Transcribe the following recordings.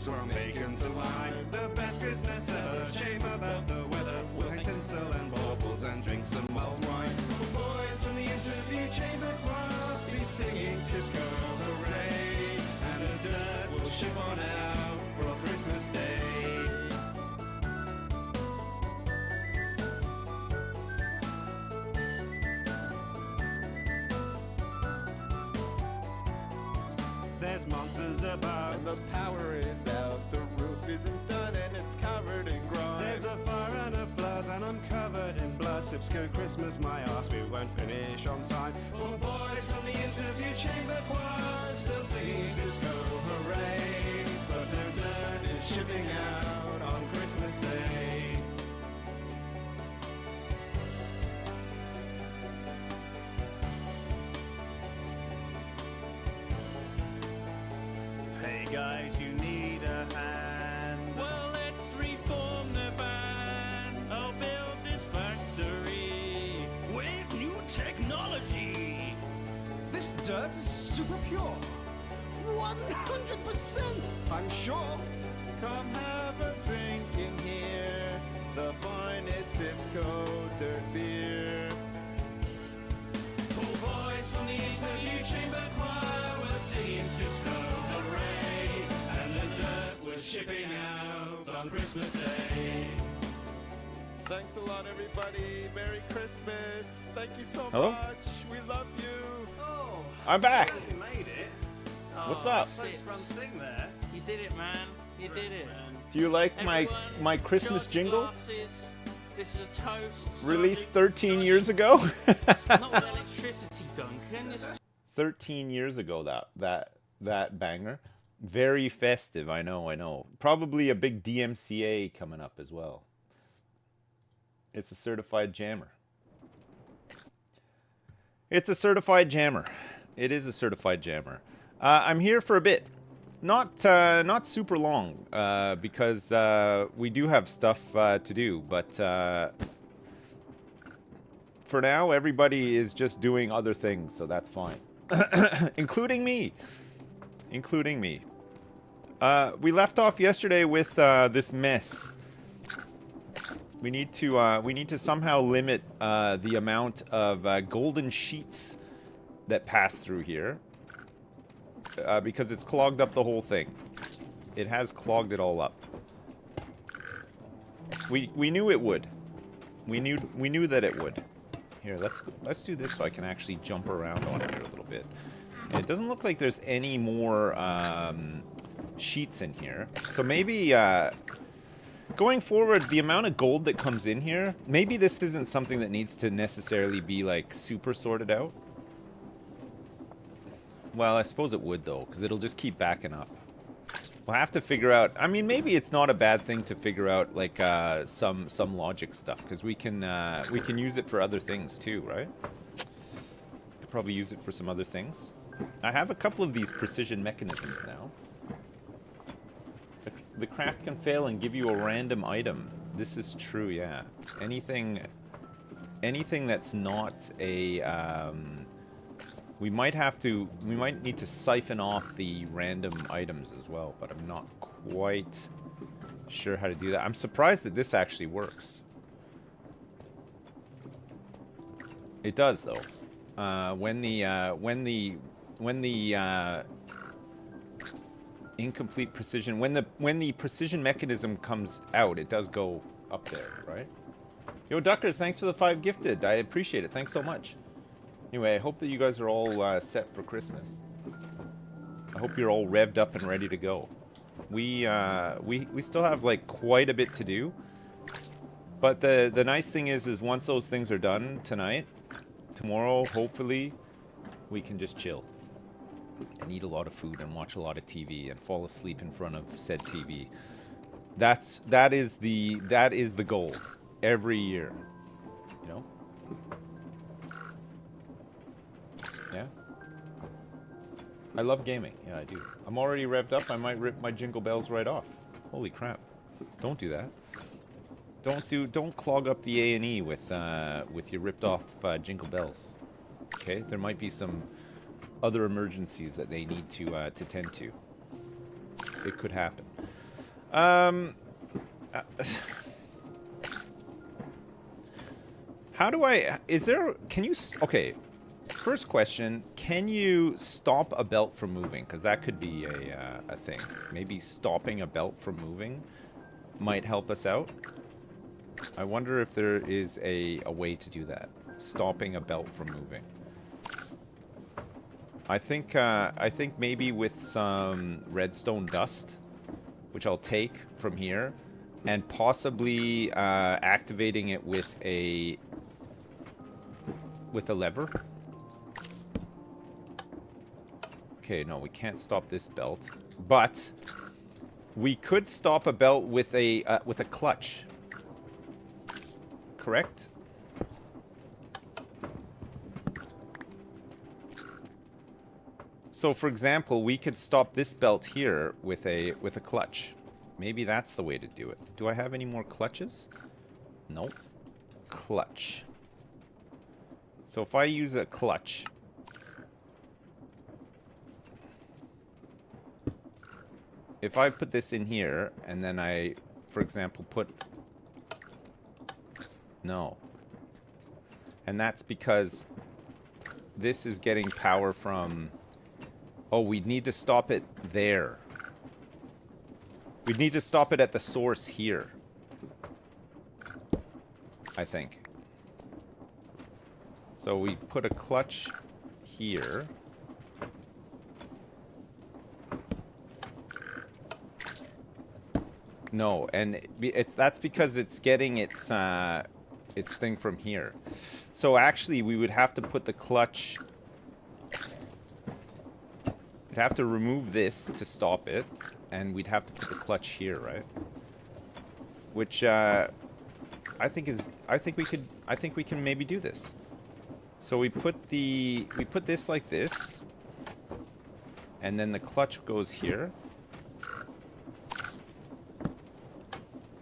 toast from bacon to lime. The best Christmas ever, shame about the weather. We'll hang tinsel and baubles and drink some mulled wine. The boys from the interview chamber choir be singing Cisco hooray, and the dirt will ship on out for Christmas Day. There's monsters about, and the power is out. The roof isn't done and it's covered in grime. There's a fire and a flood and I'm covered in blood. Sipsco Christmas, my ass, we won't finish on time. All boys from the interview chamber choir still singing Cisco hooray, but no dirt is shipping out on Christmas Day. Hey guys, you need a hand. Well, let's reform the band. I'll build this factory with new technology. This dirt is super pure. 100%, I'm sure. Come have a drink in here, the finest Sipsco dirt beer. Cool boys from the interview chamber choir were singing Cisco hooray, and the dirt was shipping out on Christmas Day. Thanks a lot, everybody. Merry Christmas. Thank you so Hello? much. We love you. Oh, I'm back. you made it. What's up? Nice run thing there. You did it, man. You did it. Do you like Everyone, my Christmas charge your jingle? glasses. This is a toast. Released 13 years ago? Not with electricity, Duncan. It's 13 years ago, that banger. Very festive, I know. Probably a big DMCA coming up as well. It's a certified jammer. It's a certified jammer. It is a certified jammer. I'm here for a bit. Not super long, because we do have stuff to do, but for now, everybody is just doing other things, so that's fine. Including me. We left off yesterday with this mess. We need to somehow limit the amount of golden sheets that pass through here, because it's clogged up the whole thing. It has clogged it all up. We knew it would. We knew that it would. Here, let's do this so I can actually jump around on here a little bit. It doesn't look like there's any more sheets in here, so maybe going forward, the amount of gold that comes in here, maybe this isn't something that needs to necessarily be like super sorted out. Well, I suppose it would though, because it'll just keep backing up. We'll have to figure out. I mean, maybe it's not a bad thing to figure out like some logic stuff, because we can use it for other things too, right? Could probably use it for some other things. I have a couple of these precision mechanisms now. The craft can fail and give you a random item. This is true, yeah. Anything that's not a we might need to siphon off the random items as well, but I'm not quite sure how to do that. I'm surprised that this actually works. It does though. When the incomplete precision, when the precision mechanism comes out, it does go up there, right? Yo, Duckers, thanks for the 5 gifted. I appreciate it. Thanks so much. Anyway, I hope that you guys are all set for Christmas. I hope you're all revved up and ready to go. We still have like quite a bit to do, but the nice thing is once those things are done tonight, tomorrow hopefully we can just chill and eat a lot of food and watch a lot of TV and fall asleep in front of said TV. That is the goal every year, you know. Yeah. I love gaming. Yeah, I do. I'm already revved up. I might rip my jingle bells right off. Holy crap! Don't do that. Don't clog up the A&E with your ripped off jingle bells. Okay, there might be some other emergencies that they need to tend to. it could happen. Uh, how do I... Is there... Can you... Okay. First question. Can you stop a belt from moving? Because that could be a thing. Maybe stopping a belt from moving might help us out. I wonder if there is a way to do that. Stopping a belt from moving. I think maybe with some redstone dust, which I'll take from here, and possibly activating it with a lever. Okay, no, we can't stop this belt, but we could stop a belt with a clutch. Correct? So, for example, we could stop this belt here with a clutch. Maybe that's the way to do it. Do I have any more clutches? Nope. Clutch. So if I use a clutch, if I put this in here and then I, for example, put... No. And that's because this is getting power from... Oh, we need to stop it there. We'd need to stop it at the source here. I think. So we put a clutch here. No, and that's because it's getting its thing from here. So actually, we would have to put the clutch... We'd have to remove this to stop it, and we'd have to put the clutch here, right? Which I think we can maybe do this. So we put this like this, and then the clutch goes here.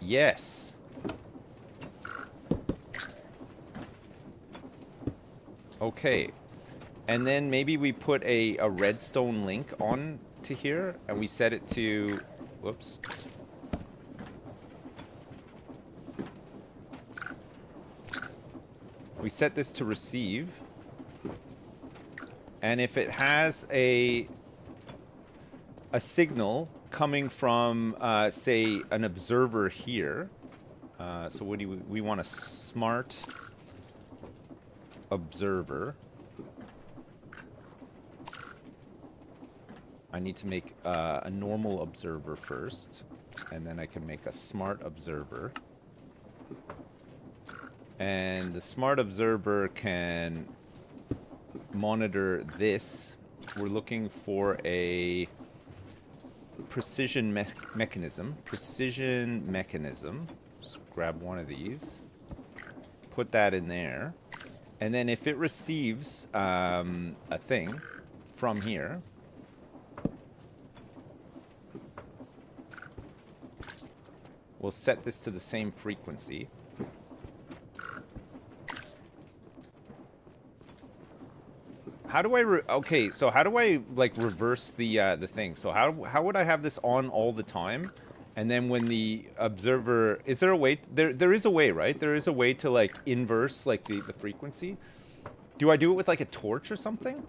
Yes. Okay. And then maybe we put a redstone link on to here, and we set it to... Whoops. We set this to receive. And if it has a signal coming from, say, an observer here. So what do we want? A smart observer. I need to make a normal observer first, and then I can make a smart observer. And the smart observer can monitor this. We're looking for a precision mechanism. Precision mechanism. Just grab one of these. Put that in there. And then if it receives a thing from here, we'll set this to the same frequency. How do I okay, so how do I like reverse the thing? So how would I have this on all the time? And then when the observer, is there a way? There is a way, right? There is a way to like inverse like the frequency. Do I do it with like a torch or something?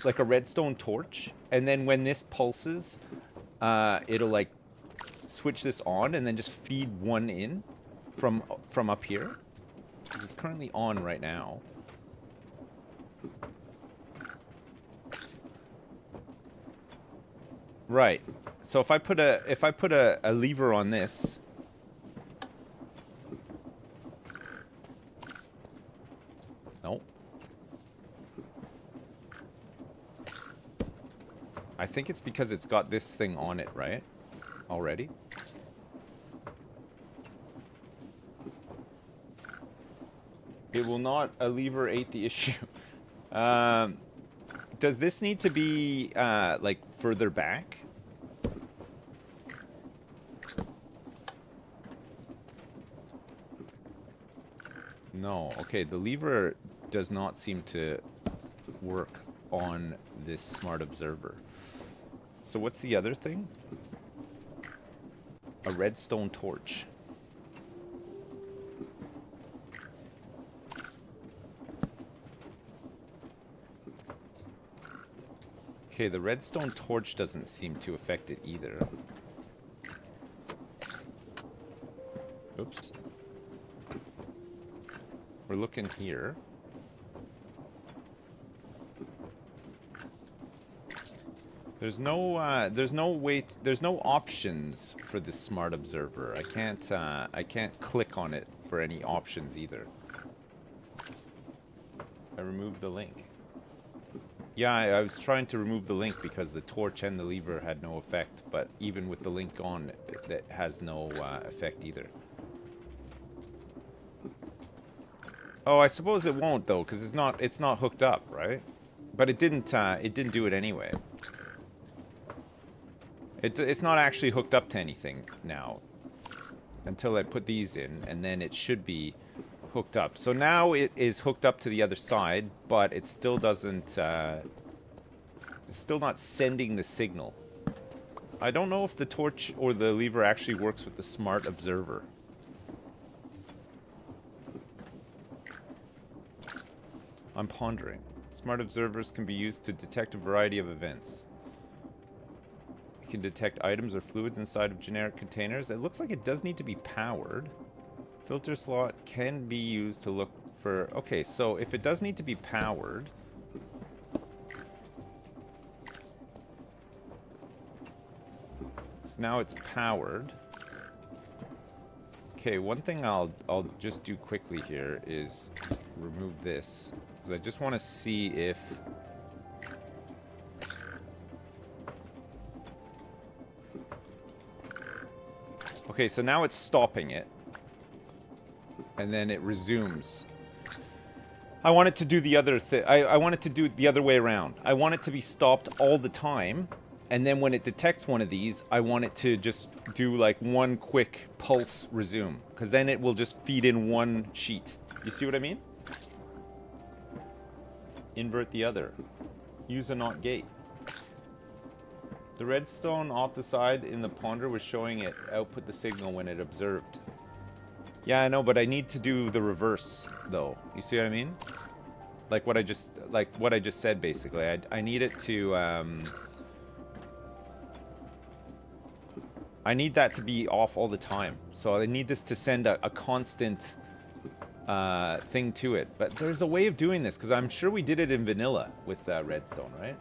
Like a redstone torch, and then when this pulses, it'll like switch this on and then just feed one in from up here. It's currently on right now. Right. So if I put a lever on this, nope. I think it's because it's got this thing on it, right? Already. It will not alleviate the issue. Does this need to be like further back? No. Okay, the lever does not seem to work on this smart observer. So what's the other thing? A redstone torch. Okay, the redstone torch doesn't seem to affect it either. Oops. We're looking here. There's no options for this smart observer. I can't click on it for any options either. I removed the link. Yeah, I was trying to remove the link because the torch and the lever had no effect, but even with the link on, that has no effect either. Oh, I suppose it won't though, because it's not hooked up, right? But it didn't do it anyway. It's not actually hooked up to anything now until I put these in, and then it should be hooked up. So now it is hooked up to the other side, but it still doesn't it's still not sending the signal. I don't know if the torch or the lever actually works with the smart observer. I'm pondering. Smart observers can be used to detect a variety of events. You can detect items or fluids inside of generic containers. It looks like it does need to be powered. Filter slot can be used to look for... Okay, so if it does need to be powered... So now it's powered. Okay, one thing I'll just do quickly here is remove this. Because I just want to see if... Okay, so now it's stopping it. And then it resumes. I want it to do the other thing. I want it to do it the other way around. I want it to be stopped all the time. And then when it detects one of these, I want it to just do like one quick pulse resume. Because then it will just feed in one sheet. You see what I mean? Invert the other. Use a NOT gate. The redstone off the side in the ponder was showing it output the signal when it observed. Yeah, I know, but I need to do the reverse, though. You see what I mean? Like what I just said, basically. I need it to, I need that to be off all the time. So I need this to send a constant thing to it. But there's a way of doing this, because I'm sure we did it in vanilla with redstone, right?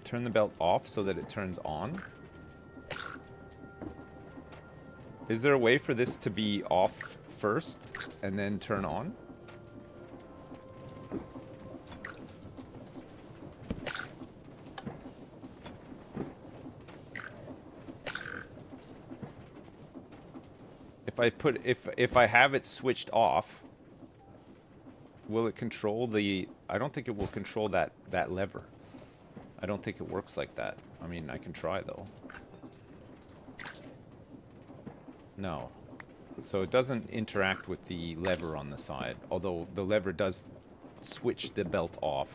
Turn the belt off so that it turns on. Is there a way for this to be off first and then turn on? If I have it switched off, will it control the... I don't think it will control that lever. I don't think it works like that. I mean, I can try, though. No. So it doesn't interact with the lever on the side, although the lever does switch the belt off.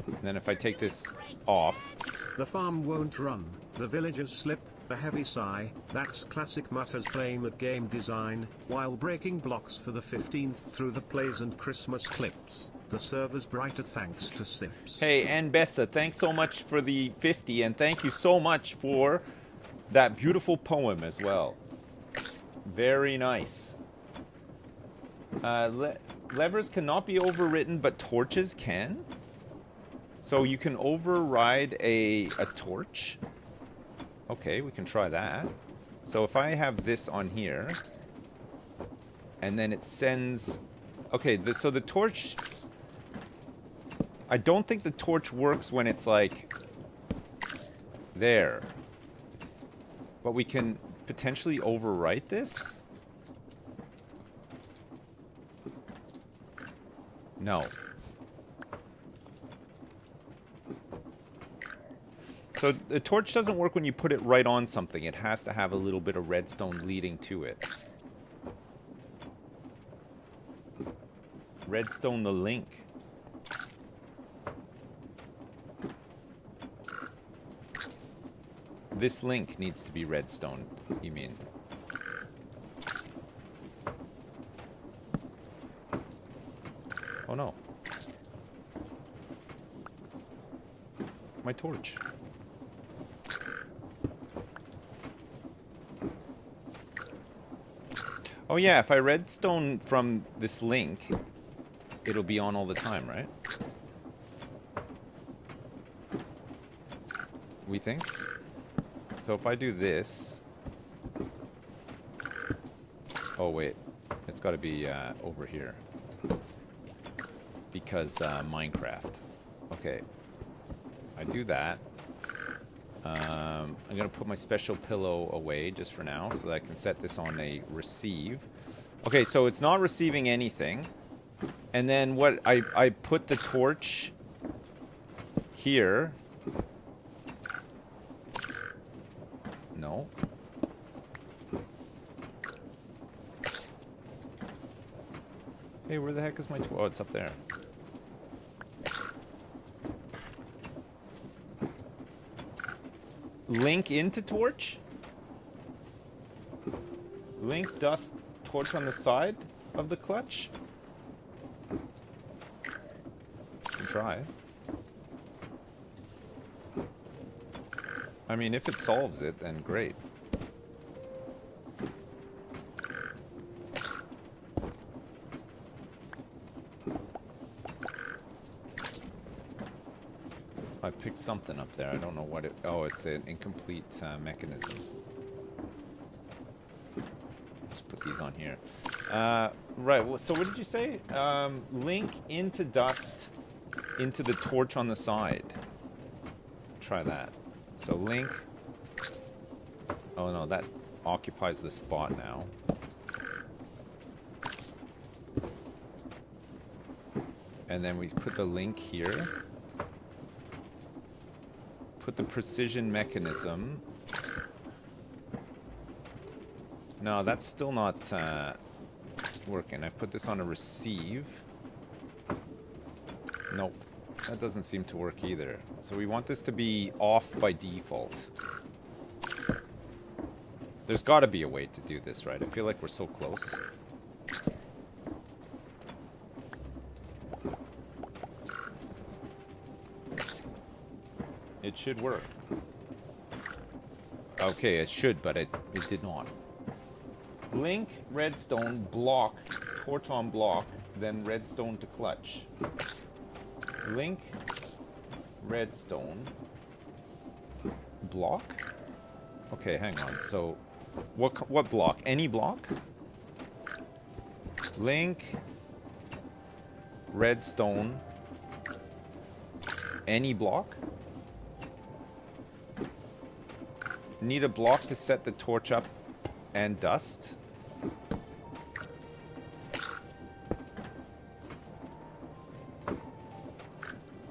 And then if I take this off... The farm won't run, the villagers slip, a heavy sigh. That's classic mutters playing at game design, while breaking blocks for the 15th through the plays and Christmas clips. The server's brighter thanks to Sips. Hey, and Bessa, thanks so much for the 50, and thank you so much for that beautiful poem as well. Very nice. Levers cannot be overwritten, but torches can? So you can override a torch? Okay, we can try that. So if I have this on here, and then it sends... Okay, so the torch... I don't think the torch works when it's like... there. But we can potentially overwrite this? No. So the torch doesn't work when you put it right on something. It has to have a little bit of redstone leading to it. Redstone the link. This link needs to be redstone, you mean? Oh no. My torch. Oh yeah, if I redstone from this link, it'll be on all the time, right? We think? So if I do this... Oh wait, it's gotta be over here. Because Minecraft. Okay. I do that. I'm gonna put my special pillow away just for now so that I can set this on a receive. Okay, so it's not receiving anything. And then what I put the torch here. No. Hey, where the heck is my torch? Oh, it's up there. Link into torch? Link dust torch on the side of the clutch? Try. I mean, if it solves it, then great. I picked something up there. I don't know what it... Oh, it's an incomplete mechanism. Just put these on here. Right, well, so what did you say? Link into dust into the torch on the side. Try that. So link... Oh no, that occupies the spot now. And then we put the link here. Put the precision mechanism. No, that's still not working. I put this on a receive. Nope. That doesn't seem to work either. So we want this to be off by default. There's got to be a way to do this, right? I feel like we're so close. It should work. Okay, it should, but it did not. Link, redstone, block, torch on block, then redstone to clutch. Link, redstone, block? Okay, hang on. So, what block? Any block? Link, redstone, any block? Need a block to set the torch up and dust.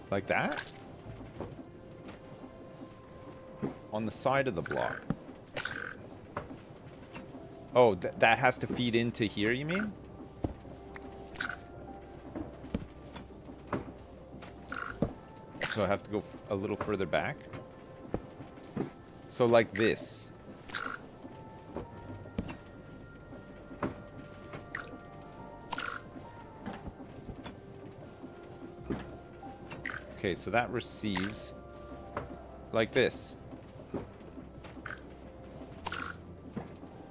Like that? On the side of the block. Oh, that has to feed into here, you mean? So I have to go a little further back. So like this. Okay, so that receives like this.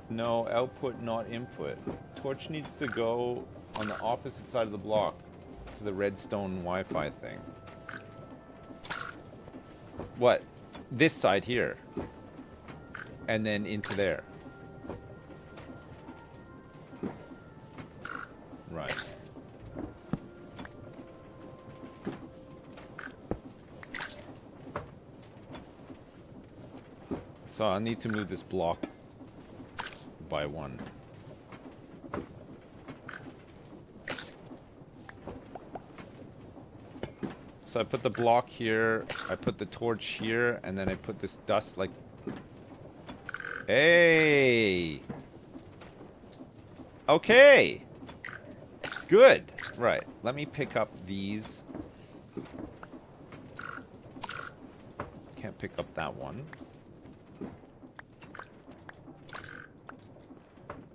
No, output, not input. Torch needs to go on the opposite side of the block to the redstone Wi-Fi thing. What? This side here. And then into there. Right. So I need to move this block by one. So I put the block here, I put the torch here, and then I put this dust like... Hey! Okay! Good! Right, let me pick up these. Can't pick up that one.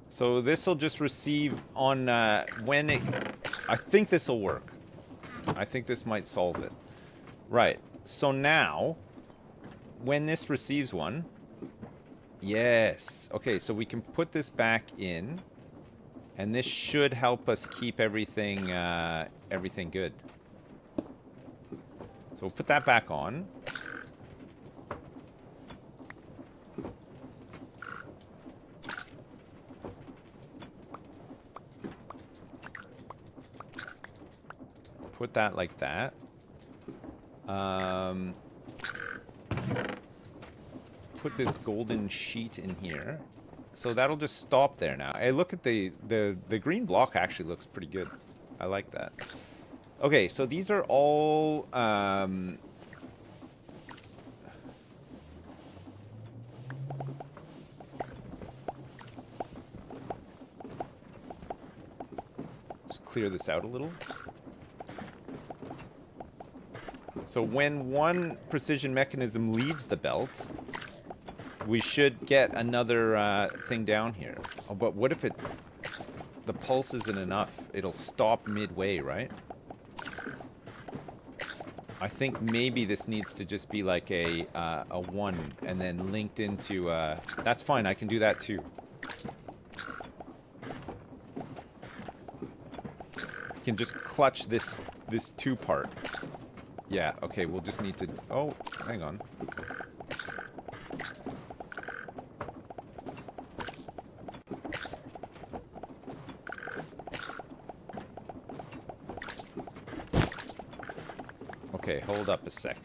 So this will just receive on when it... I think this will work. I think this might solve it. Right. So now, when this receives one... Yes. Okay, so we can put this back in. And this should help us keep everything, everything good. So we'll put that back on. Put that like that. Put this golden sheet in here. So that'll just stop there now. Hey, look at the green block actually looks pretty good. I like that. Okay, so these are all... just clear this out a little. So when one precision mechanism leaves the belt, we should get another thing down here. Oh, but what if the pulse isn't enough? It'll stop midway, right? I think maybe this needs to just be like a 1 and then linked into... that's fine, I can do that too. You can just clutch this 2 part. Yeah, okay, we'll just need to... Oh, hang on. Okay, hold up a sec.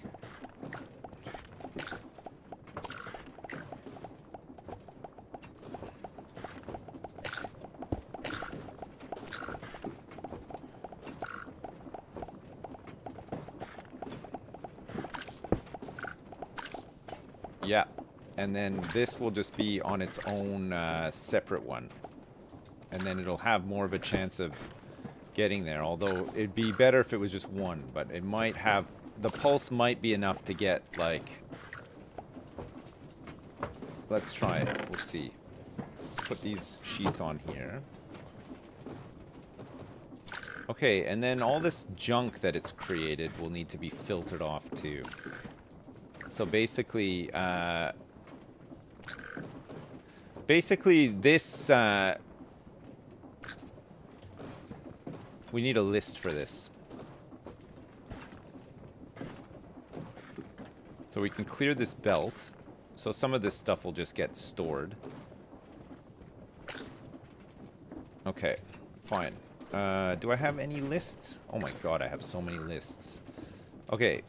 Yeah, and then this will just be on its own separate one. And then it'll have more of a chance of getting there, although it'd be better if it was just 1, but it might have... The pulse might be enough to get, like... Let's try it. We'll see. Let's put these sheets on here. Okay, and then all this junk that it's created will need to be filtered off, too. So basically, this, we need a list for this. So we can clear this belt. So some of this stuff will just get stored. Okay, fine. Do I have any lists? Oh my god, I have so many lists. Okay.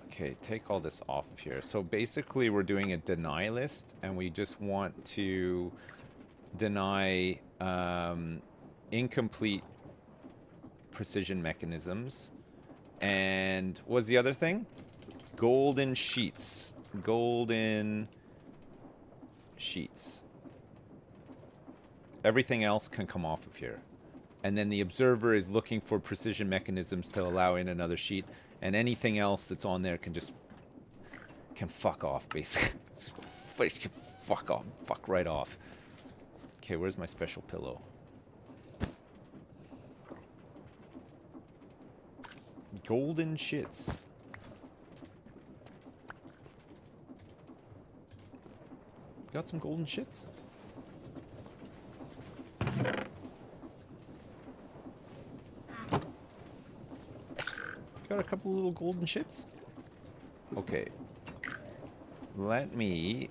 Okay, take all this off of here. So basically we're doing a deny list, and we just want to deny incomplete precision mechanisms. And what was the other thing? Golden sheets. Golden sheets. Everything else can come off of here. And then the observer is looking for precision mechanisms to allow in another sheet. And anything else that's on there can just... can fuck off, basically. Fuck off. Fuck right off. Okay, where's my special pillow? Golden shits. Got some golden shits? Got a couple little golden shits? Okay. Let me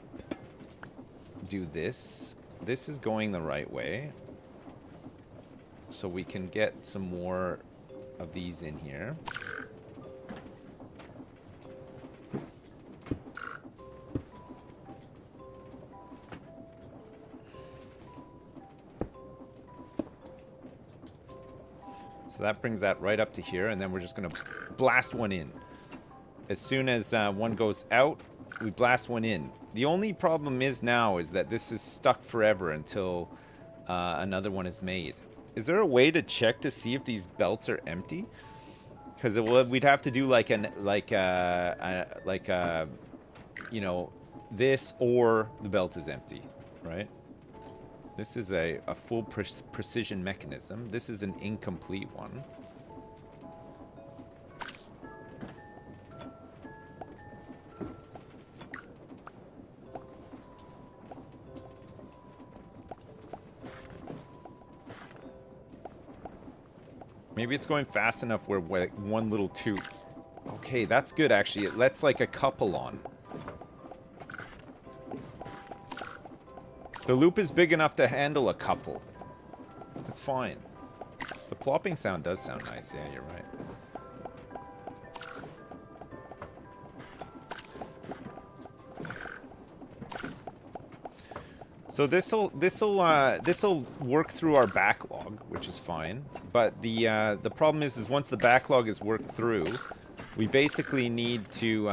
do this. This is going the right way. so we can get some more of these in here. So that brings that right up to here, and then we're just going to blast one in. As soon as one goes out, we blast one in. The only problem is now is that this is stuck forever until another one is made. Is there a way to check to see if these belts are empty? Because we'd have to do like you know, this or the belt is empty, right? This is a full precision mechanism. This is an incomplete one. Maybe it's going fast enough where like one little toot. Okay, that's good actually. It lets like a couple on. The loop is big enough to handle a couple. That's fine. The plopping sound does sound nice. Yeah, you're right. So this'll work through our backlog, which is fine. But the problem is once the backlog is worked through, we basically need to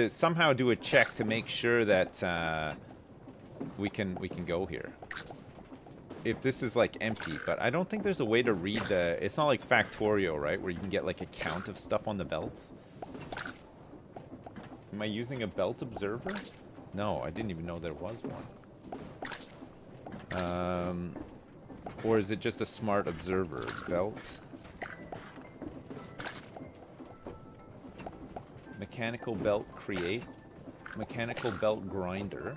somehow do a check to make sure that we can go here. If this is like empty, but I don't think there's a way to read the. It's not like Factorio, right, where you can get like a count of stuff on the belts. Am I using a belt observer? No, I didn't even know there was one. Or is it just a smart observer? Belt. Mechanical belt create. Mechanical belt grinder.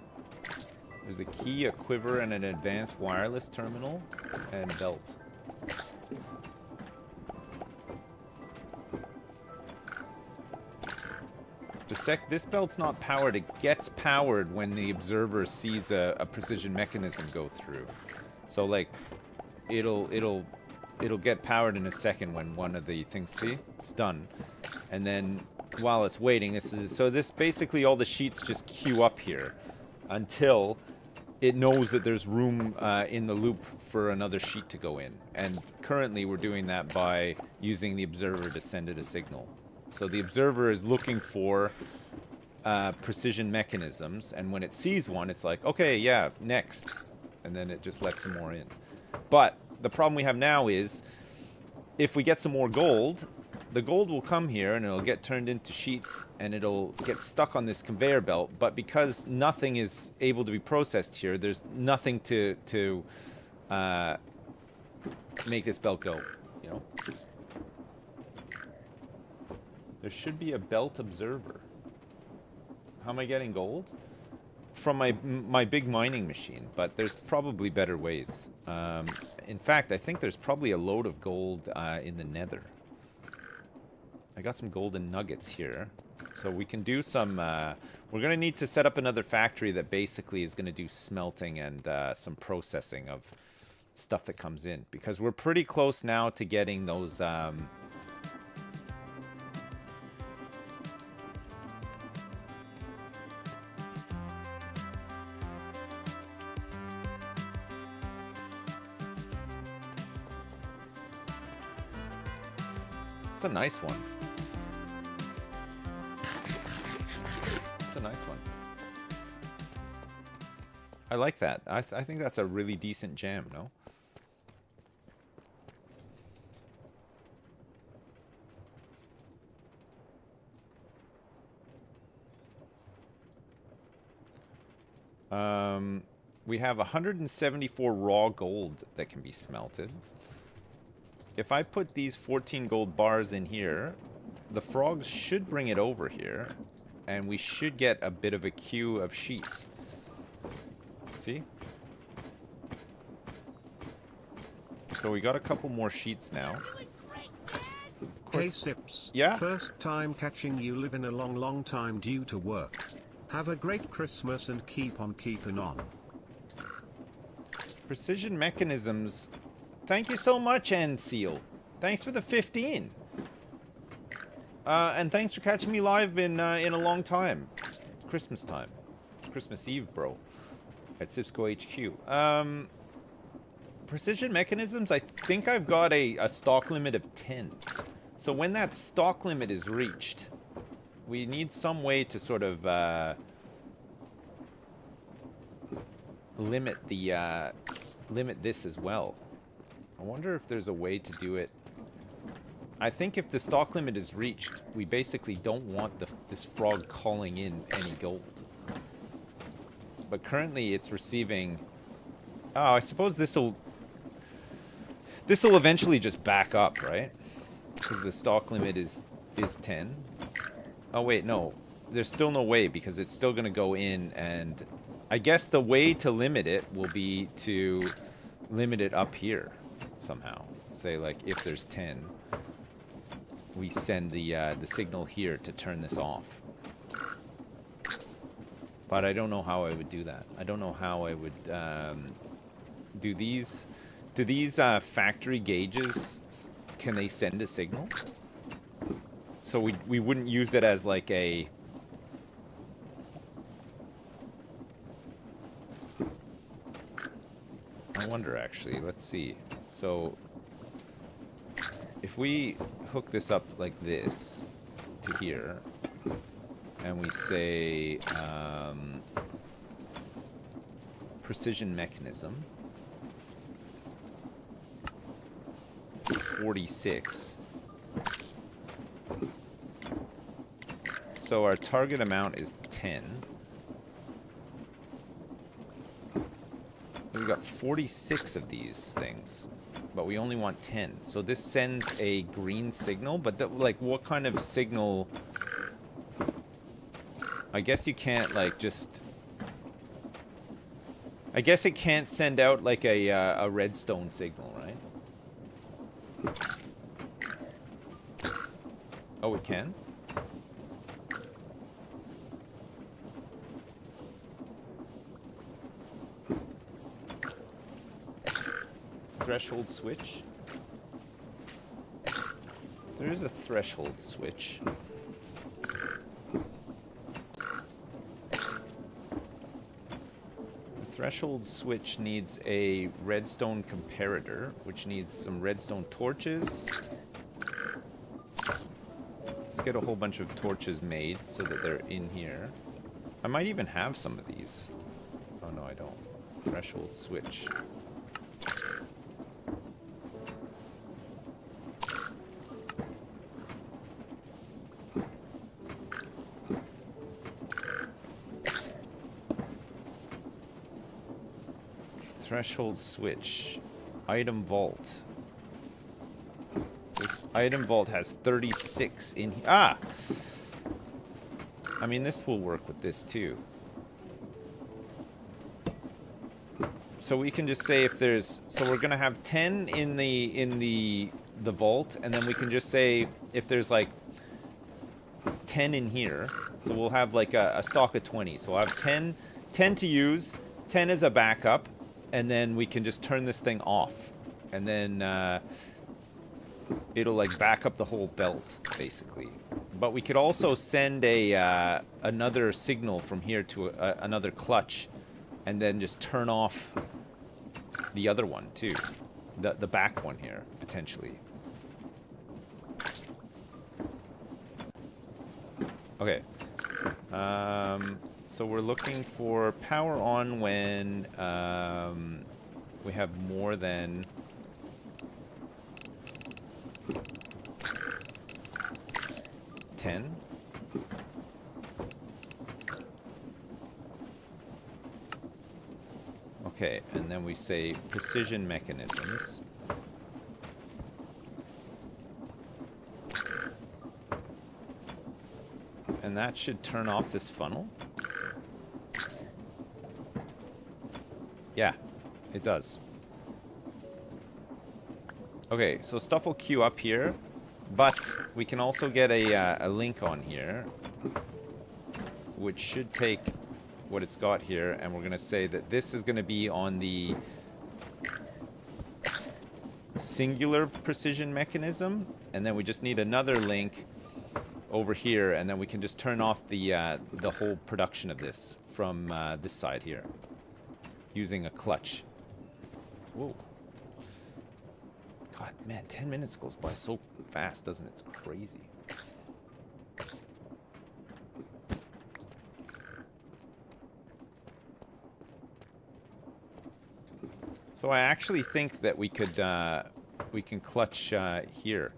There's a key, a quiver, and an advanced wireless terminal. And belt. This belt's not powered. It gets powered when the observer sees a precision mechanism go through. So like, it'll get powered in a second when one of the things. See, it's done. And then while it's waiting, this basically all the sheets just queue up here until it knows that there's room in the loop for another sheet to go in. And currently we're doing that by using the observer to send it a signal. So the observer is looking for precision mechanisms, and when it sees one, it's like, okay, yeah, next. And then it just lets some more in. But the problem we have now is, if we get some more gold, the gold will come here, and it'll get turned into sheets, and it'll get stuck on this conveyor belt. But because nothing is able to be processed here, there's nothing to make this belt go, you know? There should be a belt observer. How am I getting gold? From my big mining machine, but there's probably better ways. In fact, I think there's probably a load of gold in the nether. I got some golden nuggets here. So we can do some... we're going to need to set up another factory that basically is going to do smelting and some processing of stuff that comes in. Because we're pretty close now to getting those... It's a nice one. It's a nice one. I like that. I think that's a really decent jam, no? We have 174 raw gold that can be smelted. If I put these 14 gold bars in here, the frogs should bring it over here, and we should get a bit of a queue of sheets. See? So we got a couple more sheets now. Hey Sips, yeah? First time catching you, live in a long time due to work. Have a great Christmas and keep on keeping on. Precision mechanisms. Thank you so much, Seal. Thanks for the 15. And thanks for catching me live in a long time. Christmas time. Christmas Eve, bro. At Sipsco HQ. Precision mechanisms, I think I've got a stock limit of 10. So when that stock limit is reached, we need some way to sort of limit this as well. I wonder if there's a way to do it. I think if the stock limit is reached, we basically don't want this frog calling in any gold. But currently it's receiving... Oh, I suppose this'll eventually just back up, right? Because the stock limit is 10. Oh wait, no. There's still no way because it's still going to go in, and I guess the way to limit it will be to limit it up here somehow. Say like if there's 10, we send the signal here to turn this off. But I don't know how I would do that. I don't know how I would do these factory gauges, can they send a signal? So we wouldn't use it as like a... I wonder actually, let's see. So if we hook this up like this to here, and we say precision mechanism 46. So our target amount is 10. We've got 46 of these things, but we only want 10. So this sends a green signal, but like what kind of signal? I guess you can't like just... I guess it can't send out like a redstone signal, right? Oh, it can? Threshold switch? There is a threshold switch. The threshold switch needs a redstone comparator, which needs some redstone torches. Let's get a whole bunch of torches made so that they're in here. I might even have some of these. Oh no, I don't. Threshold switch. Threshold switch. Item vault. This item vault has 36 in here. Ah! I mean, this will work with this too. So we can just say if there's... So we're going to have 10 in the vault, and then we can just say if there's like 10 in here. So we'll have like a stock of 20. So we'll have 10 to use, 10 as a backup, and then we can just turn this thing off. And then it'll like back up the whole belt, basically. But we could also send another signal from here to another clutch, and then just turn off the other one too, the back one here potentially. Okay. So we're looking for power on when we have more than 10. Okay, and then we say precision mechanisms. And that should turn off this funnel. Yeah, it does. Okay, so stuff will queue up here, but we can also get a link on here, which should take what it's got here, and we're going to say that this is going to be on the singular precision mechanism, and then we just need another link over here, and then we can just turn off the whole production of this from this side here using a clutch. Whoa. God, man, 10 minutes goes by so fast, doesn't it? It's crazy. So I actually think that we can clutch here.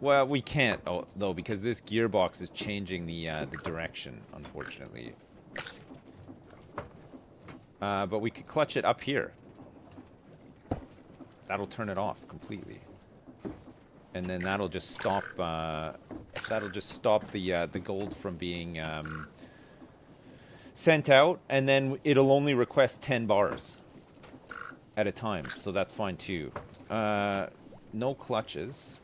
Well, we can't though, because this gearbox is changing the direction, unfortunately. But we could clutch it up here. That'll turn it off completely, and then that'll just stop. That'll just stop the gold from being sent out, and then it'll only request 10 bars at a time, so that's fine too. No clutches.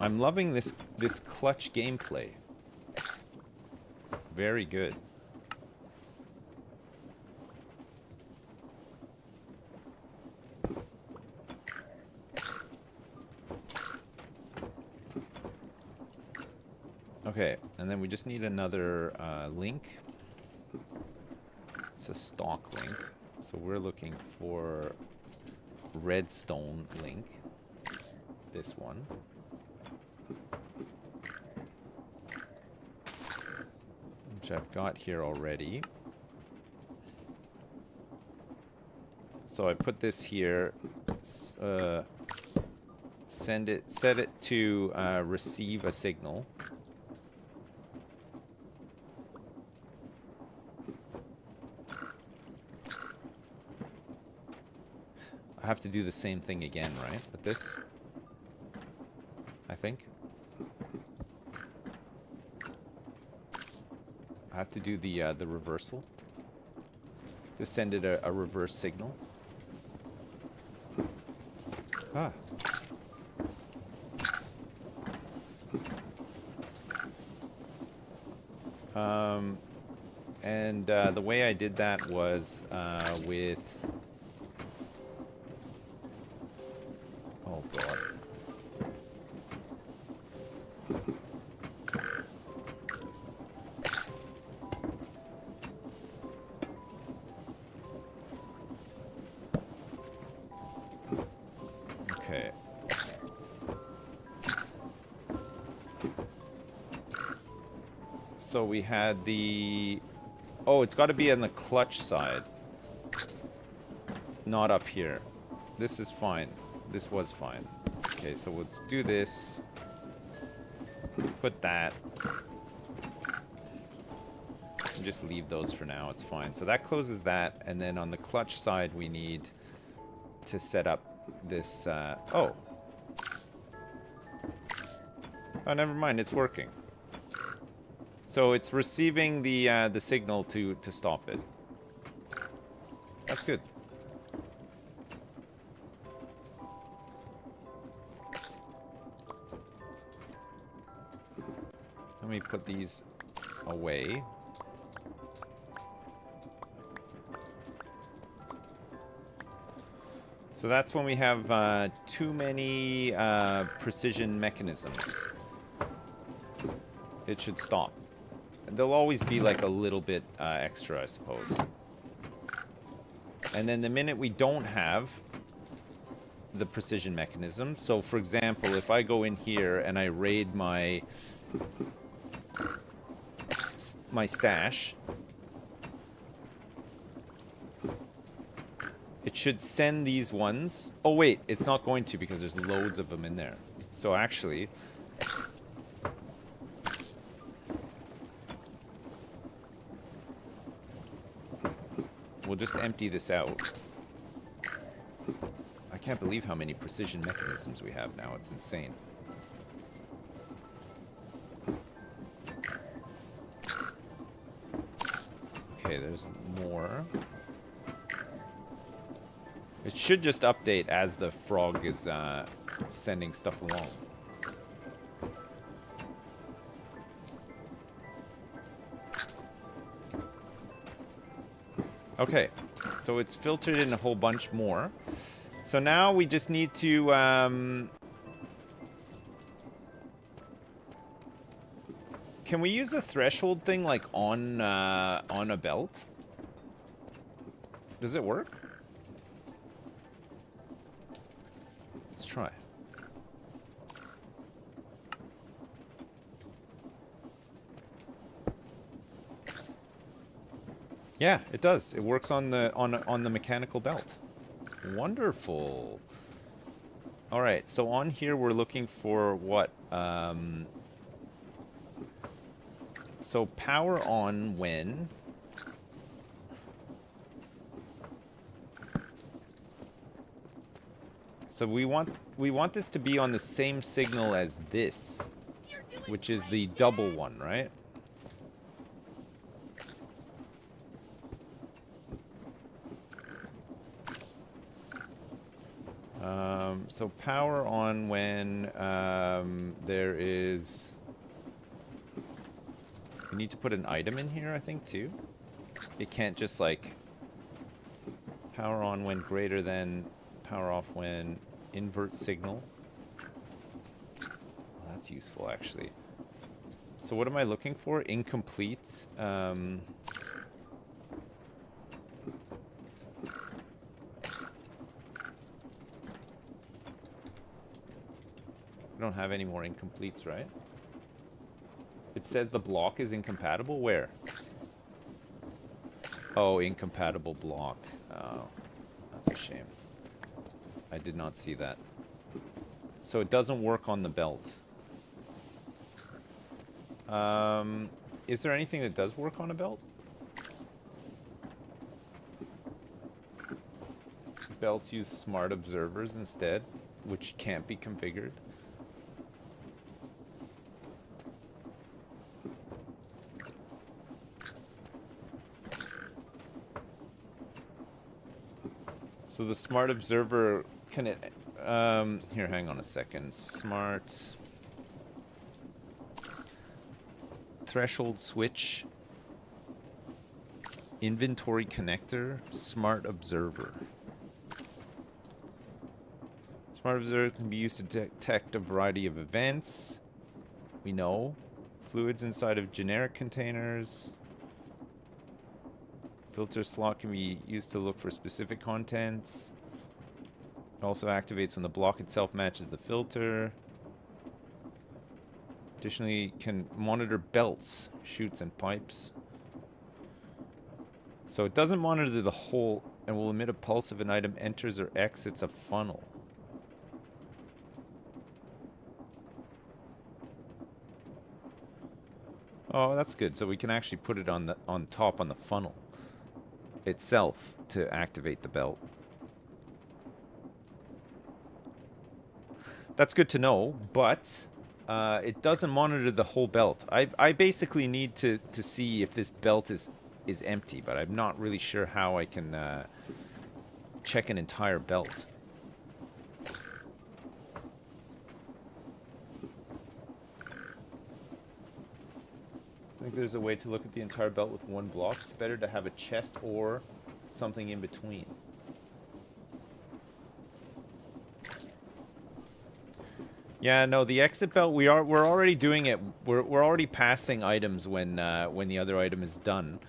I'm loving this clutch gameplay. Very good. Okay, and then we just need another link. It's a stock link, so we're looking for redstone link. This one. Which I've got here already. So I put this here, set it to receive a signal. I have to do the same thing again, right? With this, I think. I have to do the reversal to send it a reverse signal. Ah. And the way I did that was with... Oh, God. Okay. So we had the... Oh, it's got to be on the clutch side. Not up here. This is fine. This was fine. Okay, so let's do this. Put that. And just leave those for now. It's fine. So that closes that. And then on the clutch side, we need to set up this... Oh. Oh, never mind. It's working. So it's receiving the signal to stop it. That's good. Let me put these away. So that's when we have too many precision mechanisms. It should stop. There'll always be like a little bit extra, I suppose. And then the minute we don't have the precision mechanism, so for example, if I go in here and I raid my stash, it should send these ones. Oh wait, it's not going to because there's loads of them in there. So actually, we'll just empty this out. I can't believe how many precision mechanisms we have now. It's insane. Okay, there's more. It should just update as the frog is sending stuff along. Okay, So it's filtered in a whole bunch more. So now we just need to... can we use the threshold thing, like, on a belt? Does it work? Let's try. Yeah, it does. It works on the mechanical belt. Wonderful. All right, so on here we're looking for what? So power on when. So we want this to be on the same signal as this, which is the double one, right? So power on when there is... We need to put an item in here, I think, too. It can't just, like... Power on when greater than... Power off when invert signal. Well, that's useful, actually. So what am I looking for? Incomplete. We don't have any more incompletes, right? It says the block is incompatible? Where? Oh, incompatible block. Oh, that's a shame. I did not see that. So it doesn't work on the belt. Is there anything that does work on a belt? Belts use smart observers instead, which can't be configured. So the smart observer, can it... here, hang on a second. Smart... Threshold switch. Inventory connector. Smart observer. Smart observer can be used to detect a variety of events. We know. Fluids inside of generic containers. Filter slot can be used to look for specific contents. It also activates when the block itself matches the filter. Additionally, can monitor belts, chutes, and pipes. So it doesn't monitor the whole and will emit a pulse if an item enters or exits a funnel. Oh, that's good. So we can actually put it on top on the funnel itself to activate the belt. That's good to know, but it doesn't monitor the whole belt. I basically need to see if this belt is empty, but I'm not really sure how I can check an entire belt. I think there's a way to look at the entire belt with one block. It's better to have a chest or something in between. Yeah, no, the exit belt, we're already doing it. We're already passing items when the other item is done.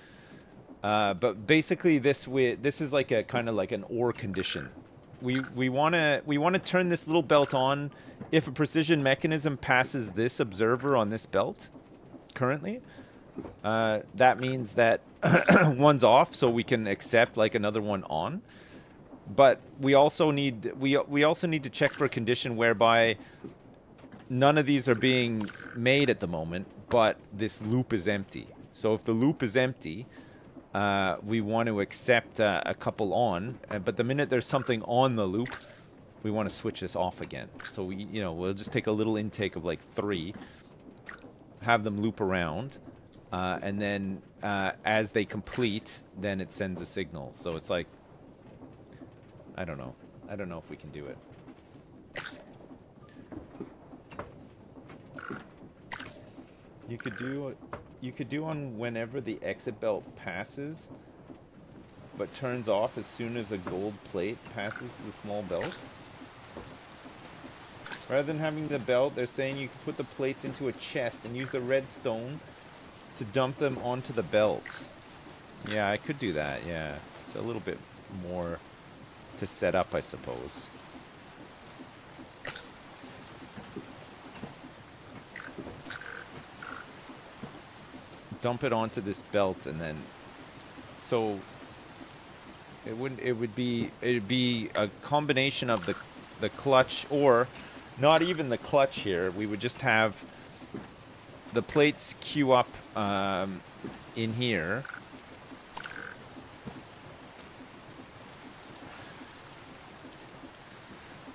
But basically, this is like a kind of like an or condition. We want to turn this little belt on if a precision mechanism passes this observer on this belt currently. That means that one's off, so we can accept like another one on. But we also need to check for a condition whereby none of these are being made at the moment, but this loop is empty. So if the loop is empty, we want to accept a couple on, but the minute there's something on the loop, we want to switch this off again. So we'll just take a little intake of like 3, have them loop around. And then as they complete, then it sends a signal. So it's like, I don't know. I don't know if we can do it. You could do on whenever the exit belt passes. but turns off as soon as a gold plate passes the small belt. Rather than having the belt, they're saying you can put the plates into a chest and use the redstone to dump them onto the belt. Yeah, I could do that, yeah. It's a little bit more to set up, I suppose. Dump it onto this belt and then... So... It'd be a combination of the clutch, or not even the clutch here. We would just have the plates queue up in here.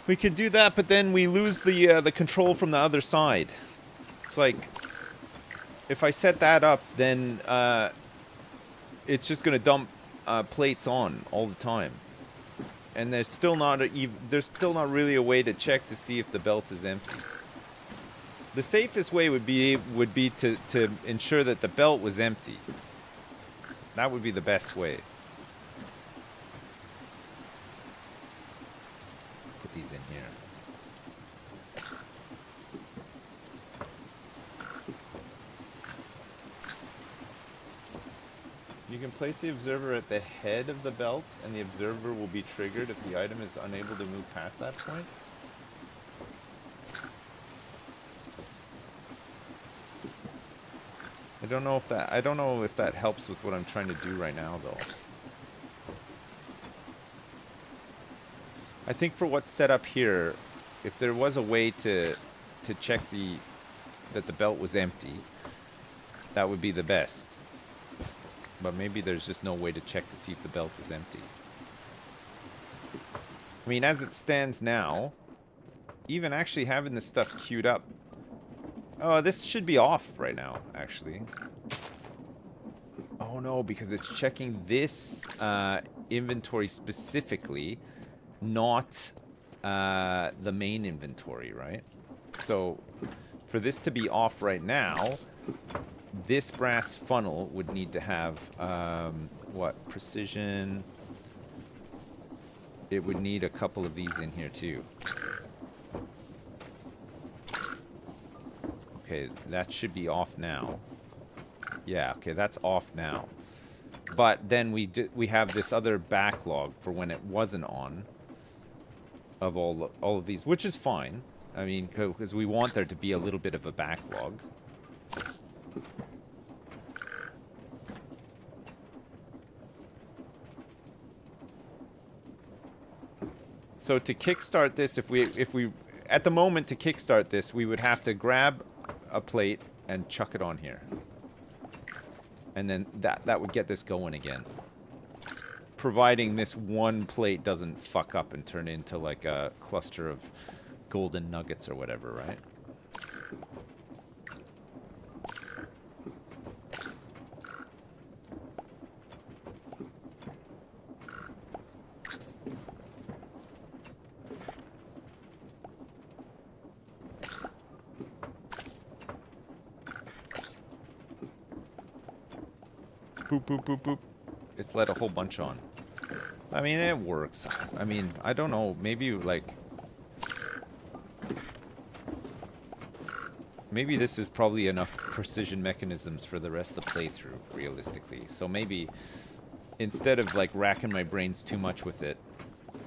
We could do that, but then we lose the control from the other side. It's like, if I set that up, then it's just going to dump plates on all the time, and there's still not really a way to check to see if the belt is empty. The safest way would be to ensure that the belt was empty. That would be the best way. Put these in here. You can place the observer at the head of the belt, and the observer will be triggered if the item is unable to move past that point. I don't know if that helps with what I'm trying to do right now, though. I think for what's set up here, if there was a way to check that the belt was empty, that would be the best. But maybe there's just no way to check to see if the belt is empty. I mean, as it stands now, even actually having this stuff queued up... Oh, this should be off right now, actually. Oh no, because it's checking this inventory specifically, not the main inventory, right? So, for this to be off right now... This brass funnel would need to have, what, precision. It would need a couple of these in here too. Okay, that should be off now. Yeah, okay, that's off now. But then we have this other backlog for when it wasn't on of all of these, which is fine. I mean, because we want there to be a little bit of a backlog. So to kickstart this, if we at the moment to kickstart this, we would have to grab a plate and chuck it on here. And then that would get this going again. Providing this one plate doesn't fuck up and turn into like a cluster of golden nuggets or whatever, right? Boop, boop, boop, boop. It's let a whole bunch on. I mean, it works. I mean, I don't know. Maybe, like... Maybe this is probably enough precision mechanisms for the rest of the playthrough, realistically. So maybe, instead of, like, racking my brains too much with it,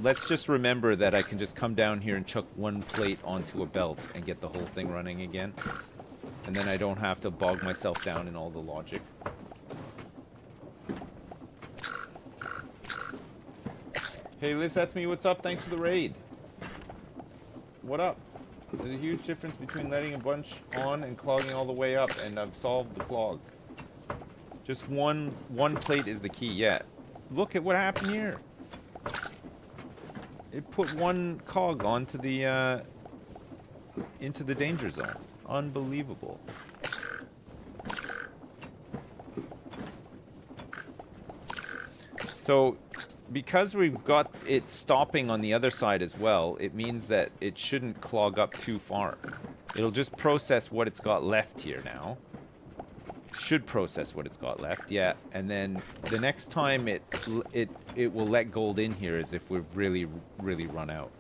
let's just remember that I can just come down here and chuck one plate onto a belt and get the whole thing running again. And then I don't have to bog myself down in all the logic. Hey Liz, that's me. What's up? Thanks for the raid. What up? There's a huge difference between letting a bunch on and clogging all the way up, and I've solved the clog. Just one plate is the key. Yeah. Look at what happened here. It put one cog onto the into the danger zone. Unbelievable. So, because we've got it stopping on the other side as well, it means that it shouldn't clog up too far. It'll just process what it's got left here now. should process what it's got left, yeah. And then the next time it will let gold in here is if we've really run out.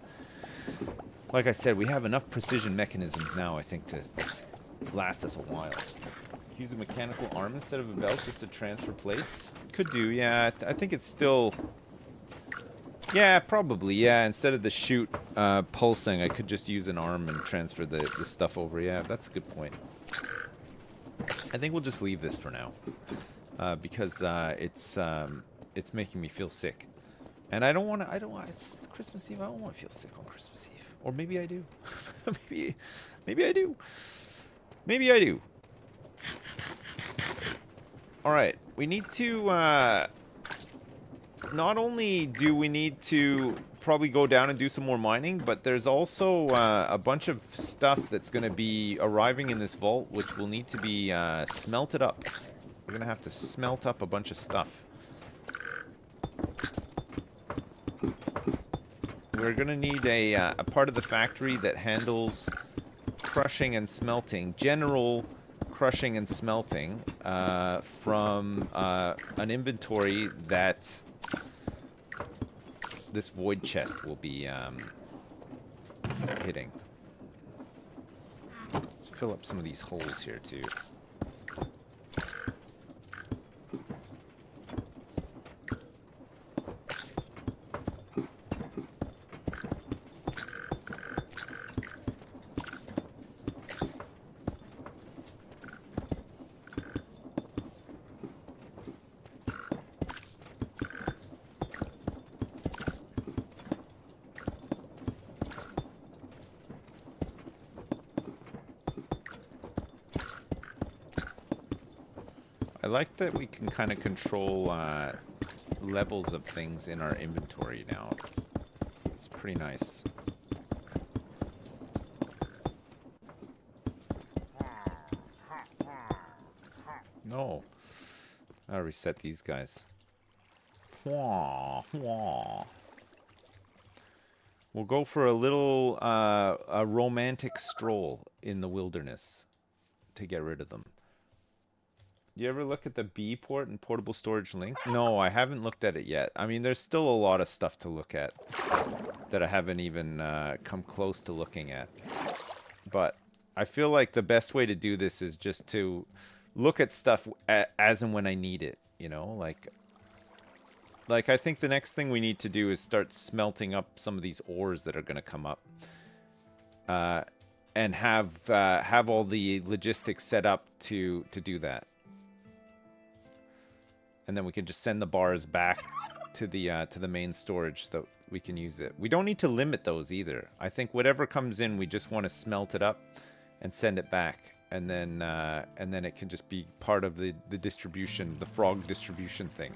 Like I said, we have enough precision mechanisms now, I think, to last us a while. Use a mechanical arm instead of a belt just to transfer plates? Could do, yeah. I think it's still... Yeah, probably, yeah. Instead of the chute pulsing, I could just use an arm and transfer the stuff over. Yeah, that's a good point. I think we'll just leave this for now. Because it's making me feel sick. And I don't want to... It's Christmas Eve. I don't want to feel sick on Christmas Eve. Or maybe I do. maybe I do. Maybe I do. Alright, we need to, not only do we need to probably go down and do some more mining, but there's also a bunch of stuff that's going to be arriving in this vault, which will need to be smelted up. We're going to have to smelt up a bunch of stuff. We're going to need a part of the factory that handles crushing and smelting, general crushing and smelting from an inventory that this void chest will be hitting. Let's fill up some of these holes here too. I like that we can kind of control levels of things in our inventory now. It's pretty nice. No. I'll reset these guys. We'll go for a little a romantic stroll in the wilderness to get rid of them. Do you ever look at the B port and portable storage link? No, I haven't looked at it yet. I mean, there's still a lot of stuff to look at that I haven't even come close to looking at. But I feel like the best way to do this is just to look at stuff as and when I need it, you know? Like I think the next thing we need to do is start smelting up some of these ores that are going to come up. And have all the logistics set up to do that. And then we can just send the bars back to the main storage so that we can use it. We don't need to limit those either. I think whatever comes in, we just want to smelt it up and send it back, and then it can just be part of the distribution, the frog distribution thing.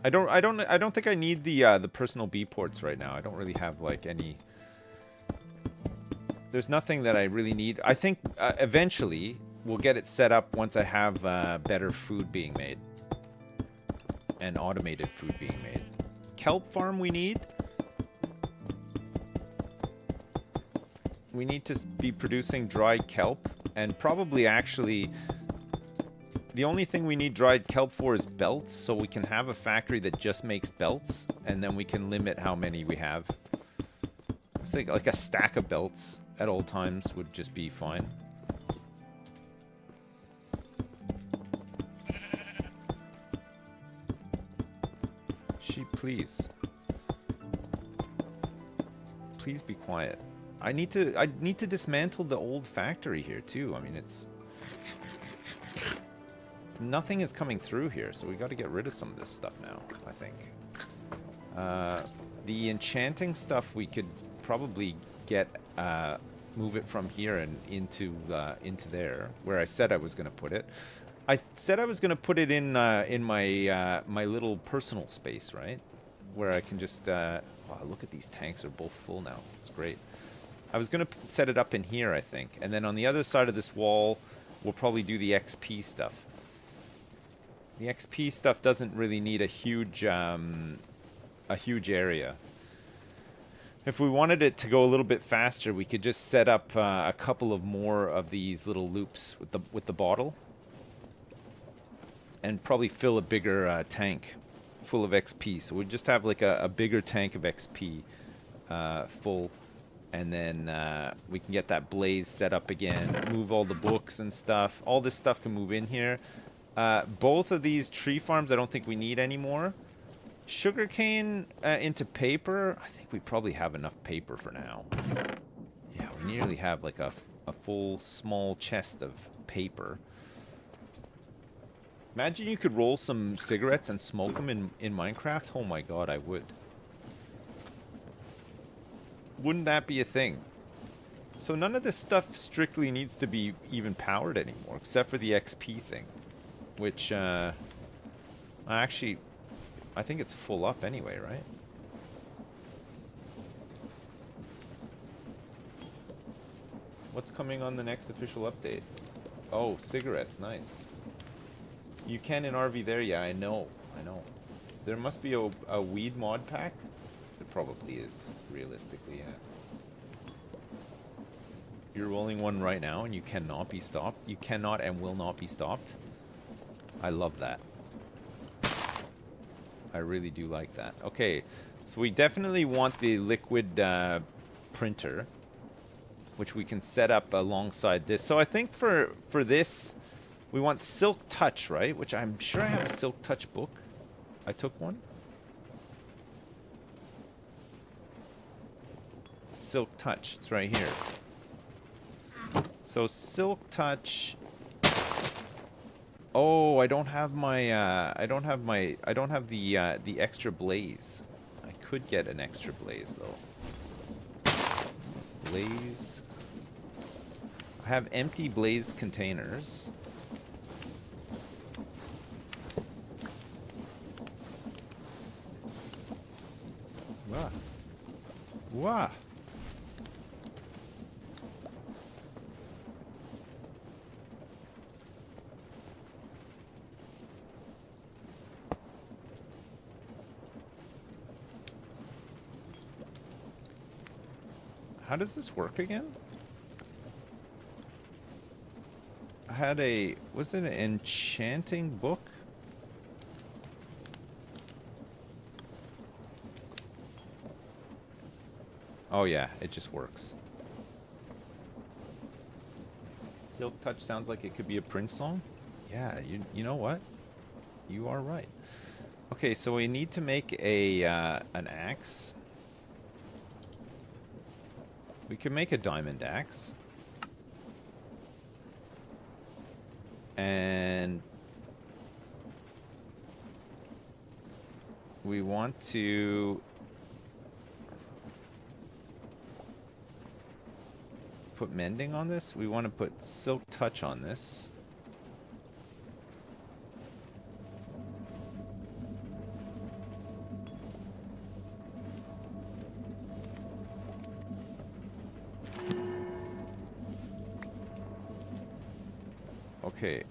I don't think I need the personal B ports right now. I don't really have like any. There's nothing that I really need. I think eventually we'll get it set up once I have better food being made. And automated food being made. Kelp farm we need. We need to be producing dried kelp. And probably actually... The only thing we need dried kelp for is belts. So we can have a factory that just makes belts. And then we can limit how many we have. I think like a stack of belts at all times would just be fine. Sheep, please. Please be quiet. I need to dismantle the old factory here too. I mean, it's nothing is coming through here, so we got to get rid of some of this stuff now, I think. The enchanting stuff we could probably get move it from here and into there where I said I was going to put it. I said I was going to put it in my my little personal space, right? Where I can just wow, look at these tanks are both full now. It's great. I was going to set it up in here, I think. And then on the other side of this wall, we'll probably do the XP stuff. The XP stuff doesn't really need a huge area. If we wanted it to go a little bit faster, we could just set up a couple of more of these little loops with the bottle, and probably fill a bigger tank full of XP. So we'd just have like a bigger tank of XP full, and then we can get that blaze set up again, move all the books and stuff. All this stuff can move in here. Both of these tree farms I don't think we need anymore. Sugarcane into paper. I think we probably have enough paper for now. Yeah, we nearly have like a full small chest of paper. Imagine you could roll some cigarettes and smoke them in Minecraft. Oh my god, I would. Wouldn't that be a thing? So none of this stuff strictly needs to be even powered anymore, except for the XP thing. Which, actually, I think it's full up anyway, right? What's coming on the next official update? Oh, cigarettes, nice. You can in RV there, yeah, I know. There must be a weed mod pack. There probably is, realistically, yeah. You're rolling one right now and you cannot be stopped. You cannot and will not be stopped. I love that. I really do like that. Okay, so we definitely want the liquid printer, which we can set up alongside this. So I think for this, we want Silk Touch, right? Which I'm sure I have a Silk Touch book. I took one. Silk Touch, it's right here. So Silk Touch. Oh, I don't have my I don't have the extra blaze. I could get an extra blaze though. Blaze. I have empty blaze containers. Wah. Wah. How does this work again? I had a... Was it an enchanting book? Oh yeah, it just works. Silk Touch sounds like it could be a Prince song. Yeah, you know what? You are right. Okay, so we need to make a an axe. We can make a diamond axe. And we want to put mending on this. We want to put Silk Touch on this. Okay.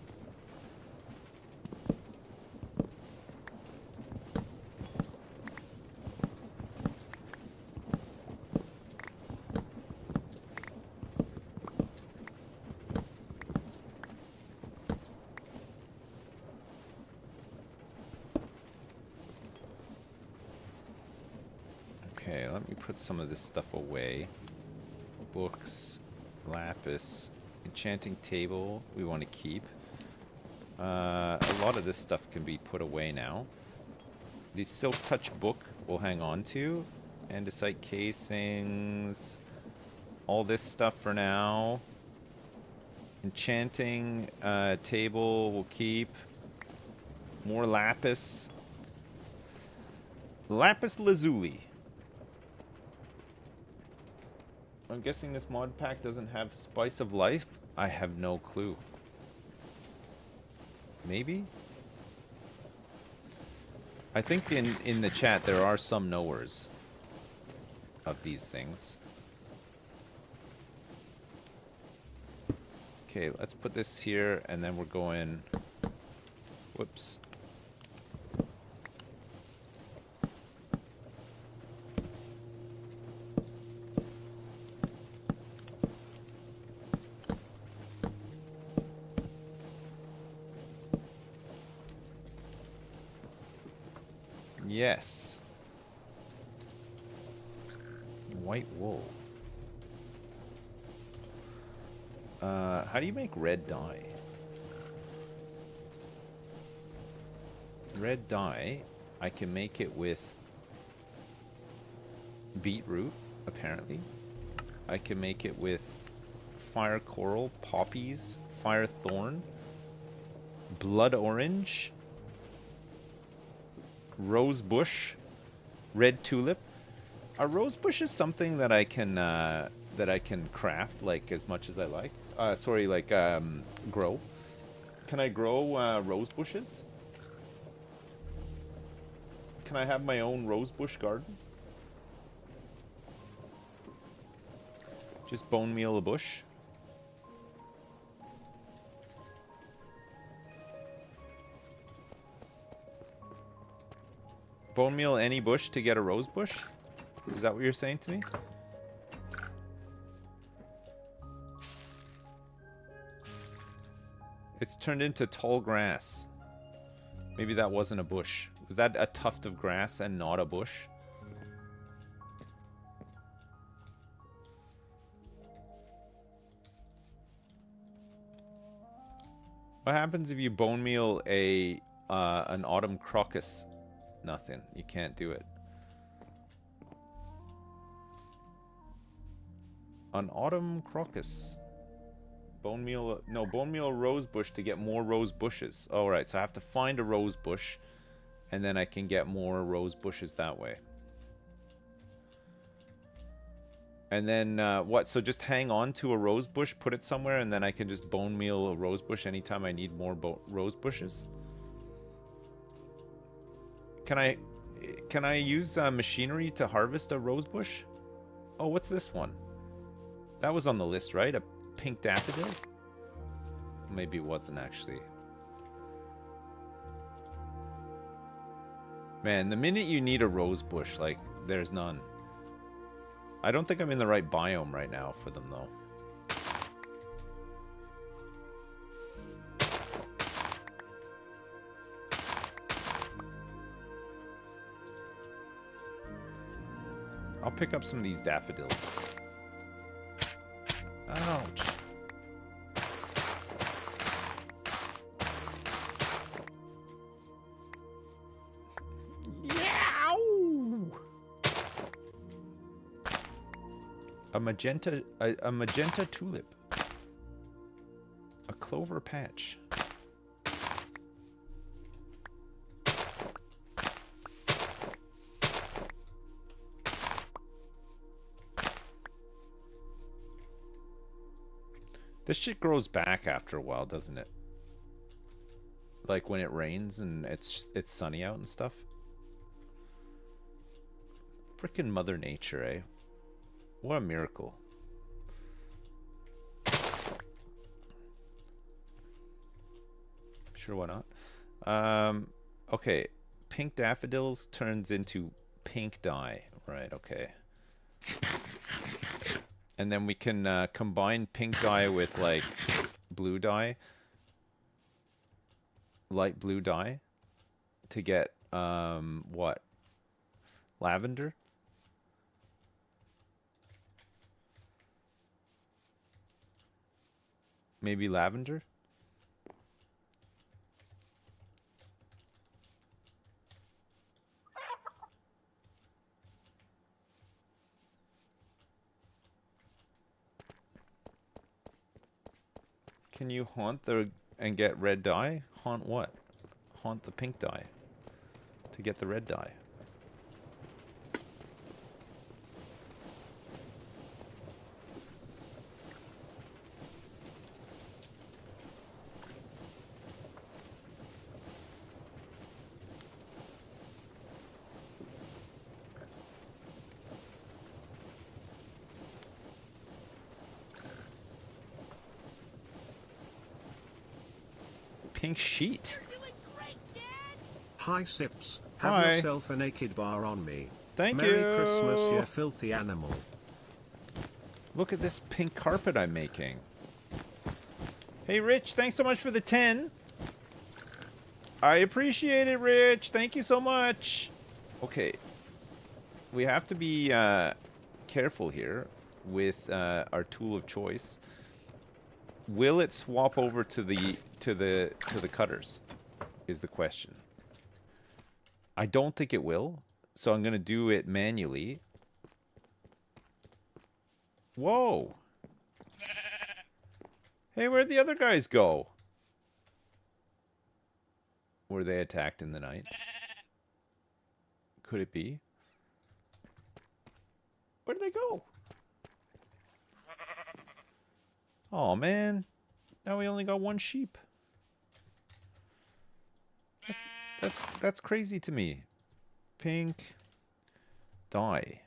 Okay, let me put some of this stuff away. Books, lapis, enchanting table we want to keep. A lot of this stuff can be put away now. The Silk Touch book we'll hang on to. Andesite casings. All this stuff for now. Enchanting table we'll keep. More lapis. Lapis lazuli. I'm guessing this mod pack doesn't have Spice of Life. I have no clue. Maybe? I think in the chat there are some knowers of these things. Okay, let's put this here and then we're going... Whoops. Yes. White wool. How do you make red dye? Red dye, I can make it with beetroot, apparently. I can make it with fire coral, poppies, fire thorn, blood orange, rose bush, red tulip. A rose bush is something that I can craft like as much as I like. Grow. Can I grow rose bushes? Can I have my own rose bush garden? Just bone meal a bush. Bone meal any bush to get a rose bush? Is that what you're saying to me? It's turned into tall grass. Maybe that wasn't a bush. Was that a tuft of grass and not a bush? What happens if you bone meal an autumn crocus? Nothing. You can't do it. An autumn crocus. Bone meal... No, bone meal rose bush to get more rose bushes. Alright, so I have to find a rose bush. And then I can get more rose bushes that way. And then, what? So just hang on to a rose bush, put it somewhere, and then I can just bone meal a rose bush anytime I need more rose bushes? Can I use machinery to harvest a rose bush? Oh, what's this one? That was on the list, right? A pink daffodil? Maybe it wasn't, actually. Man, the minute you need a rose bush, like, there's none. I don't think I'm in the right biome right now for them, though. I'll pick up some of these daffodils. Ouch. A magenta tulip. A clover patch. This shit grows back after a while, doesn't it? Like when it rains and it's sunny out and stuff. Frickin' Mother Nature, eh? What a miracle. Sure, why not? Okay. Pink daffodils turns into pink dye. Right, okay. And then we can combine pink dye with, like, blue dye. Light blue dye. To get, what? Lavender? Maybe lavender? Can you haunt and get red dye? Haunt what? Haunt the pink dye to get the red dye. Pink sheet. Hi Sips, have Hi. yourself a naked bar on me. Thank Merry you. Christmas, you filthy animal. Look at this pink carpet I'm making. Hey Rich, thanks so much for the 10. I appreciate it, Rich. Thank you so much. Okay. We have to be careful here with our tool of choice. Will it swap over to the cutters? Is the question. I don't think it will, so I'm gonna do it manually. Whoa! Hey, where'd the other guys go? Were they attacked in the night? Could it be? Where'd they go? Oh man, now we only got one sheep. That's crazy to me. Pink dye.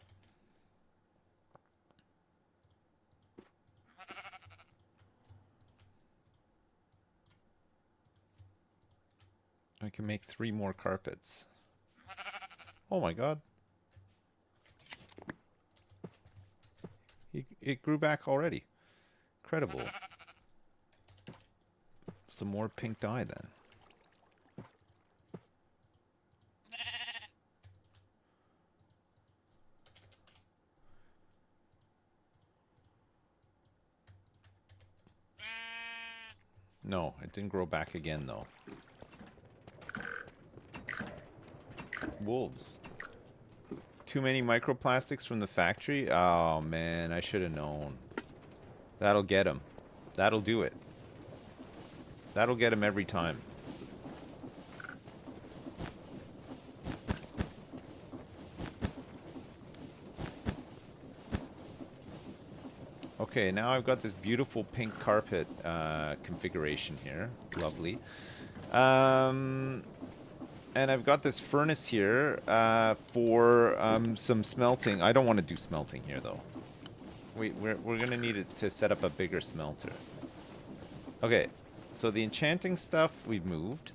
I can make 3 more carpets. Oh my god. It grew back already. Incredible. Some more pink dye then. No, it didn't grow back again though. Wolves. Too many microplastics from the factory? Oh man, I should have known. That'll get him. That'll do it. That'll get him every time. Okay, now I've got this beautiful pink carpet configuration here. Lovely. And I've got this furnace here for some smelting. I don't want to do smelting here, though. We're going to need it to set up a bigger smelter. Okay, so the enchanting stuff we've moved.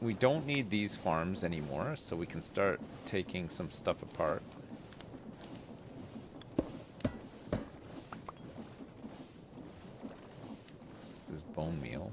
We don't need these farms anymore, so we can start taking some stuff apart. This is bone meal.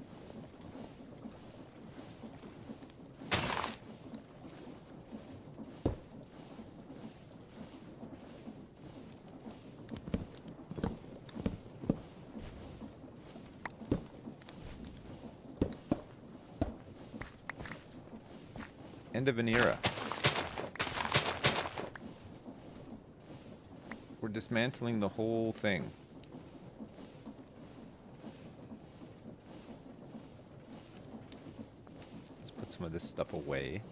End of an era. We're dismantling the whole thing. Let's put some of this stuff away.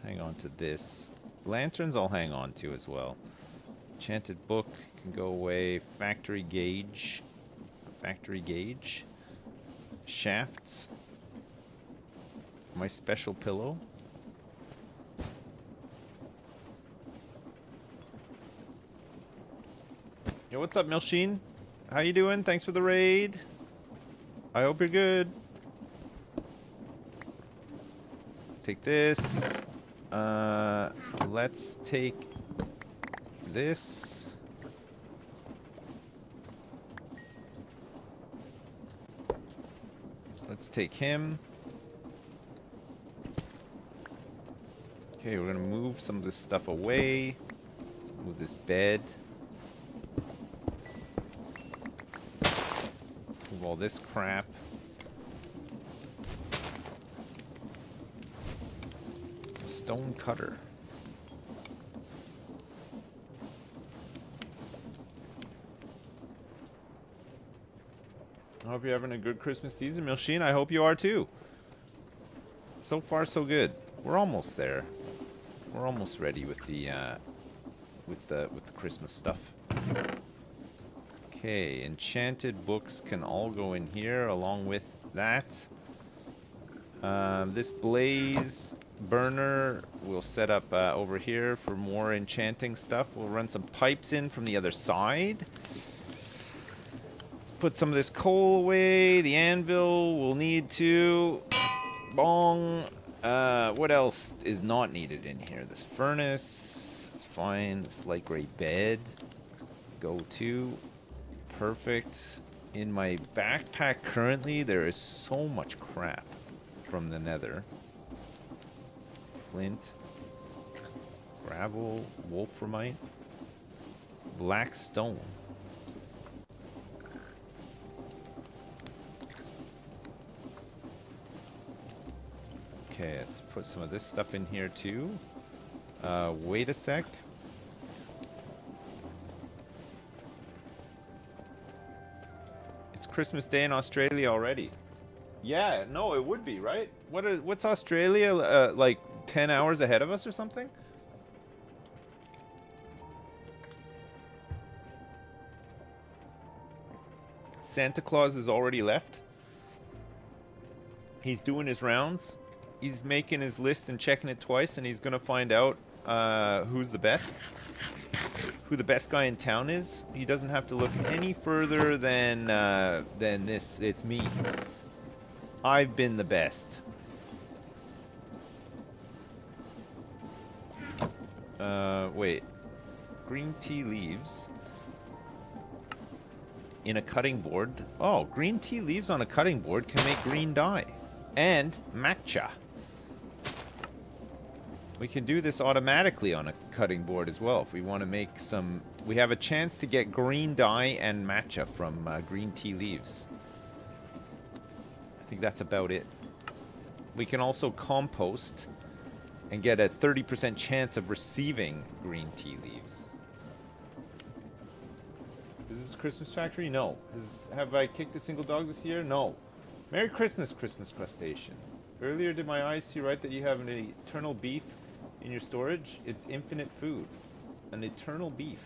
Hang on to this. Lanterns I'll hang on to as well. Enchanted book can go away. Factory gauge. Factory gauge. Shafts. My special pillow. Yo, what's up, Milsheen? How you doing? Thanks for the raid. I hope you're good. Take this. Let's take this. Let's take him. Okay, we're gonna move some of this stuff away. Let's move this bed. Move all this crap. Stone cutter. I hope you're having a good Christmas season, Milsheen. I hope you are too. So far, so good. We're almost there. We're almost ready with the Christmas stuff. Okay, enchanted books can all go in here along with that. This blaze burner we'll set up over here for more enchanting stuff. We'll run some pipes in from the other side. Put some of this coal away. The anvil we'll need to. Bong. What else is not needed in here? This furnace is fine. This light gray bed. Go to. Perfect. In my backpack currently, there is so much crap from the nether. Flint, gravel, wolframite, black stone. Okay, let's put some of this stuff in here too. Wait a sec. It's Christmas Day in Australia already. Yeah, no, it would be, right? What's Australia like 10 hours ahead of us or something? Santa Claus has already left. He's doing his rounds. He's making his list and checking it twice, and he's gonna find out who's the best. Who the best guy in town is. He doesn't have to look any further than this. It's me. I've been the best. Wait. Green tea leaves in a cutting board. Oh, green tea leaves on a cutting board can make green dye. And matcha. We can do this automatically on a cutting board as well if we want to make some... We have a chance to get green dye and matcha from green tea leaves. I think that's about it. We can also compost and get a 30% chance of receiving green tea leaves. Is this Christmas Factory? No. Have I kicked a single dog this year? No. Merry Christmas, Christmas Crustacean. Earlier did my eyes see right that you have an eternal beef in your storage? It's infinite food. An eternal beef.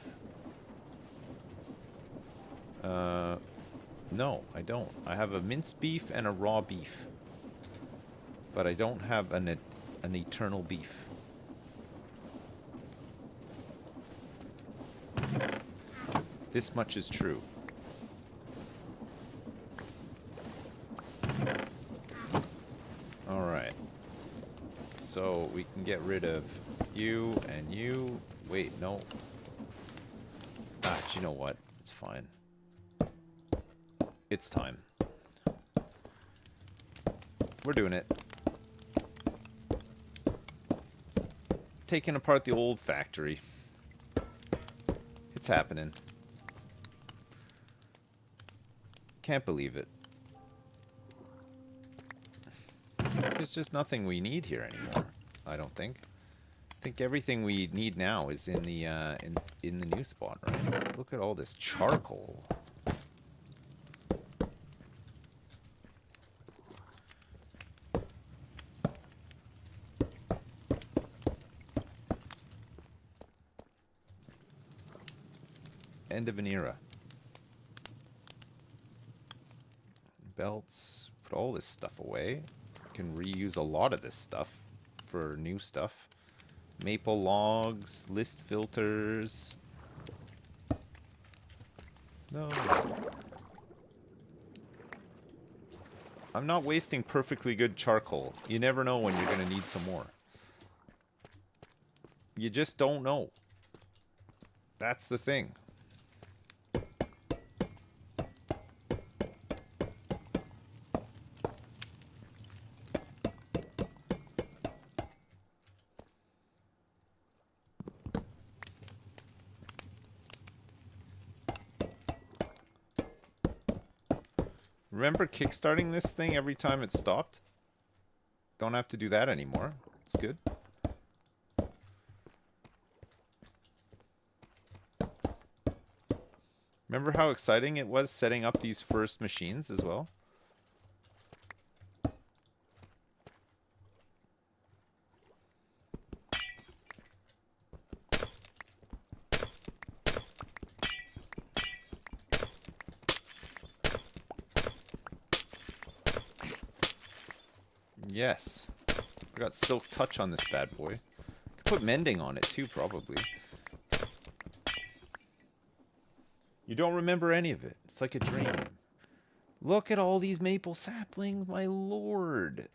No, I don't. I have a minced beef and a raw beef. But I don't have an eternal beef. This much is true. Alright. So we can get rid of you and you. Wait, no. Ah, you know what? It's fine. It's time. We're doing it. Taking apart the old factory. It's happening. Can't believe it. There's just nothing we need here anymore, I don't think. I think everything we need now is in the in the new spot, right? Look at all this charcoal. End of an era. Belts. Put all this stuff away. Can reuse a lot of this stuff for new stuff. Maple logs, list filters. No. I'm not wasting perfectly good charcoal. You never know when you're going to need some more. You just don't know. That's the thing. Remember kickstarting this thing every time it stopped? Don't have to do that anymore. It's good. Remember how exciting it was setting up these first machines as well? Yes. I got silk touch on this bad boy. Could put mending on it too, probably. You don't remember any of it. It's like a dream. Look at all these maple saplings, my lord.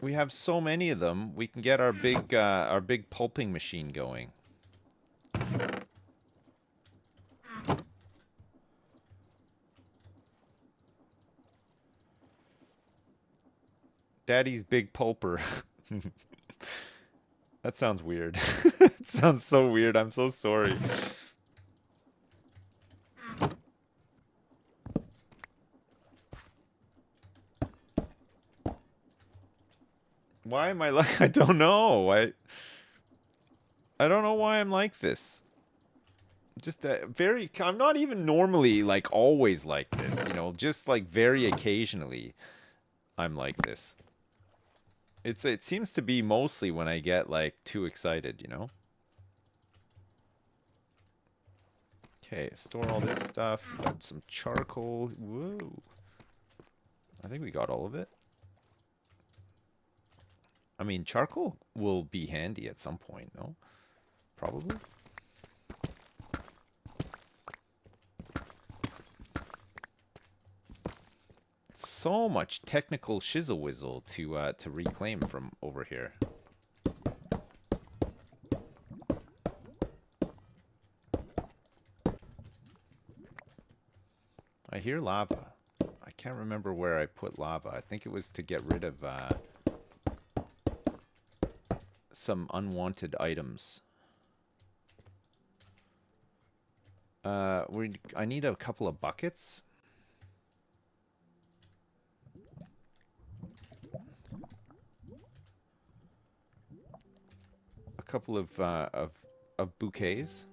We have so many of them, we can get our big pulping machine going. Daddy's big pulper. That sounds weird. It sounds so weird. I'm so sorry. Why am I like... I don't know. I don't know why I'm like this. Just very... I'm not even normally, like, always like this, you know? Just, like, very occasionally I'm like this. It seems to be mostly when I get, like, too excited, you know? Okay, store all this stuff. Got some charcoal. Whoa. I think we got all of it. I mean, charcoal will be handy at some point, no? Probably. So much technical shizzle whizzle to reclaim from over here. I hear lava. I can't remember where I put lava. I think it was to get rid of some unwanted items. I need a couple of buckets. A couple of bouquets.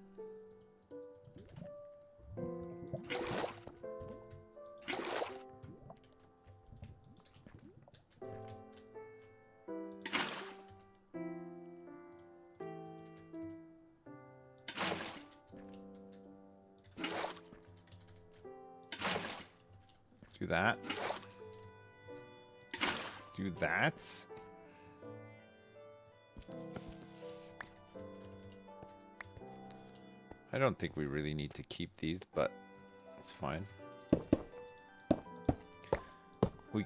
Do that. Do that. I don't think we really need to keep these, but it's fine.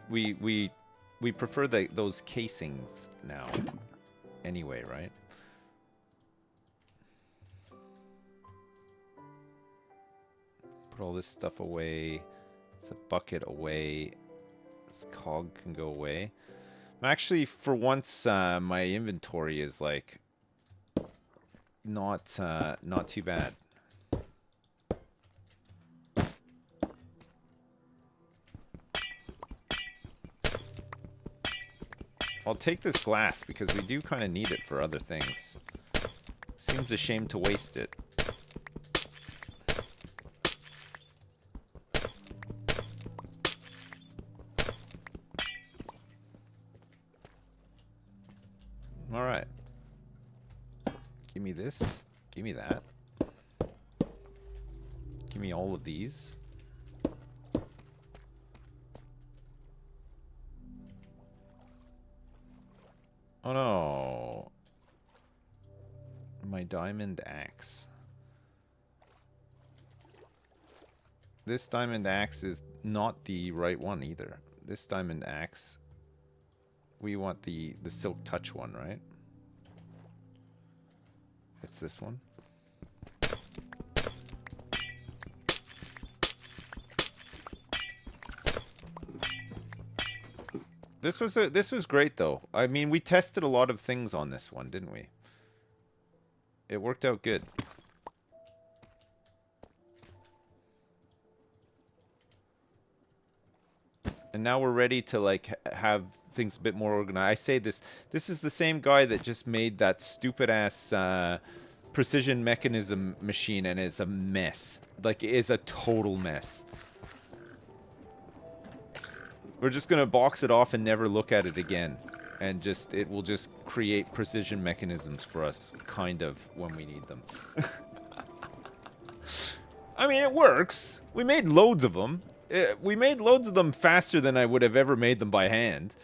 We prefer those casings now. Anyway, right? Put all this stuff away. It's a bucket away. This cog can go away. Actually, for once, my inventory is like not too bad. I'll take this glass because we do kind of need it for other things. Seems a shame to waste it. All right. Give me this. Give me that. Give me all of these. Oh no. My diamond axe. This diamond axe is not the right one either. This diamond axe, we want the silk touch one, right? It's this one. This was great though. I mean, we tested a lot of things on this one, didn't we? It worked out good. And now we're ready to like have things a bit more organized. I say this is the same guy that just made that stupid ass precision mechanism machine, and it's a mess. Like, it is a total mess. We're just gonna box it off and never look at it again. And just, it will just create precision mechanisms for us, kind of, when we need them. I mean, it works. We made loads of them. We made loads of them faster than I would have ever made them by hand.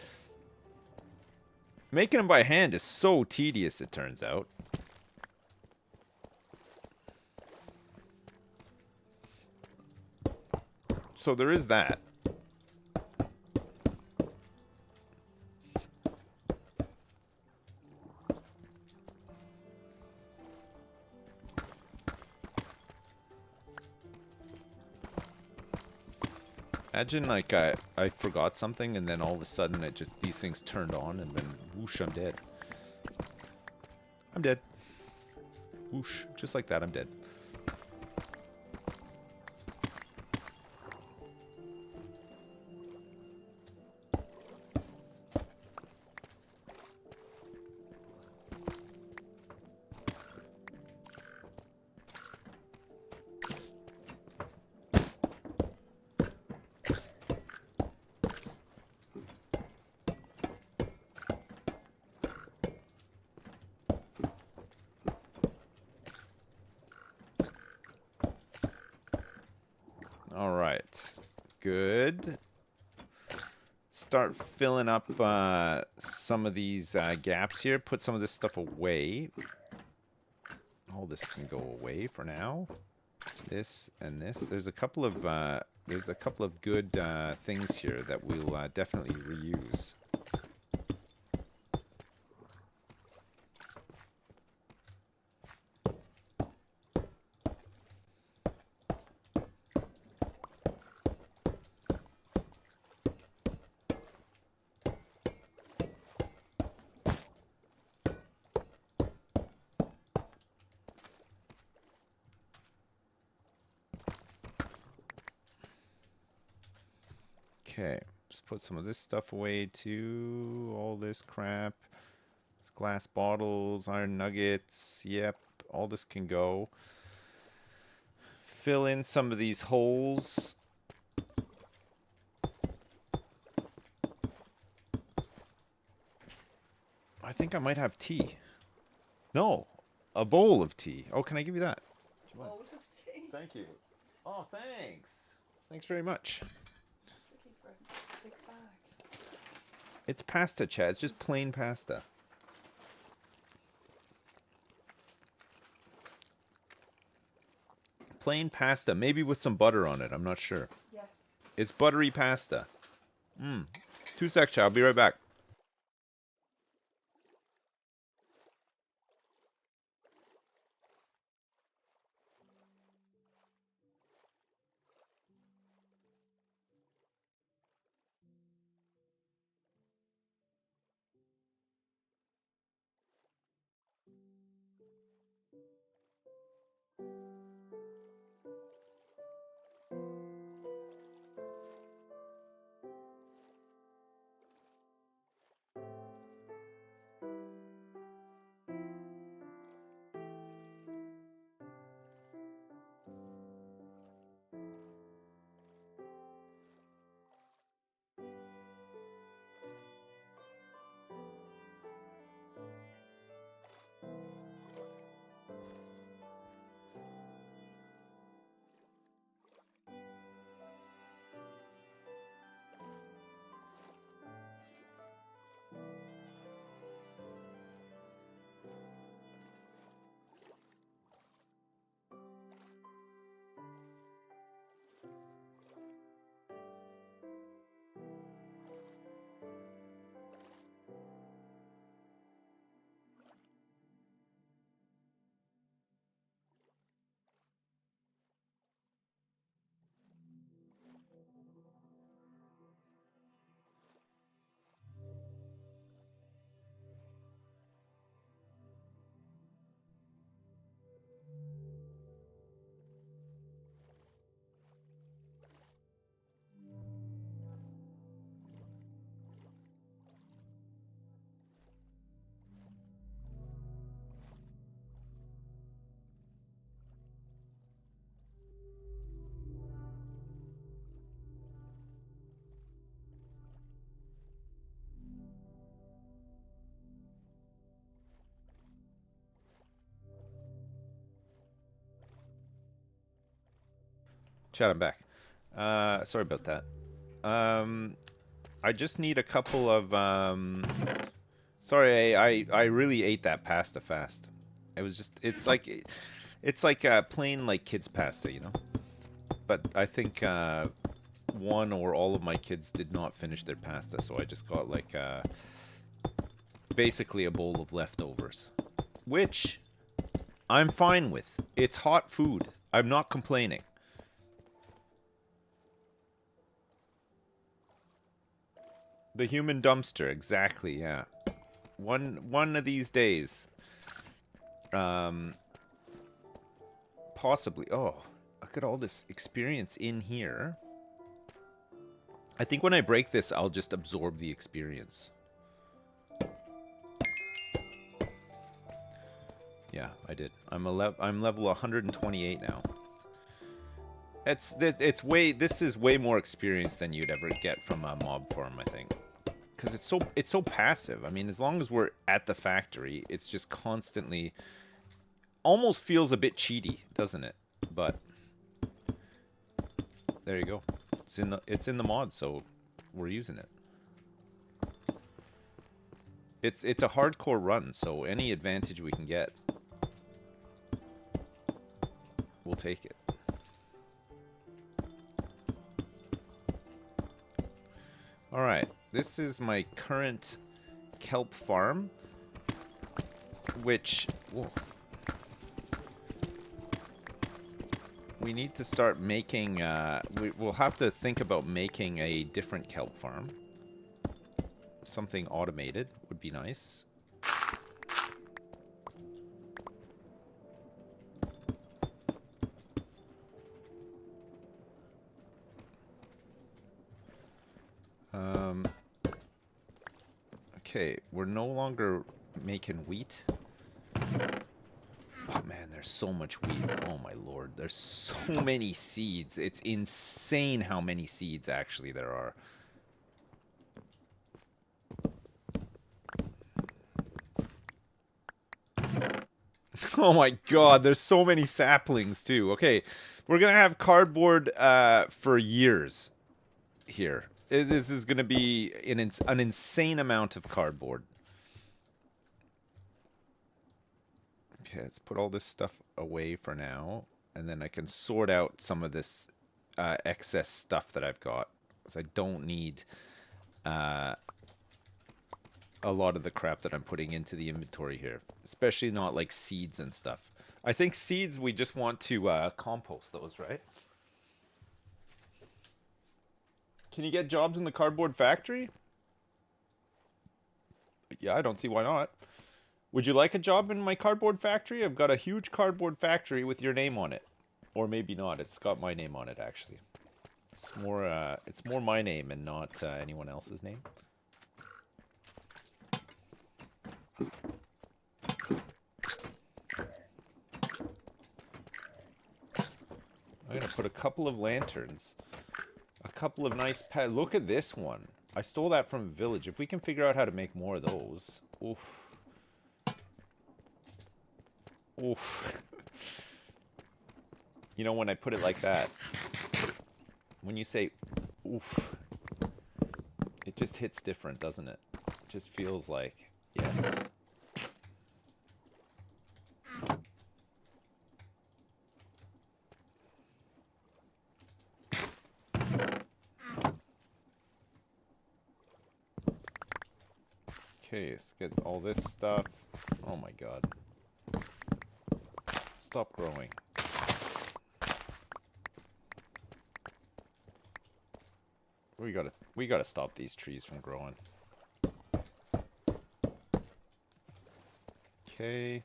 Making them by hand is so tedious, it turns out. So there is that. Imagine like I forgot something and then all of a sudden it just these things turned on and then whoosh, I'm dead. I'm dead. Whoosh, just like that, I'm dead. Alright. Good. Start filling up some of these gaps here. Put some of this stuff away. All this can go away for now. This and this. There's a couple of good things here that we'll definitely reuse. Okay, let's put some of this stuff away too. All this crap. These glass bottles, iron nuggets. Yep, all this can go. Fill in some of these holes. I think I might have tea. No, a bowl of tea. Oh, can I give you that? Bowl of tea. Thank you. Oh, thanks. Thanks very much. Looking for a big bag. It's pasta, Chad. It's just plain pasta. Plain pasta, maybe with some butter on it. I'm not sure. Yes. It's buttery pasta. 2 sec, Chad. I'll be right back. Chad, I'm back. Sorry about that. I just need a couple of... Sorry, I really ate that pasta fast. It was just... It's like plain like kids pasta, you know? But I think one or all of my kids did not finish their pasta, so I just got like basically a bowl of leftovers. Which I'm fine with. It's hot food. I'm not complaining. The human dumpster, exactly, yeah. One of these days. Possibly. Oh, look at all this experience in here. I think when I break this, I'll just absorb the experience. Yeah, I did. I'm level 128 now. This is way more experience than you'd ever get from a mob farm, I think. Because it's so passive. I mean, as long as we're at the factory, it's just constantly almost feels a bit cheaty, doesn't it? But there you go. It's in the mod, so we're using it. It's a hardcore run, so any advantage we can get, we'll take it. All right, this is my current kelp farm, which we need to start making. We'll have to think about making a different kelp farm. Something automated would be nice. Okay, we're no longer making wheat. Oh man, there's so much wheat. Oh my lord, there's so many seeds. It's insane how many seeds actually there are. Oh my god, there's so many saplings too. Okay, we're gonna have cardboard for years here. This is gonna be an insane amount of cardboard. Okay, let's put all this stuff away for now, and then I can sort out some of this excess stuff that I've got, because I don't need a lot of the crap that I'm putting into the inventory here, especially not like seeds and stuff. I think seeds, we just want to compost those, right? Can you get jobs in the cardboard factory? Yeah, I don't see why not. Would you like a job in my cardboard factory? I've got a huge cardboard factory with your name on it. Or maybe not. It's got my name on it, actually. It's more my name and not anyone else's name. I'm gonna put a couple of lanterns. A couple of nice look at this one. I stole that from a village. If we can figure out how to make more of those. Oof. Oof. You know, when I put it like that, when you say oof, it just hits different, doesn't it? It just feels like, yes. Okay, let's get all this stuff. Oh my god. Stop growing. We gotta stop these trees from growing. Okay.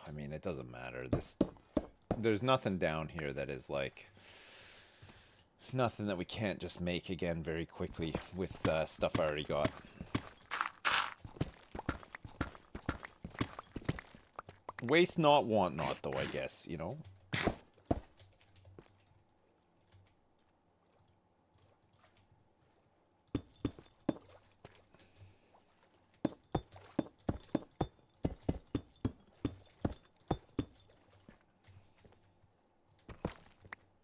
I mean, it doesn't matter. There's nothing down here that is like nothing that we can't just make again very quickly with stuff I already got. Waste not, want not, though, I guess, you know?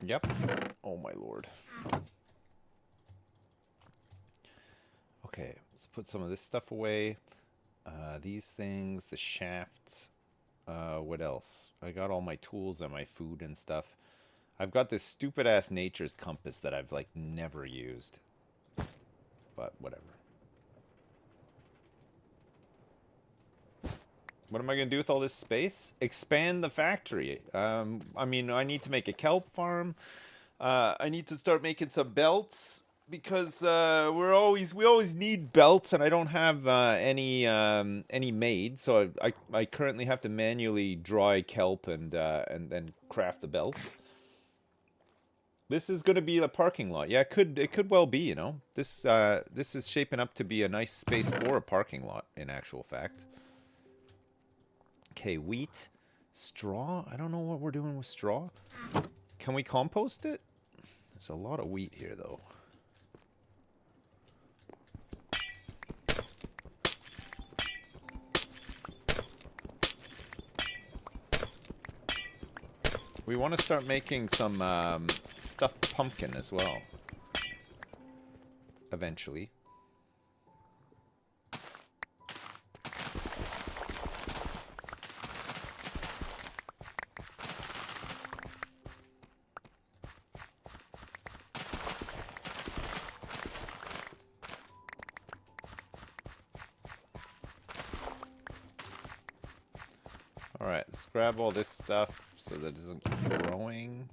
Yep. Oh my lord. Okay, let's put some of this stuff away. These things, the shafts. What else? I got all my tools and my food and stuff. I've got this stupid ass nature's compass that I've like never used. But whatever. What am I going to do with all this space? Expand the factory. I mean, I need to make a kelp farm. I need to start making some belts. because we always need belts, and I don't have any made, so I currently have to manually dry kelp and then craft the belts. This is going to be a parking lot. Yeah, it could well be, you know. This is shaping up to be a nice space for a parking lot, in actual fact. Okay, wheat, straw. I don't know what we're doing with straw. Can we compost it? There's a lot of wheat here, though. We want to start making some stuffed pumpkin as well. Eventually. Alright, let's grab all this stuff so that it doesn't keep growing.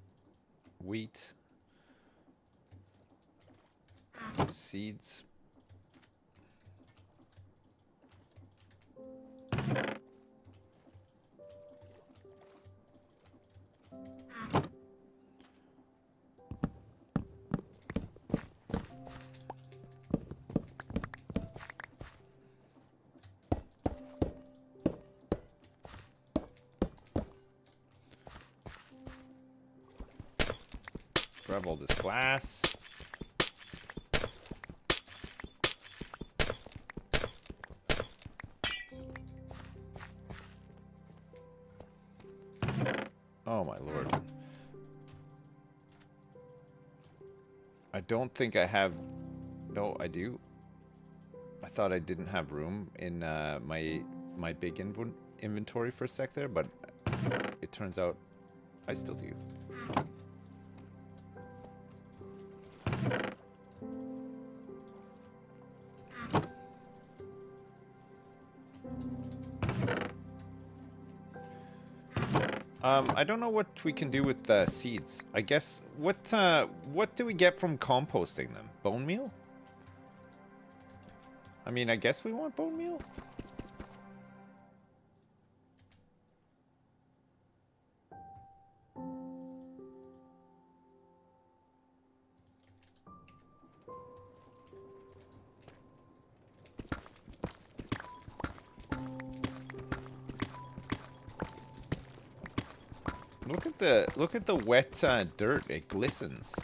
Wheat. Seeds. Grab all this glass. Oh my lord. I don't think I have... No, I do. I thought I didn't have room in my big inventory for a sec there, but it turns out I still do. I don't know what we can do with the seeds. I guess what do we get from composting them? Bone meal? I mean, I guess we want bone meal. Look at the wet dirt. It glistens.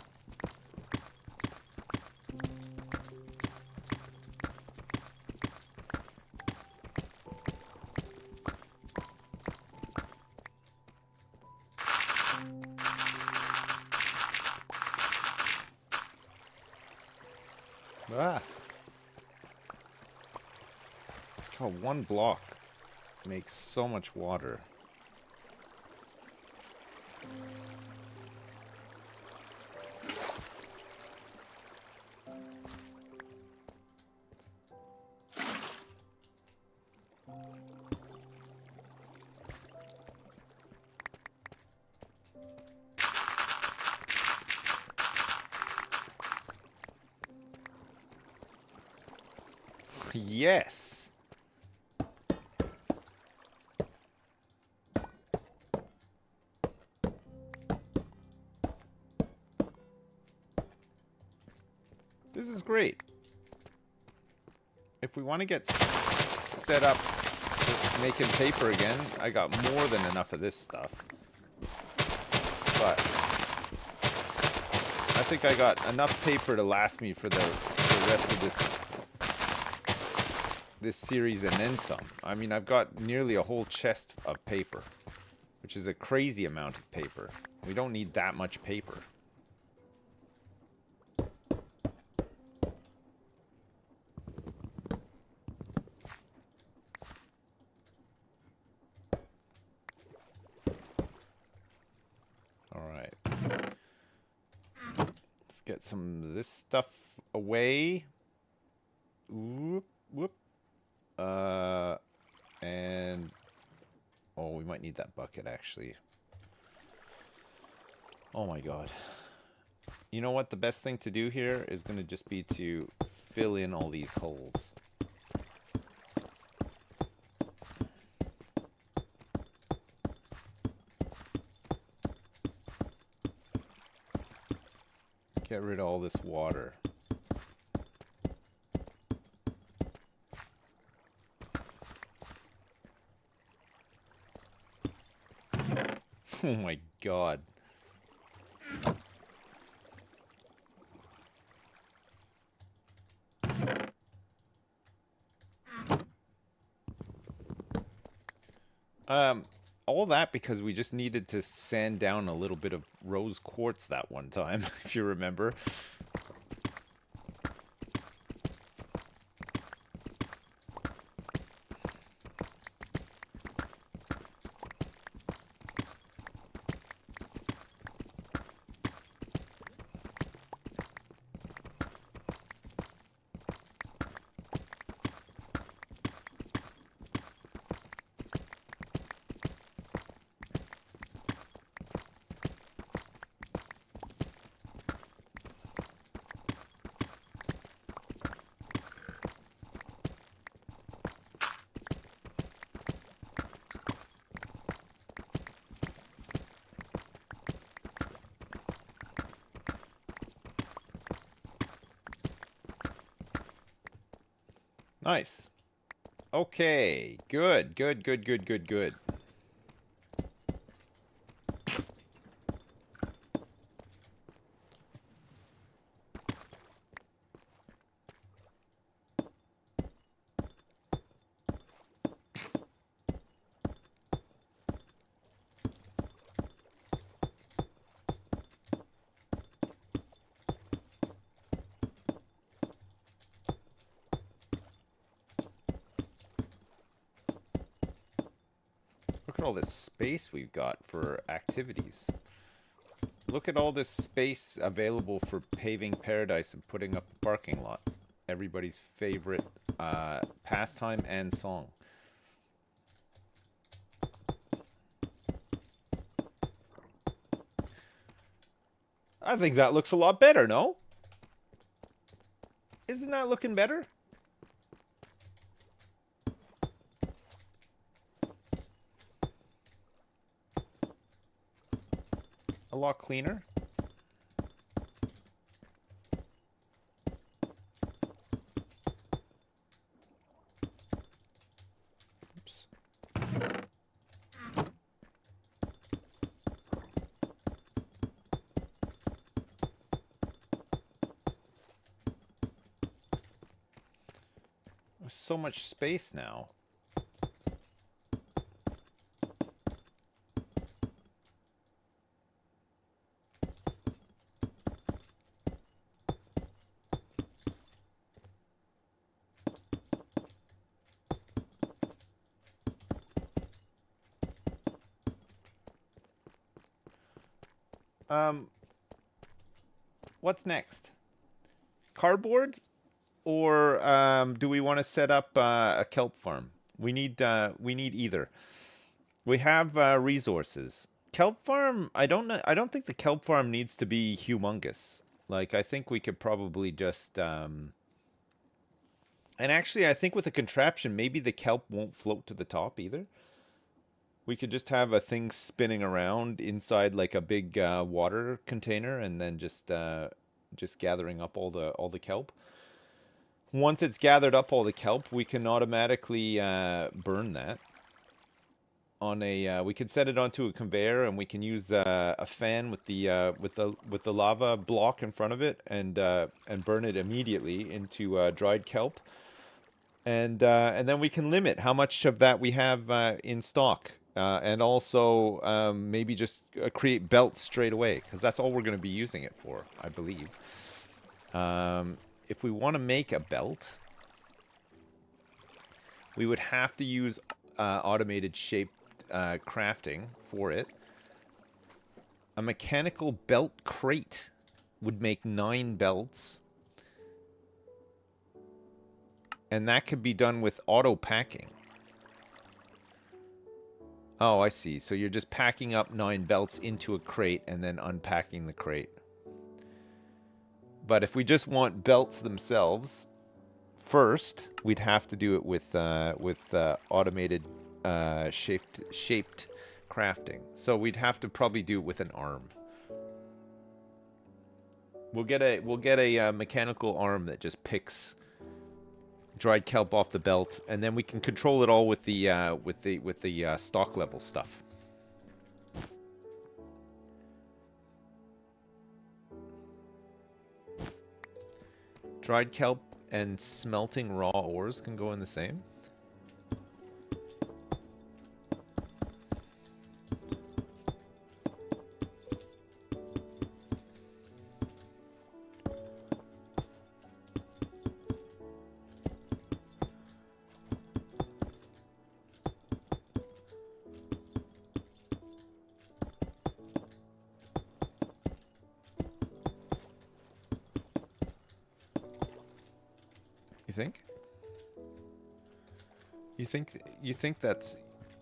Ah. Oh, one block makes so much water. Yes. This is great. If we want to get set up with making paper again, I got more than enough of this stuff. But I think I got enough paper to last me for the rest of this series and then some. I mean, I've got nearly a whole chest of paper, which is a crazy amount of paper. We don't need that much paper. Alright. Let's get some of this stuff away. Whoop, whoop. And oh, we might need that bucket actually. Oh my god. You know what? The best thing to do here is going to just be to fill in all these holes. Get rid of all this water. Oh my god. All that because we just needed to sand down a little bit of rose quartz that one time, if you remember. Nice. Okay. Good. Good, good, good, good, good. Look at all this space we've got for activities. Look at all this space available for paving paradise and putting up a parking lot. Everybody's favorite pastime and song. I think that looks a lot better, no? Isn't that looking better? A lot cleaner. Oops. There's so much space now. What's next? Cardboard? Or do we want to set up a kelp farm? We need either. We have resources. Kelp farm, I don't know. I don't think the kelp farm needs to be humongous. Like, I think we could probably just and actually I think with a contraption maybe the kelp won't float to the top either. We could just have a thing spinning around inside like a big water container and then just gathering up all the kelp. Once it's gathered up all the kelp, we can automatically burn that on a. We could set it onto a conveyor, and we can use a fan with the lava block in front of it, and burn it immediately into dried kelp. And then we can limit how much of that we have in stock, and also maybe just create belts straight away, because that's all we're going to be using it for, I believe. If we want to make a belt, we would have to use automated shaped crafting for it. A mechanical belt crate would make 9 belts. And that could be done with auto packing. Oh, I see. So you're just packing up 9 belts into a crate and then unpacking the crate. But if we just want belts themselves, first we'd have to do it with automated shaped crafting. So we'd have to probably do it with an arm. We'll get a mechanical arm that just picks dried kelp off the belt, and then we can control it all with the stock level stuff. Dried kelp and smelting raw ores can go in the same.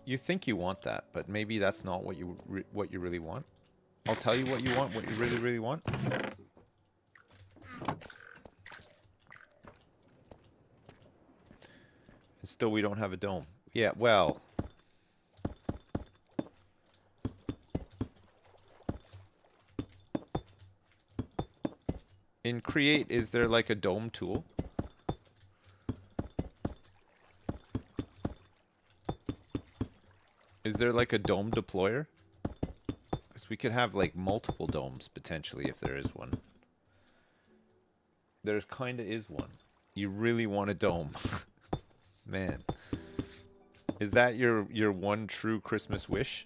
You think you want that, but maybe that's not what you really want. I'll tell you what you want, what you really want. And still we don't have a dome. Yeah, well, in Create, is there like a dome tool? Is there like a dome deployer? Because we could have like multiple domes potentially if there is one. There kind of is one. You really want a dome. Man. Is that your one true Christmas wish?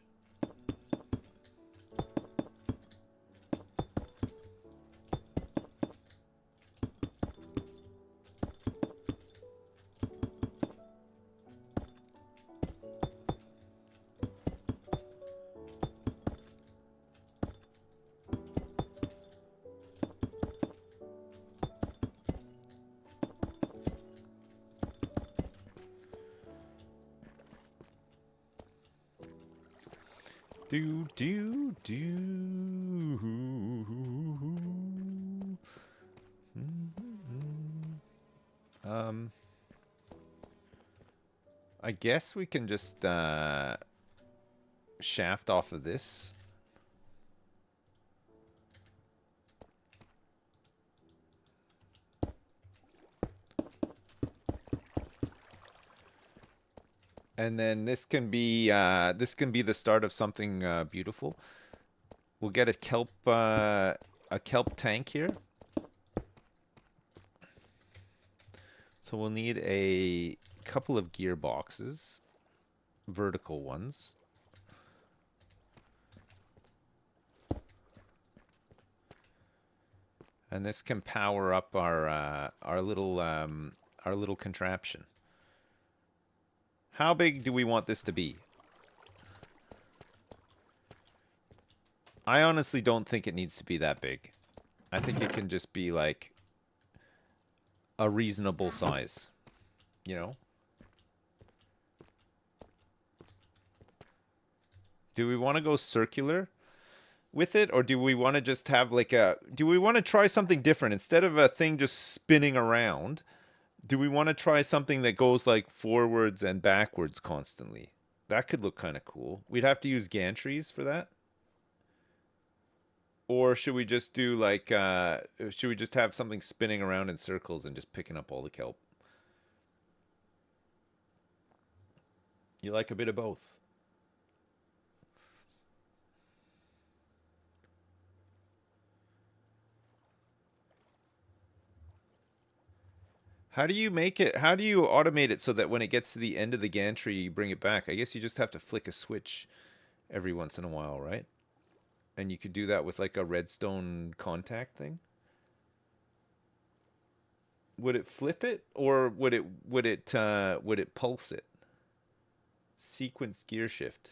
I guess we can just shaft off of this. And then this can be the start of something beautiful. We'll get a kelp tank here. So we'll need a couple of gearboxes, vertical ones. And this can power up our little contraption. How big do we want this to be? I honestly don't think it needs to be that big. I think it can just be like a reasonable size, you know? Do we want to go circular with it, or do we want to just have like do we want to try something different? Instead of a thing just spinning around, do we want to try something that goes like forwards and backwards constantly? That could look kind of cool. We'd have to use gantries for that. Or should we just do like, should we just have something spinning around in circles and just picking up all the kelp? You like a bit of both. How do you make it? How do you automate it so that when it gets to the end of the gantry, you bring it back? I guess you just have to flick a switch every once in a while, right? And you could do that with like a redstone contact thing. Would it flip it, or would it pulse it? Sequence gear shift.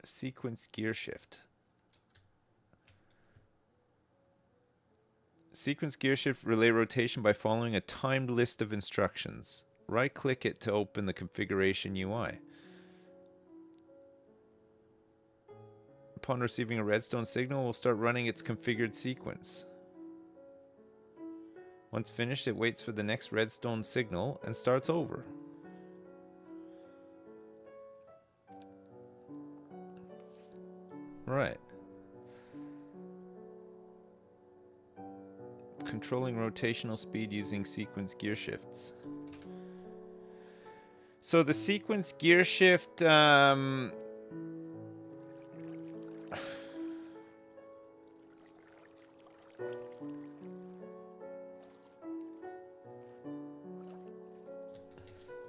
Sequence gear shift. Sequence gear shift relay rotation by following a timed list of instructions. Right-click it to open the configuration UI. Upon receiving a redstone signal, we'll start running its configured sequence. Once finished, it waits for the next redstone signal and starts over. Right. Controlling rotational speed using sequence gear shifts. So the sequence gear shift,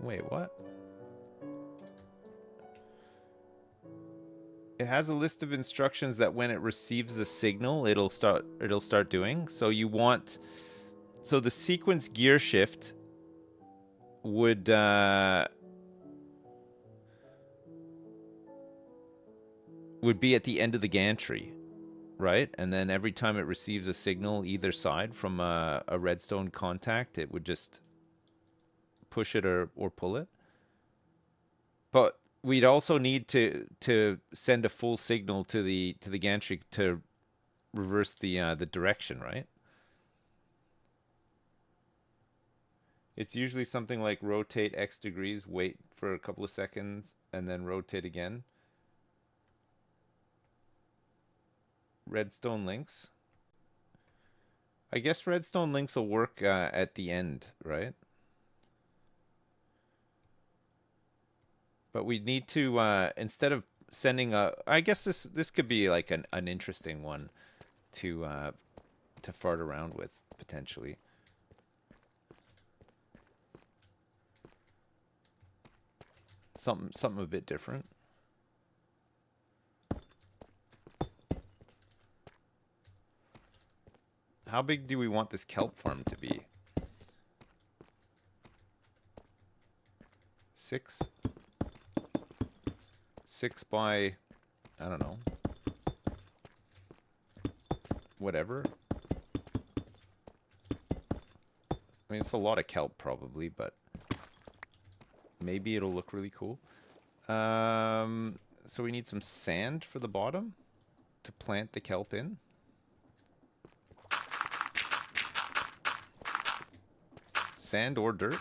wait, what? It has a list of instructions that when it receives the signal, it'll start doing. So you want, so the sequence gear shift would be at the end of the gantry, right? And then every time it receives a signal either side from a redstone contact, it would just push it or pull it. But we'd also need to send a full signal to the gantry to reverse the direction, right? It's usually something like rotate X degrees, wait for a couple of seconds, and then rotate again. Redstone links. I guess redstone links will work at the end, right? But we need to instead of sending a, I guess this could be like an interesting one to fart around with potentially. Something a bit different. How big do we want this kelp farm to be? 6? 6 by, I don't know, whatever. I mean, it's a lot of kelp probably, but maybe it'll look really cool. So we need some sand for the bottom to plant the kelp in. Sand or dirt.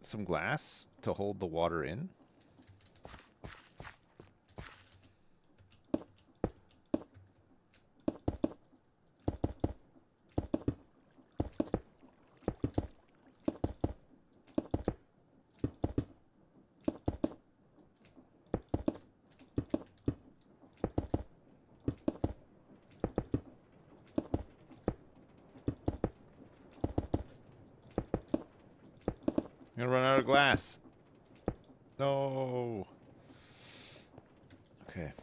Some glass to hold the water in. I'm gonna run out of glass. No. Okay.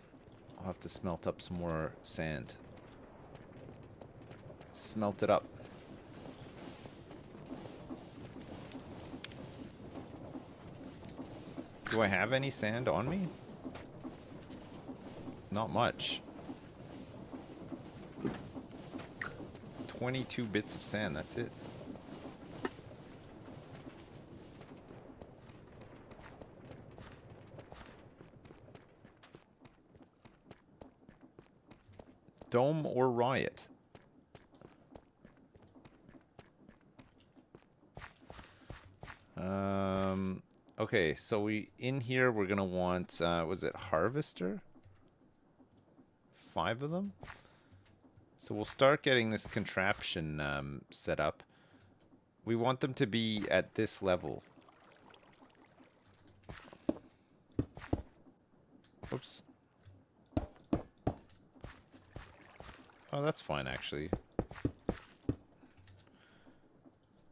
I'll have to smelt up some more sand. Smelt it up. Do I have any sand on me? Not much. 22 bits of sand, that's it. Dome or riot? Okay, so in here we're gonna want was it harvester? 5 of them. So we'll start getting this contraption set up. We want them to be at this level. Oops. Oh, that's fine, actually.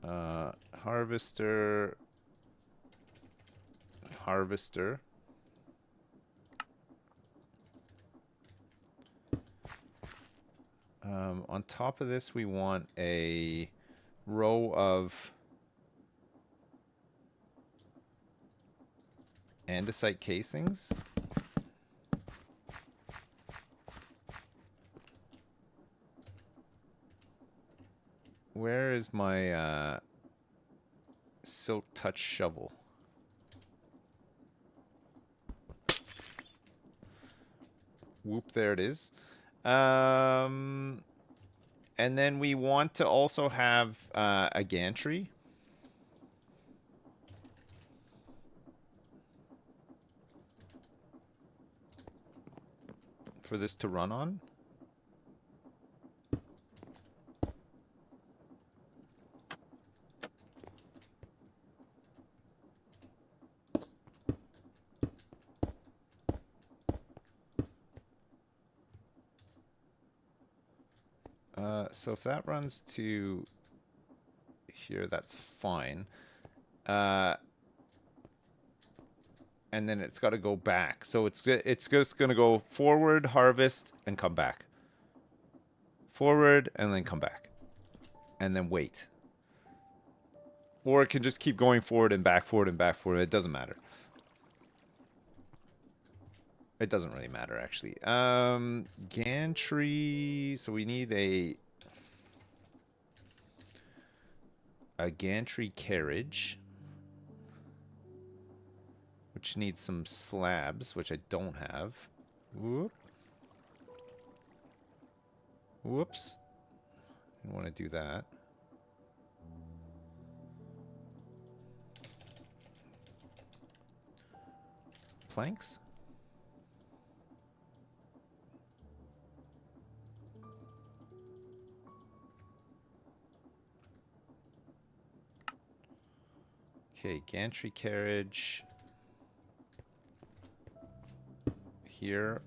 Harvester. Harvester. On top of this, we want a row of andesite casings. Where's my silk touch shovel? Whoop, there it is. And then we want to also have a gantry. For this to run on. So if that runs to here, that's fine. And then it's got to go back. So it's just going to go forward, harvest, and come back. Forward, and then come back. And then wait. Or it can just keep going forward and back, forward and back, forward. It doesn't matter. It doesn't really matter, actually. Gantry. So we need a gantry carriage, which needs some slabs, which I don't have. Whoop. Whoops. I want to do that. Planks? Okay, gantry carriage. Here.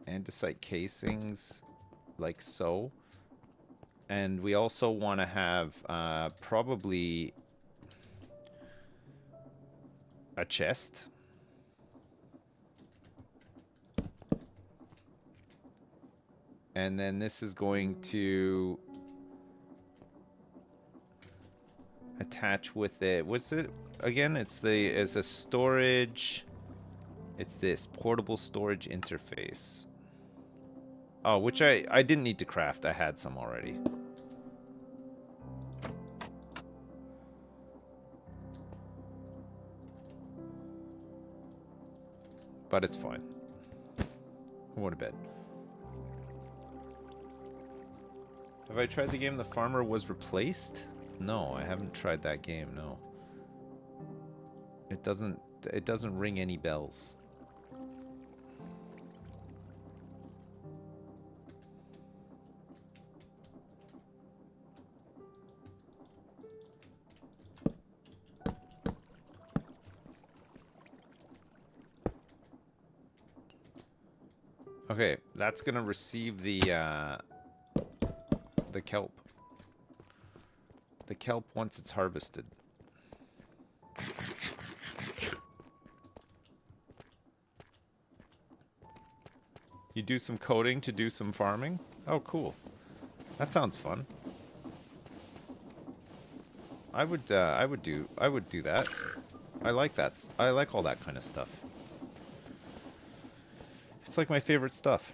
Andesite casings, like so. And we also want to have probably a chest. And then this is going to attach with it. What's it again? It's a storage. It's this portable storage interface. Oh, which I didn't need to craft. I had some already. But it's fine. I'm going to bed. Have I tried the game The Farmer Was Replaced? No, I haven't tried that game, no. It doesn't ring any bells. Okay, that's gonna receive the kelp. The kelp once it's harvested. You do some coding to do some farming? Oh, cool. That sounds fun. I would do that. I like that. I like all that kind of stuff. It's like my favorite stuff.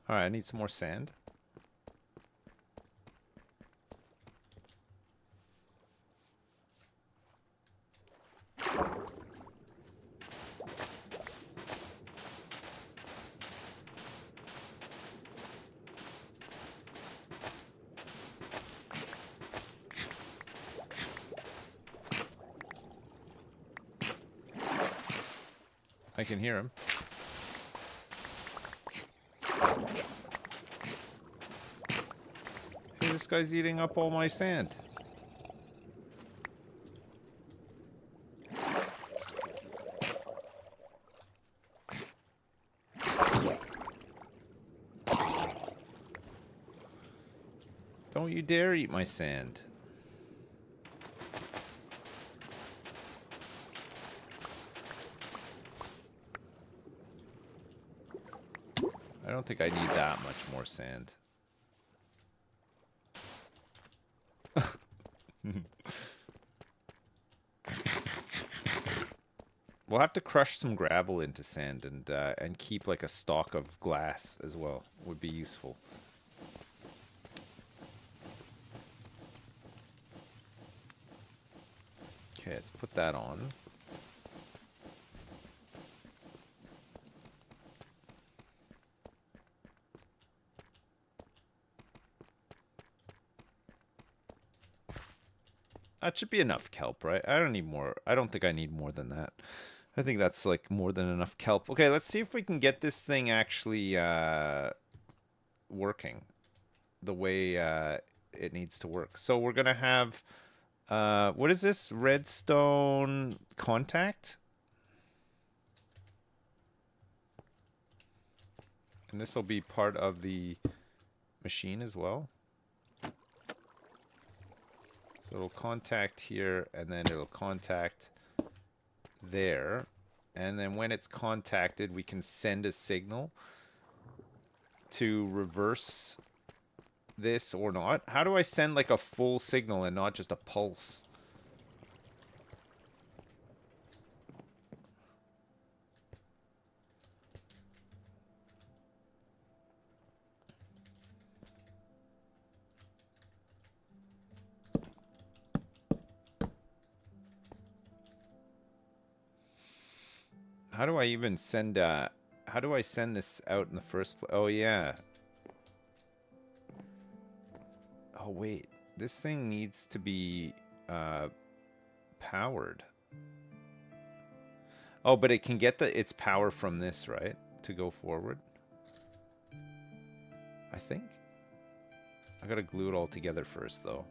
Alright, I need some more sand. I can hear him. Hey, this guy's eating up all my sand. Don't you dare eat my sand. I don't think I need that much more sand. We'll have to crush some gravel into sand and keep like a stock of glass as well. Would be useful. Okay, let's put that on. That should be enough kelp, right? I don't need more. I don't think I need more than that. I think that's like more than enough kelp. Okay, let's see if we can get this thing actually working the way it needs to work. So we're gonna have what is this? Redstone contact? And this will be part of the machine as well. So it'll contact here, and then it'll contact there. And then when it's contacted, we can send a signal to reverse this or not. How do I send like a full signal and not just a pulse? How do I even send how do I send this out in the first place? Oh yeah. Oh wait, this thing needs to be powered. Oh, but it can get its power from this, right? To go forward. I think. I gotta glue it all together first though.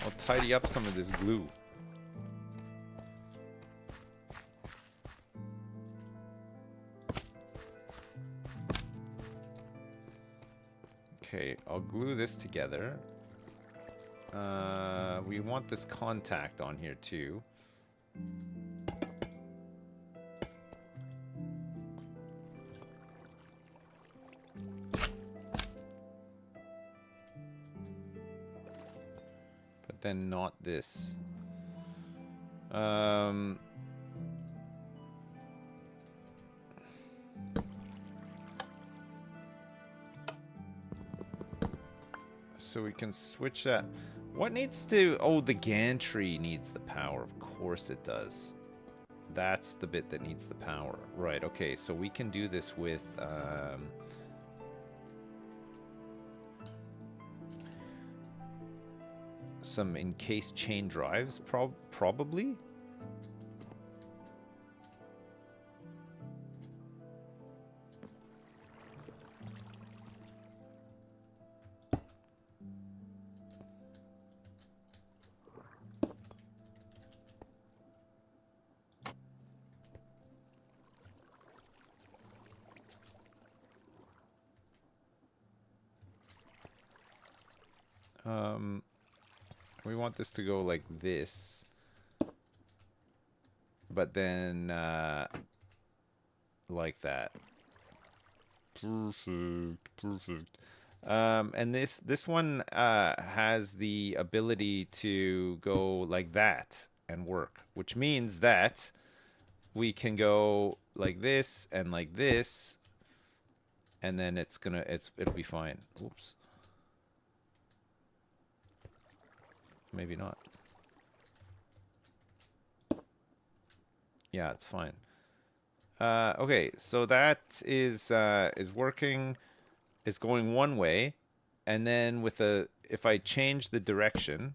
I'll tidy up some of this glue. Okay, I'll glue this together. We want this contact on here too. But then not this. So we can switch that. What needs to... Oh, the gantry needs the power. Of course it does. That's the bit that needs the power. Right, okay. So we can do this with... some encased chain drives, probably? We want this to go like this, but then like that. Perfect. And this one has the ability to go like that and work, which means that we can go like this, and then it'll be fine. Oops. Maybe not. Yeah, it's fine. Okay, so that is working. It's going one way, and then if I change the direction,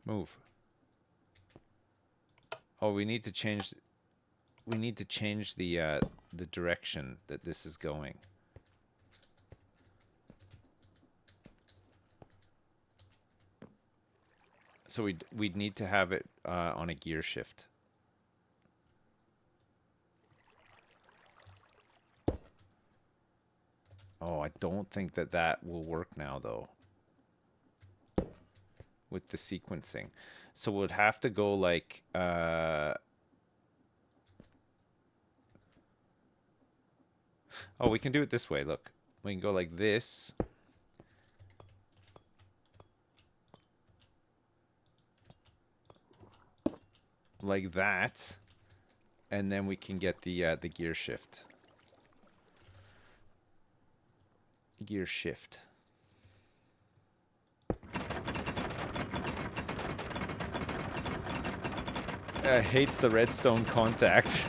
move. Oh, we need to change the direction that this is going. So we'd need to have it on a gear shift. Oh, I don't think that that will work now, though. With the sequencing. So we'd have to go like... Oh, we can do it this way, look. We can go like this. Like that. And then we can get the gear shift. Gear shift. Hates the redstone contact.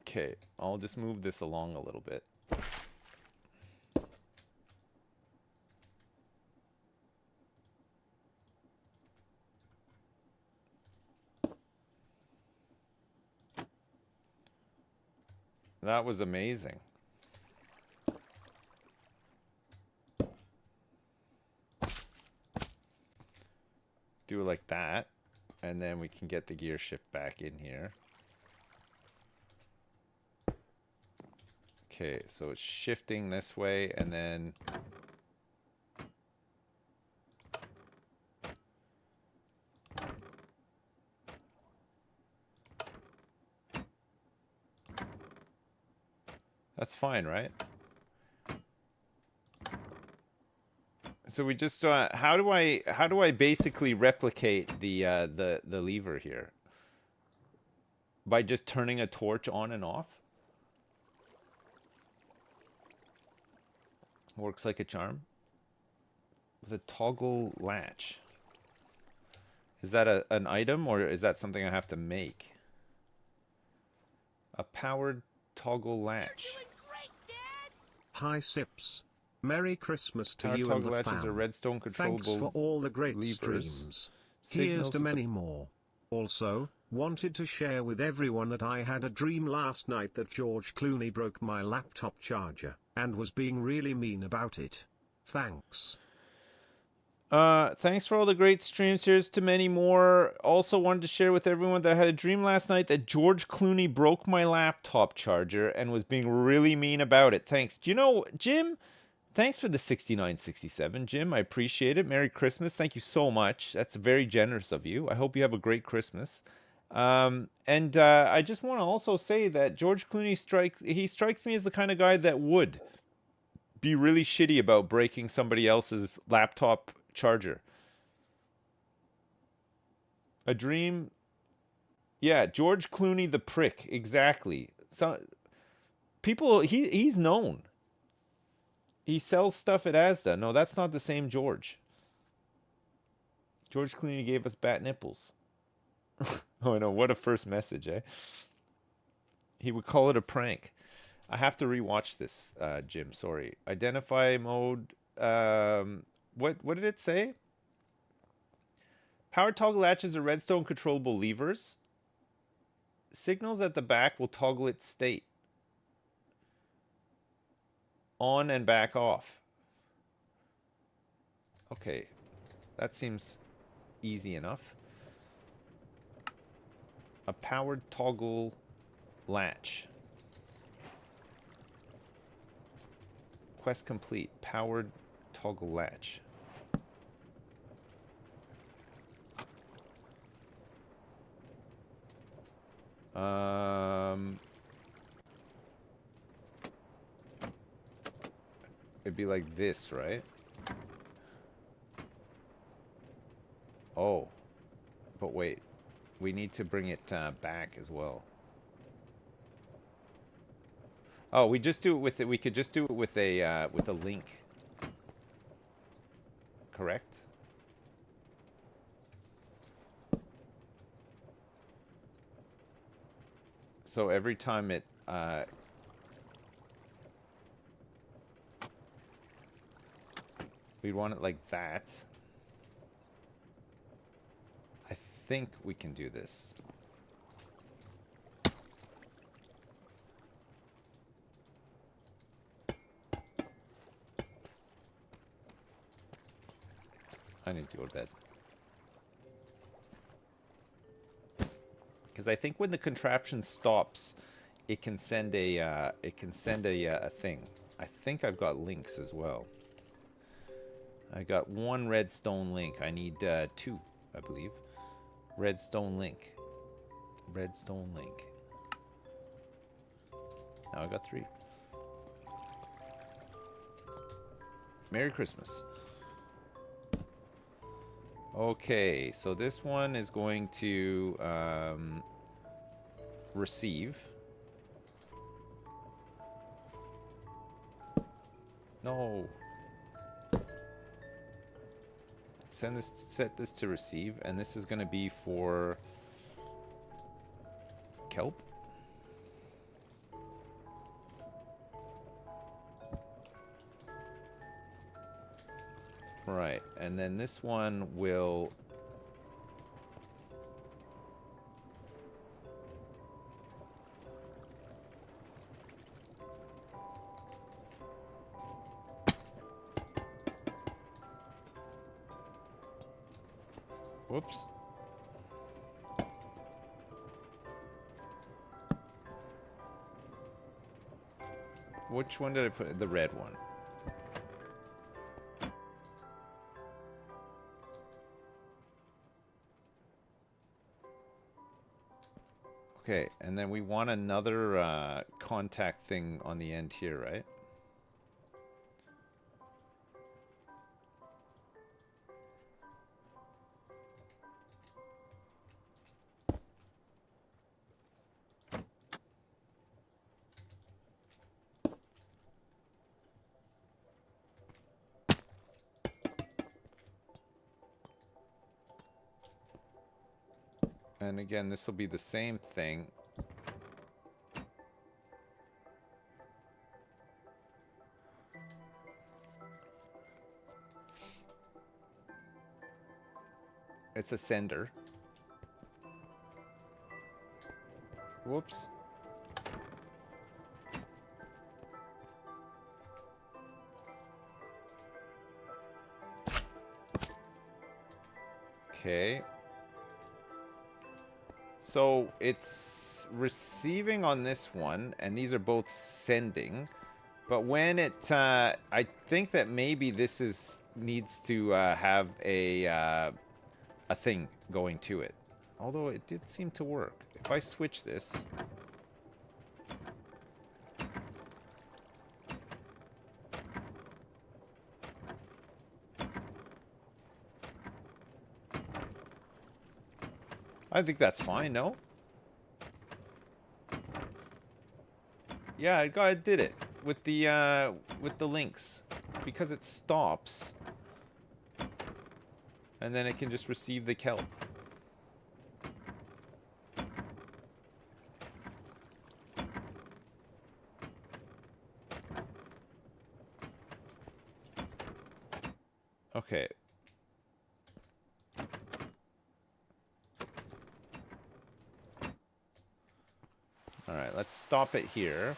Okay, I'll just move this along a little bit. That was amazing. Do it like that, and then we can get the gear shift back in here. Okay, so it's shifting this way, and then... That's fine, right? So we just how do I basically replicate the lever here? By just turning a torch on and off? Works like a charm. With a toggle latch. Is that an item, or is that something I have to make? A powered toggle latch. Hi Sips. Merry Christmas to Powered you and toggle the latches fam. are redstone controllable. Thanks for all the great levers. streams. Here's Signals to the- many more. Also, wanted to share with everyone that I had a dream last night that George Clooney broke my laptop charger, and was being really mean about it. Thanks. Thanks for all the great streams. Here's to many more. Also wanted to share with everyone that I had a dream last night that George Clooney broke my laptop charger and was being really mean about it. Thanks. Do you know, Jim? Thanks for the 6967, Jim. I appreciate it. Merry Christmas. Thank you so much. That's very generous of you. I hope you have a great Christmas. I just want to also say that George Clooney strikes me as the kind of guy that would be really shitty about breaking somebody else's laptop charger. A dream. Yeah, George Clooney the prick. Exactly. So people he's known. He sells stuff at Asda. No, that's not the same George. George Clooney gave us bat nipples. Oh no, what a first message, eh? He would call it a prank. I have to rewatch this, Jim. Sorry. Identify mode. What did it say? Power toggle latches are redstone controllable levers. Signals at the back will toggle its state. On and back off. Okay. That seems easy enough. A powered toggle latch. Quest complete. Powered toggle latch. It'd be like this, right? Oh. But wait. We need to bring it back as well. Oh, we just do it with it. We could just do it with a link. Correct? So every time it we want it like that. I think we can do this. I need to go to bed. Because I think when the contraption stops, it can send a thing. I think I've got links as well. I got 1 redstone link. I need 2, I believe. Redstone link. Redstone link. Now I got 3. Merry Christmas. Okay, so this one is going to receive. No. Set this to receive, and this is going to be for Kelp. Right, and then this one will... Whoops. Which one did I put? The red one. Okay, and then we want another contact thing on the end here, right? And again, this will be the same thing. It's a sender. Whoops. Okay. So it's receiving on this one, and these are both sending. But when it, I think that maybe this needs to have a thing going to it. Although it did seem to work. If I switch this. I think that's fine, no? Yeah, I did it with the links, because it stops, and then it can just receive the kelp. Okay. All right, let's stop it here.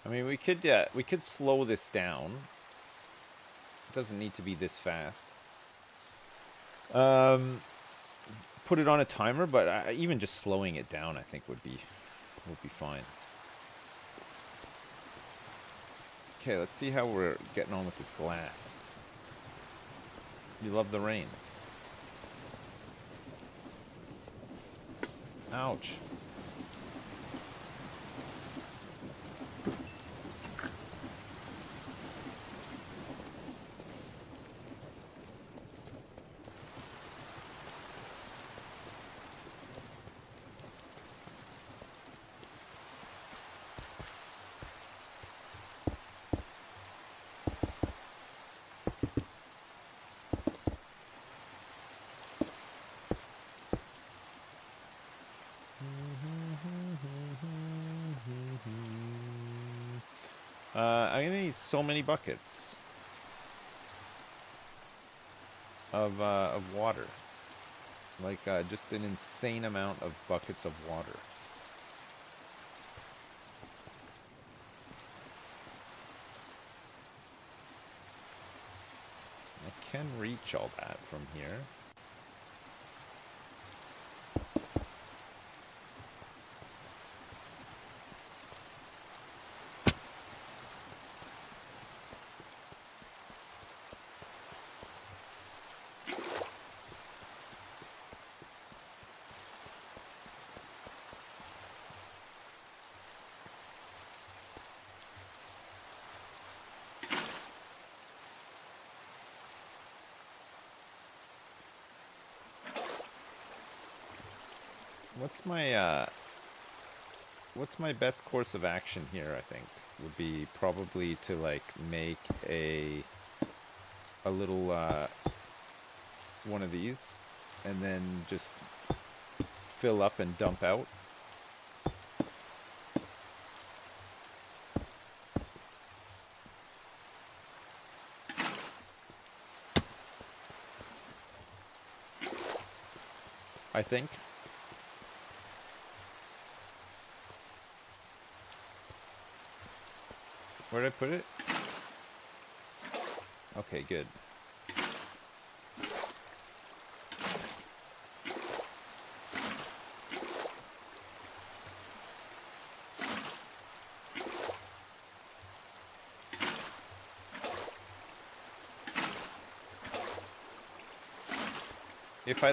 I mean, we could slow this down. It doesn't need to be this fast. Put it on a timer, but even just slowing it down, I think would be fine. Okay, let's see how we're getting on with this glass. You love the rain. Ouch. I'm gonna need so many buckets of water, like just an insane amount of buckets of water. can reach all that from here. What's my best course of action here, I think, would be probably to like make a little one of these and then just fill up and dump out. I think. Where did I put it? Okay, good. If I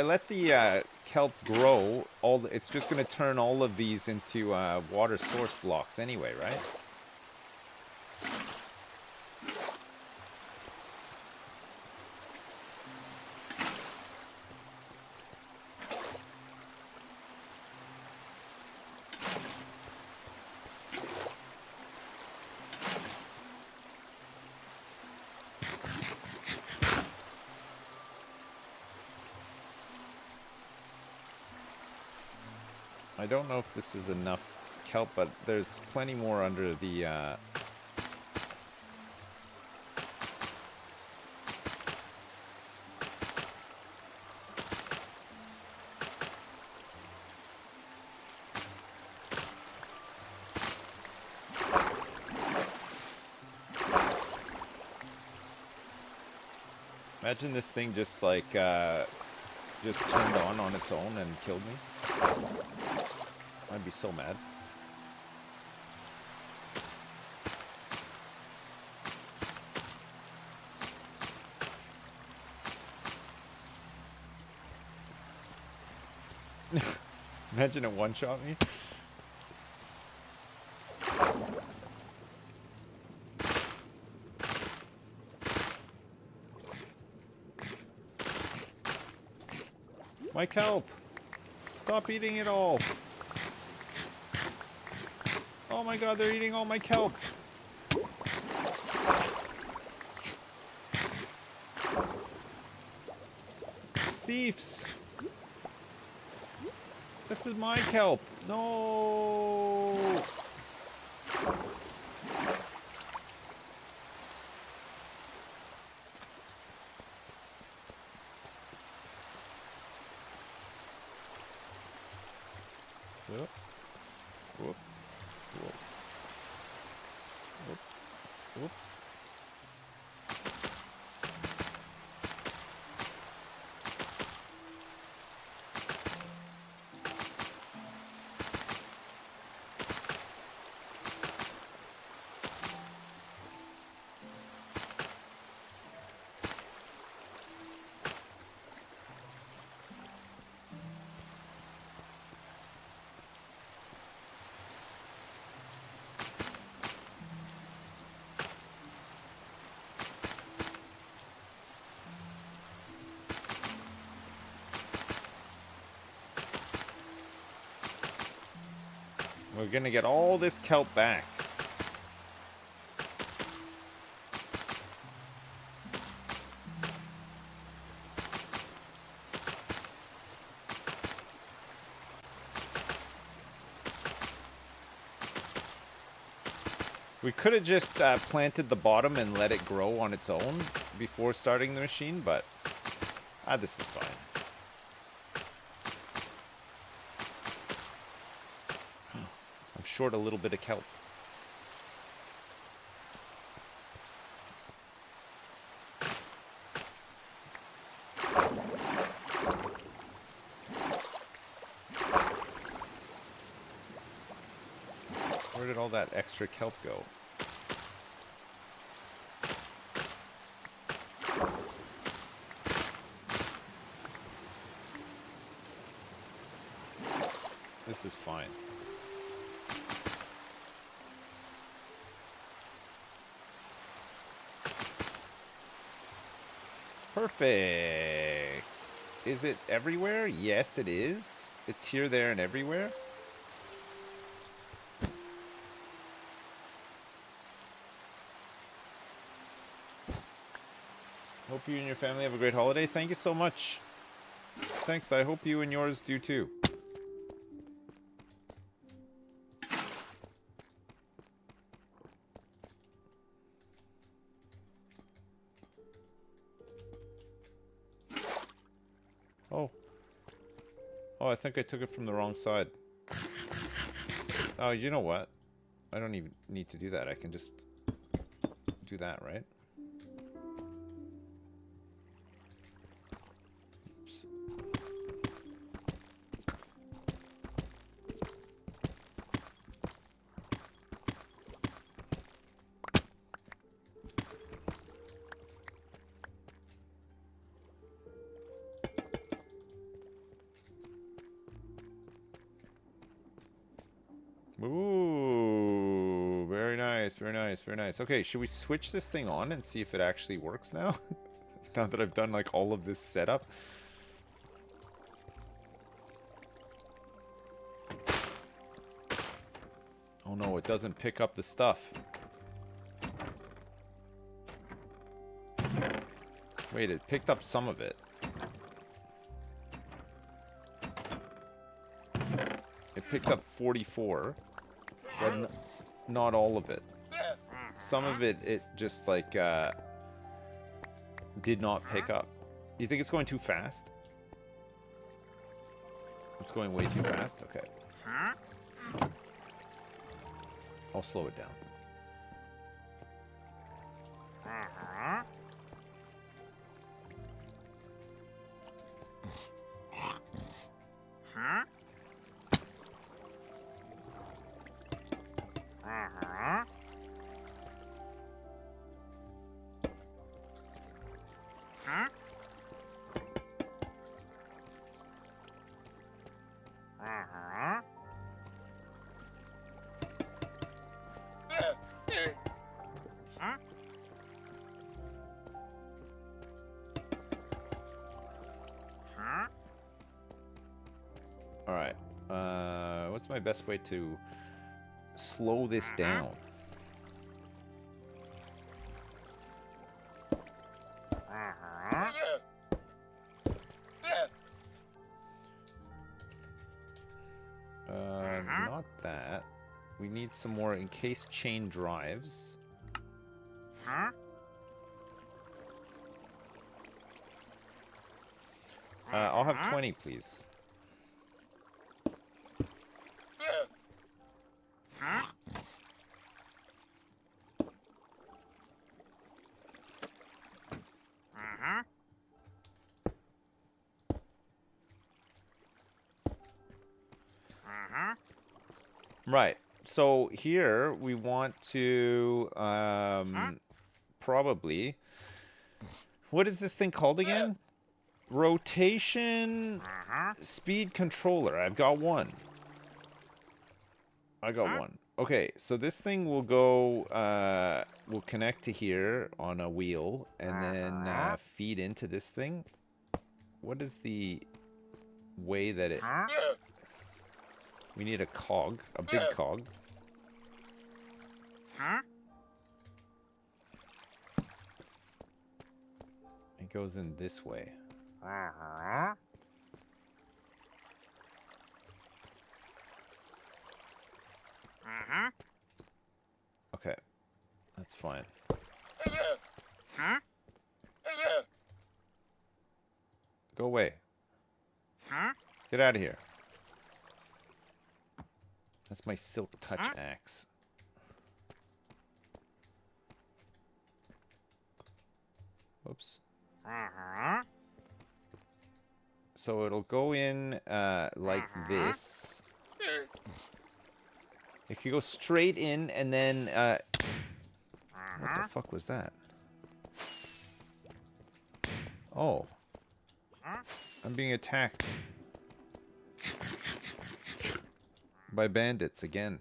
let the kelp grow, it's just going to turn all of these into water source blocks anyway, right? I don't know if this is enough kelp, but there's plenty more under the Imagine this thing just like just turned on its own and killed me. I'd be so mad. Imagine it one-shot me. My kelp! Stop eating it all! Oh my god, they're eating all my kelp! Thieves! This is my kelp! No! Whoop. Whoop. Whoop. Whoop. Whoop. We're gonna get all this kelp back. We could have just planted the bottom and let it grow on its own before starting the machine, but this is fine. I'm short a little bit of kelp. Where did all that extra kelp go? This is fine. Perfect. Is it everywhere? Yes, it is. It's here, there, and everywhere. Hope you and your family have a great holiday. Thank you so much. Thanks. I hope you and yours do too. Oh. Oh, I think I took it from the wrong side. Oh, you know what? I don't even need to do that. I can just do that, right? Oops. Ooh, very nice, very nice, very nice. Okay, should we switch this thing on and see if it actually works now? Now that I've done like all of this setup. Oh no, it doesn't pick up the stuff. Wait, it picked up some of it. It picked up 44, but not all of it. Some of it, it just like did not pick up. Do you think it's going too fast? It's going way too fast? Okay. I'll slow it down. Alright. What's my best way to slow this down? Not that. We need some more encased chain drives. I'll have 20, please. Right. So here we want to probably... What is this thing called again? Rotation speed controller. I've got one. I got one. Okay, so this thing will go, will connect to here on a wheel and then feed into this thing. What is the way that it... We need a cog, a big cog. It goes in this way. Okay, that's fine. Go away. Get out of here. That's my silk touch axe. Oops. So it'll go in like this. It could go straight in and then, what the fuck was that? Oh. I'm being attacked. By bandits again.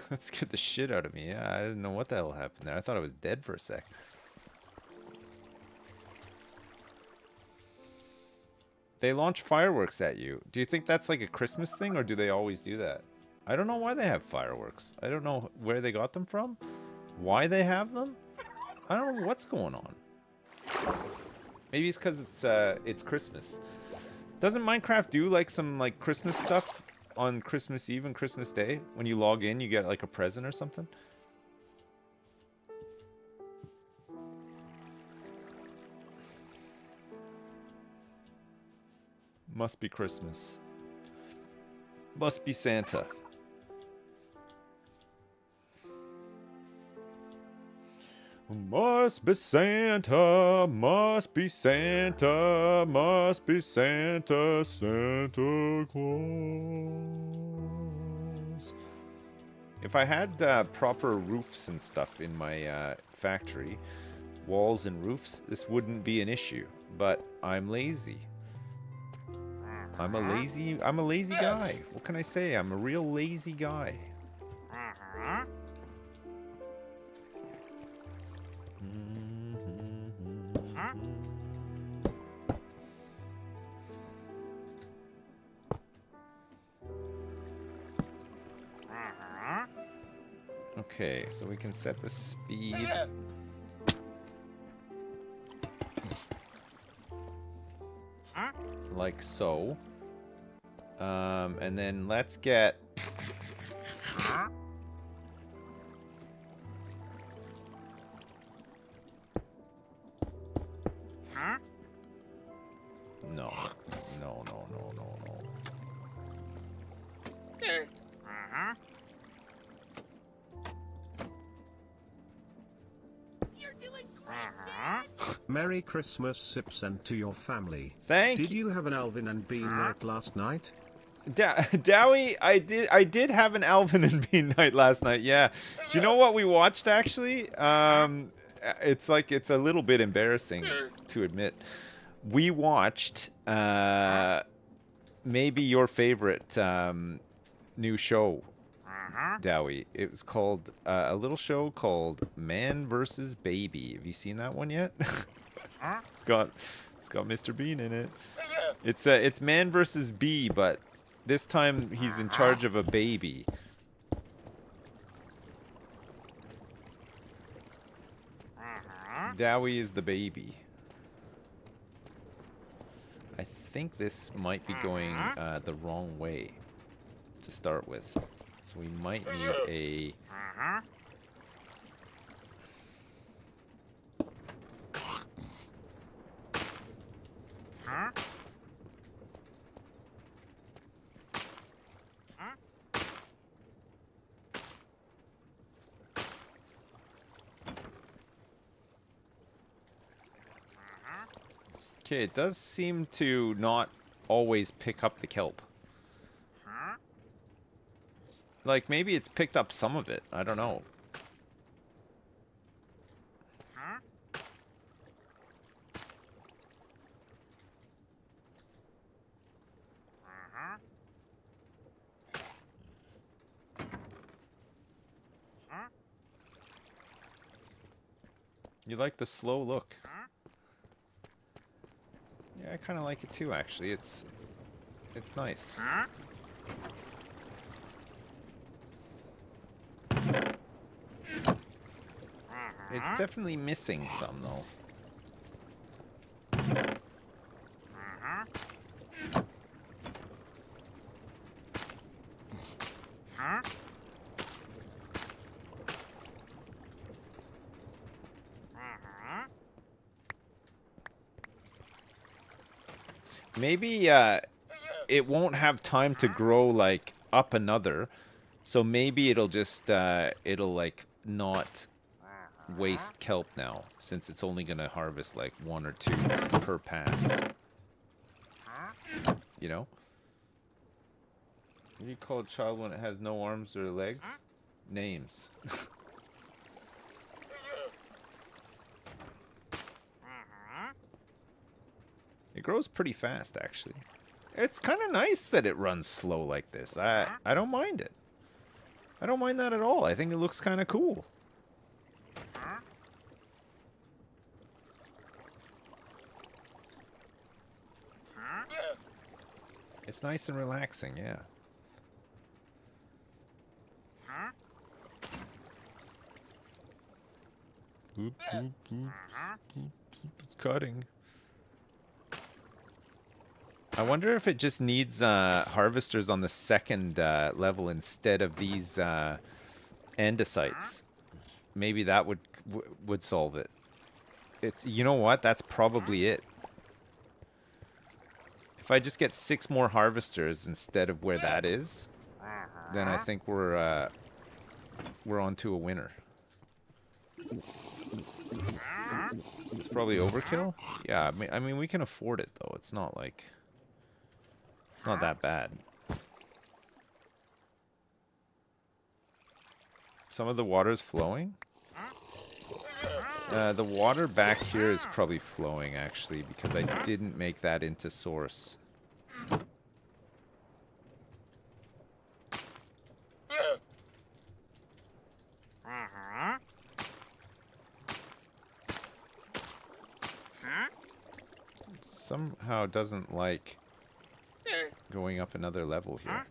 That scared the shit out of me. Yeah, I didn't know what the hell happened there. I thought I was dead for a sec. They launch fireworks at you. Do you think that's like a Christmas thing, or do they always do that? I don't know why they have fireworks. I don't know where they got them from. Why they have them? I don't know what's going on. Maybe it's because it's Christmas. Doesn't Minecraft do like some like Christmas stuff on Christmas Eve and Christmas Day? When you log in, you get like a present or something? Must be Christmas. Must be Santa. Must be Santa, must be Santa, must be Santa, Santa Claus. If I had proper roofs and stuff in my factory, walls and roofs, this wouldn't be an issue. But I'm lazy. I'm a lazy guy. What can I say? I'm a real lazy guy. Okay, so we can set the speed. Like so. And then let's get... No. No, no, no, no, no. Merry Christmas, Sips, and to your family. Thank you. Did you have an Alvin and Bean night last night? Dowie, I did have an Alvin and Bean night last night. Yeah. Do you know what we watched actually? It's like it's a little bit embarrassing to admit. We watched maybe your favorite new show, Dowie. It was called a little show called Man vs. Baby. Have you seen that one yet? It's got Mr. Bean in it. It's Man vs. Bee, but this time he's in charge of a baby. Dowie is the baby. I think this might be going the wrong way to start with. So we might need a... Okay, it does seem to not always pick up the kelp. Like, maybe it's picked up some of it. I don't know. You like the slow look? Yeah, I kind of like it too, actually. It's nice. It's definitely missing some, though. Maybe it won't have time to grow like up another, so maybe it'll just it'll like not waste kelp now, since it's only gonna harvest like 1 or 2 per pass. You know? What do you call a child when it has no arms or legs? Names. It grows pretty fast, actually. It's kind of nice that it runs slow like this. I don't mind it. I don't mind that at all. I think it looks kind of cool. It's nice and relaxing, yeah. Boop, boop, boop, boop, boop. It's cutting. I wonder if it just needs harvesters on the second level instead of these andesites. Maybe that would solve it. It's, you know what? That's probably it. If I just get 6 more harvesters instead of where that is, then I think we're on to a winner. It's probably overkill. Yeah, I mean we can afford it though. It's not like it's not that bad. Some of the water's flowing. The water back here is probably flowing actually because I didn't make that into source. Somehow doesn't like going up another level here.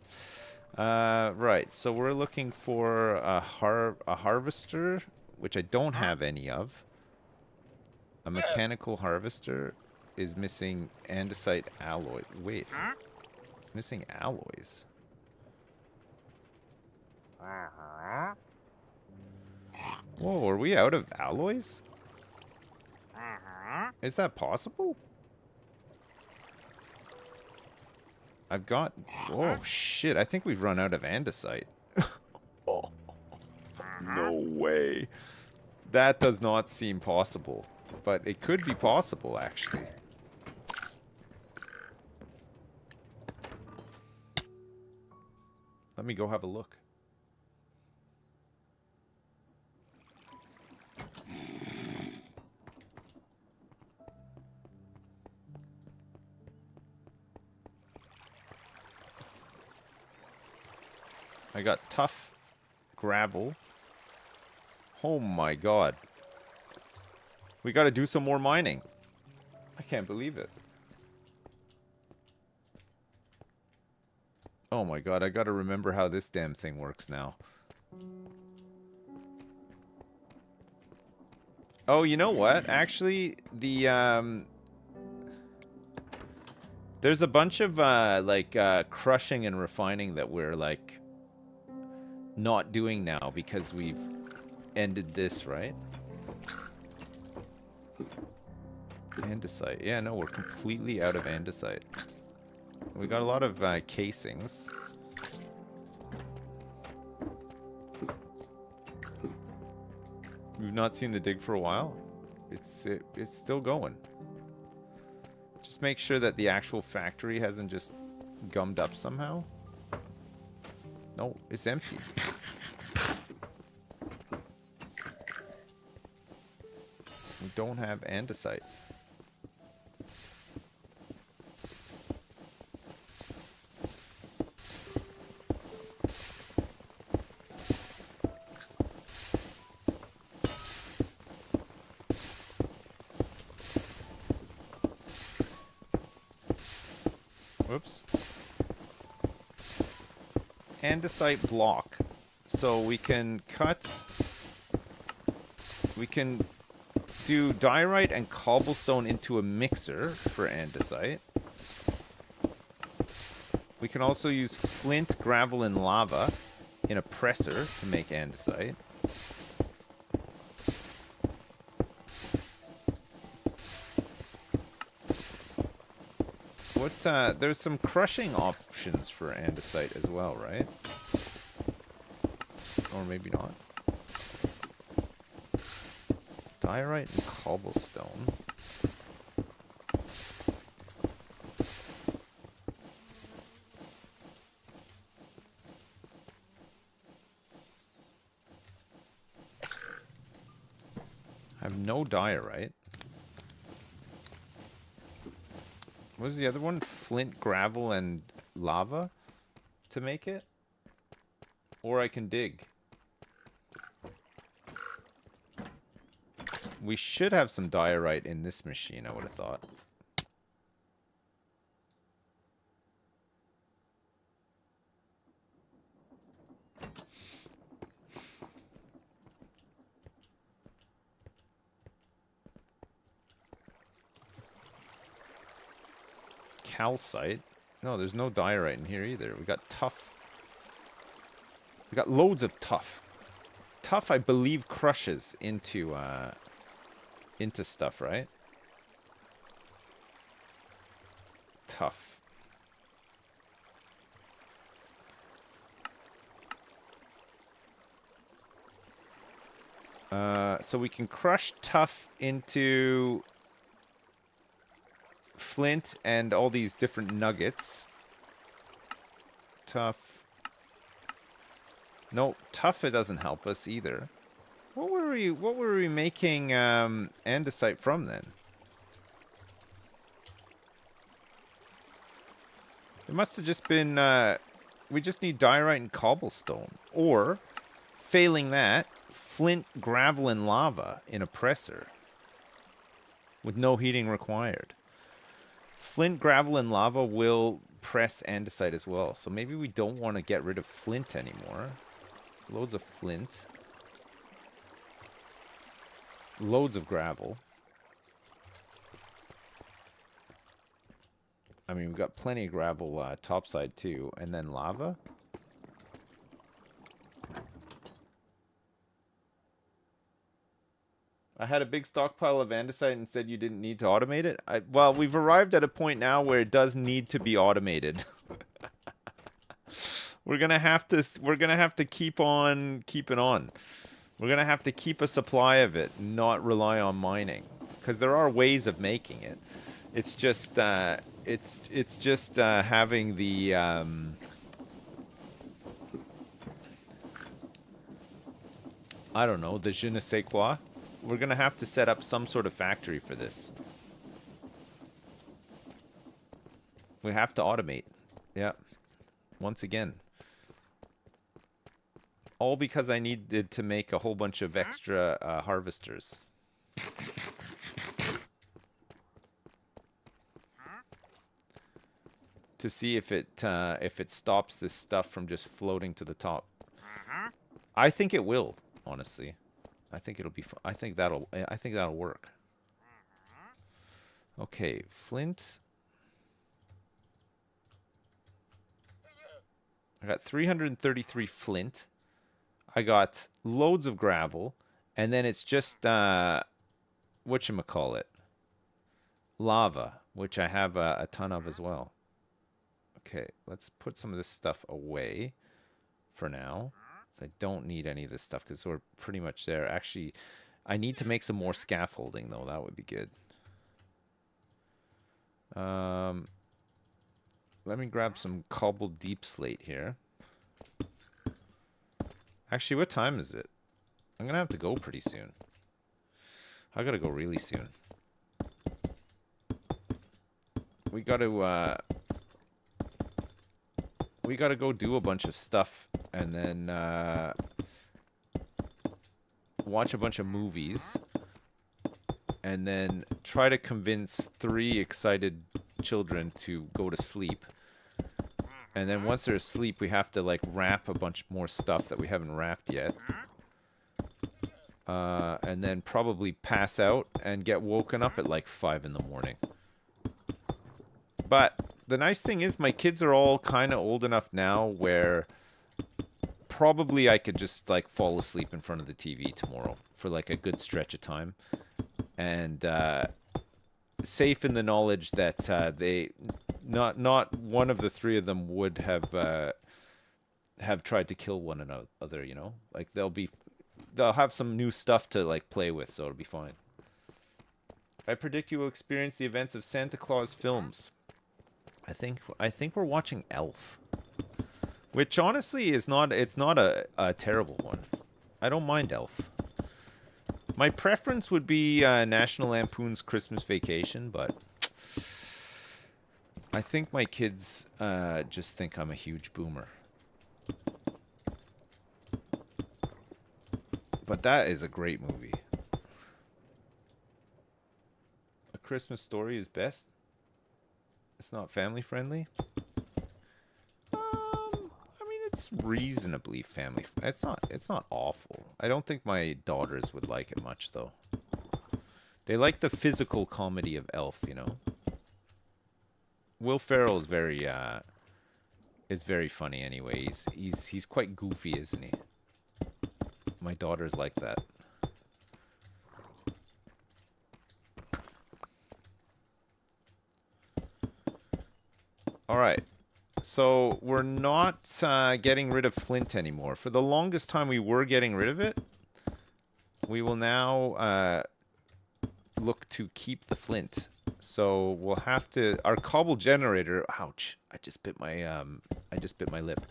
Right, so we're looking for a harvester, which I don't have any of. A mechanical harvester is missing andesite alloy. Wait, it's missing alloys. Whoa, are we out of alloys? Is that possible? I've got... Oh, shit. I think we've run out of andesite. Oh, no way. That does not seem possible. But it could be possible, actually. Let me go have a look. I got tough gravel. Oh my god. We gotta do some more mining. I can't believe it. Oh my god, I gotta remember how this damn thing works now. Oh, you know what? Actually, the, there's a bunch of, crushing and refining that we're, like, not doing now because we've ended this, right? Andesite. Yeah, no, we're completely out of andesite. We got a lot of casings. We've not seen the dig for a while. It's still going. Just make sure that the actual factory hasn't just gummed up somehow. No, it's empty. We don't have andesite. Whoops. Andesite block. So we can do diorite and cobblestone into a mixer for andesite. We can also use flint, gravel, and lava in a presser to make andesite. There's some crushing options for andesite as well, right? Or maybe not. Diorite and cobblestone. I have no diorite. What was the other one? Flint, gravel, and lava to make it? Or I can dig. We should have some diorite in this machine, I would have thought. Calcite. No, there's no diorite in here either. We got tough. We got loads of tough. Tough, I believe, crushes into stuff, right? Tough. So we can crush tough into flint and all these different nuggets. Tough. No, tough it doesn't help us either. What were we making andesite from then? It must have just been we just need diorite and cobblestone, or failing that, flint, gravel, and lava in a presser with no heating required. Flint, gravel, and lava will press andesite as well. So maybe we don't want to get rid of flint anymore. Loads of flint. Loads of gravel. I mean, we've got plenty of gravel topside too. And then lava. I had a big stockpile of andesite and said you didn't need to automate it. Well, we've arrived at a point now where it does need to be automated. We're gonna have to keep on keeping on. We're gonna have to keep a supply of it, not rely on mining, because there are ways of making it. It's just having the I don't know, the je ne sais quoi. We're going to have to set up some sort of factory for this. We have to automate. Yeah. Once again. All because I needed to make a whole bunch of extra harvesters. To see if it stops this stuff from just floating to the top. I think it will, honestly. I think it'll be. I think that'll work. Okay, flint. I got 333 flint. I got loads of gravel, and then it's just whatchamacallit, lava, which I have a ton of as well. Okay, let's put some of this stuff away for now. So I don't need any of this stuff because we're pretty much there. Actually, I need to make some more scaffolding, though. That would be good. Let me grab some cobbled deep slate here. Actually, what time is it? I'm going to have to go pretty soon. I got to go really soon. We got to go do a bunch of stuff and then watch a bunch of movies and then try to convince 3 excited children to go to sleep. And then once they're asleep, we have to like wrap a bunch more stuff that we haven't wrapped yet. And then probably pass out and get woken up at like 5 in the morning. But the nice thing is my kids are all kind of old enough now where probably I could just like fall asleep in front of the TV tomorrow for like a good stretch of time. And safe in the knowledge that they not one of the 3 of them would have tried to kill one another, you know? Like they'll have some new stuff to like play with, so it'll be fine. I predict you will experience the events of Santa Claus films. I think we're watching Elf, which honestly is not a terrible one. I don't mind Elf. My preference would be National Lampoon's Christmas Vacation, but I think my kids just think I'm a huge boomer. But that is a great movie. A Christmas Story is best. It's not family friendly. I mean, it's reasonably family. It's not awful. I don't think my daughters would like it much though. They like the physical comedy of Elf, you know. Will Ferrell is very funny anyway. He's quite goofy, isn't he? My daughters like that. All right. So we're not getting rid of flint anymore. For the longest time we were getting rid of it. We will now look to keep the flint. So we'll have to, our cobble generator, ouch, I just bit my lip.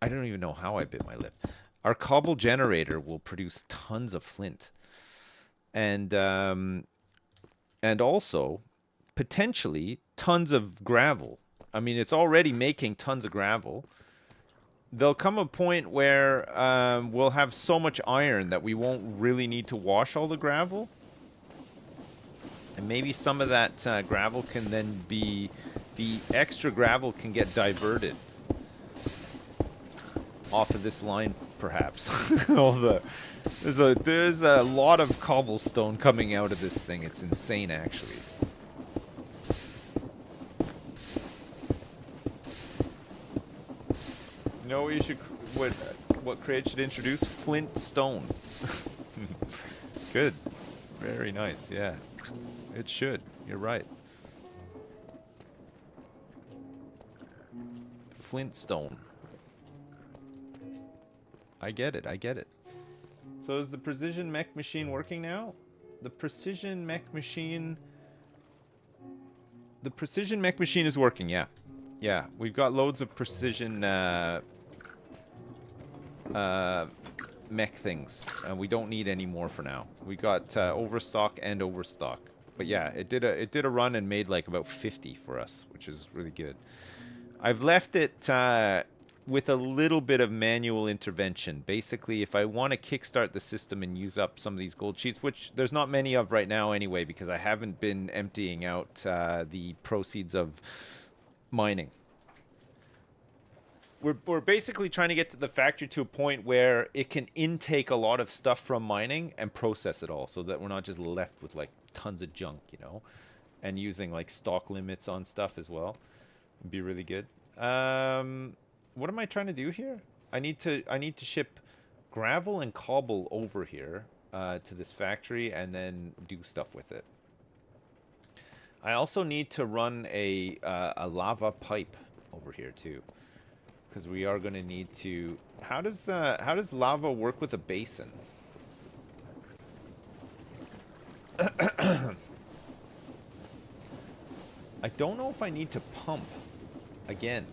I don't even know how I bit my lip. Our cobble generator will produce tons of flint. And also potentially tons of gravel. I mean, it's already making tons of gravel. There'll come a point where we'll have so much iron that we won't really need to wash all the gravel. And maybe some of that gravel can then be, the extra gravel can get diverted off of this line, perhaps. There's a lot of cobblestone coming out of this thing. It's insane, actually. You know what you should, what Craig should introduce? Flint stone. Good. Very nice, yeah. It should. You're right. Flintstone. I get it. I get it. So is the precision mech machine working now? The precision mech machine... The precision mech machine is working, yeah. Yeah, we've got loads of precision mech things. And we don't need any more for now. We got overstock and overstock. But yeah, it did a run and made like about 50 for us, which is really good. I've left it with a little bit of manual intervention. Basically, if I want to kickstart the system and use up some of these gold sheets, which there's not many of right now anyway, because I haven't been emptying out the proceeds of mining. We're basically trying to get to the factory to a point where it can intake a lot of stuff from mining and process it all, so that we're not just left with like tons of junk, you know, and using like stock limits on stuff as well. It'd be really good. What am I trying to do here? I need to ship gravel and cobble over here to this factory and then do stuff with it. I also need to run a lava pipe over here too, because we are going to need to. How does lava work with a basin? I don't know if I need to pump again.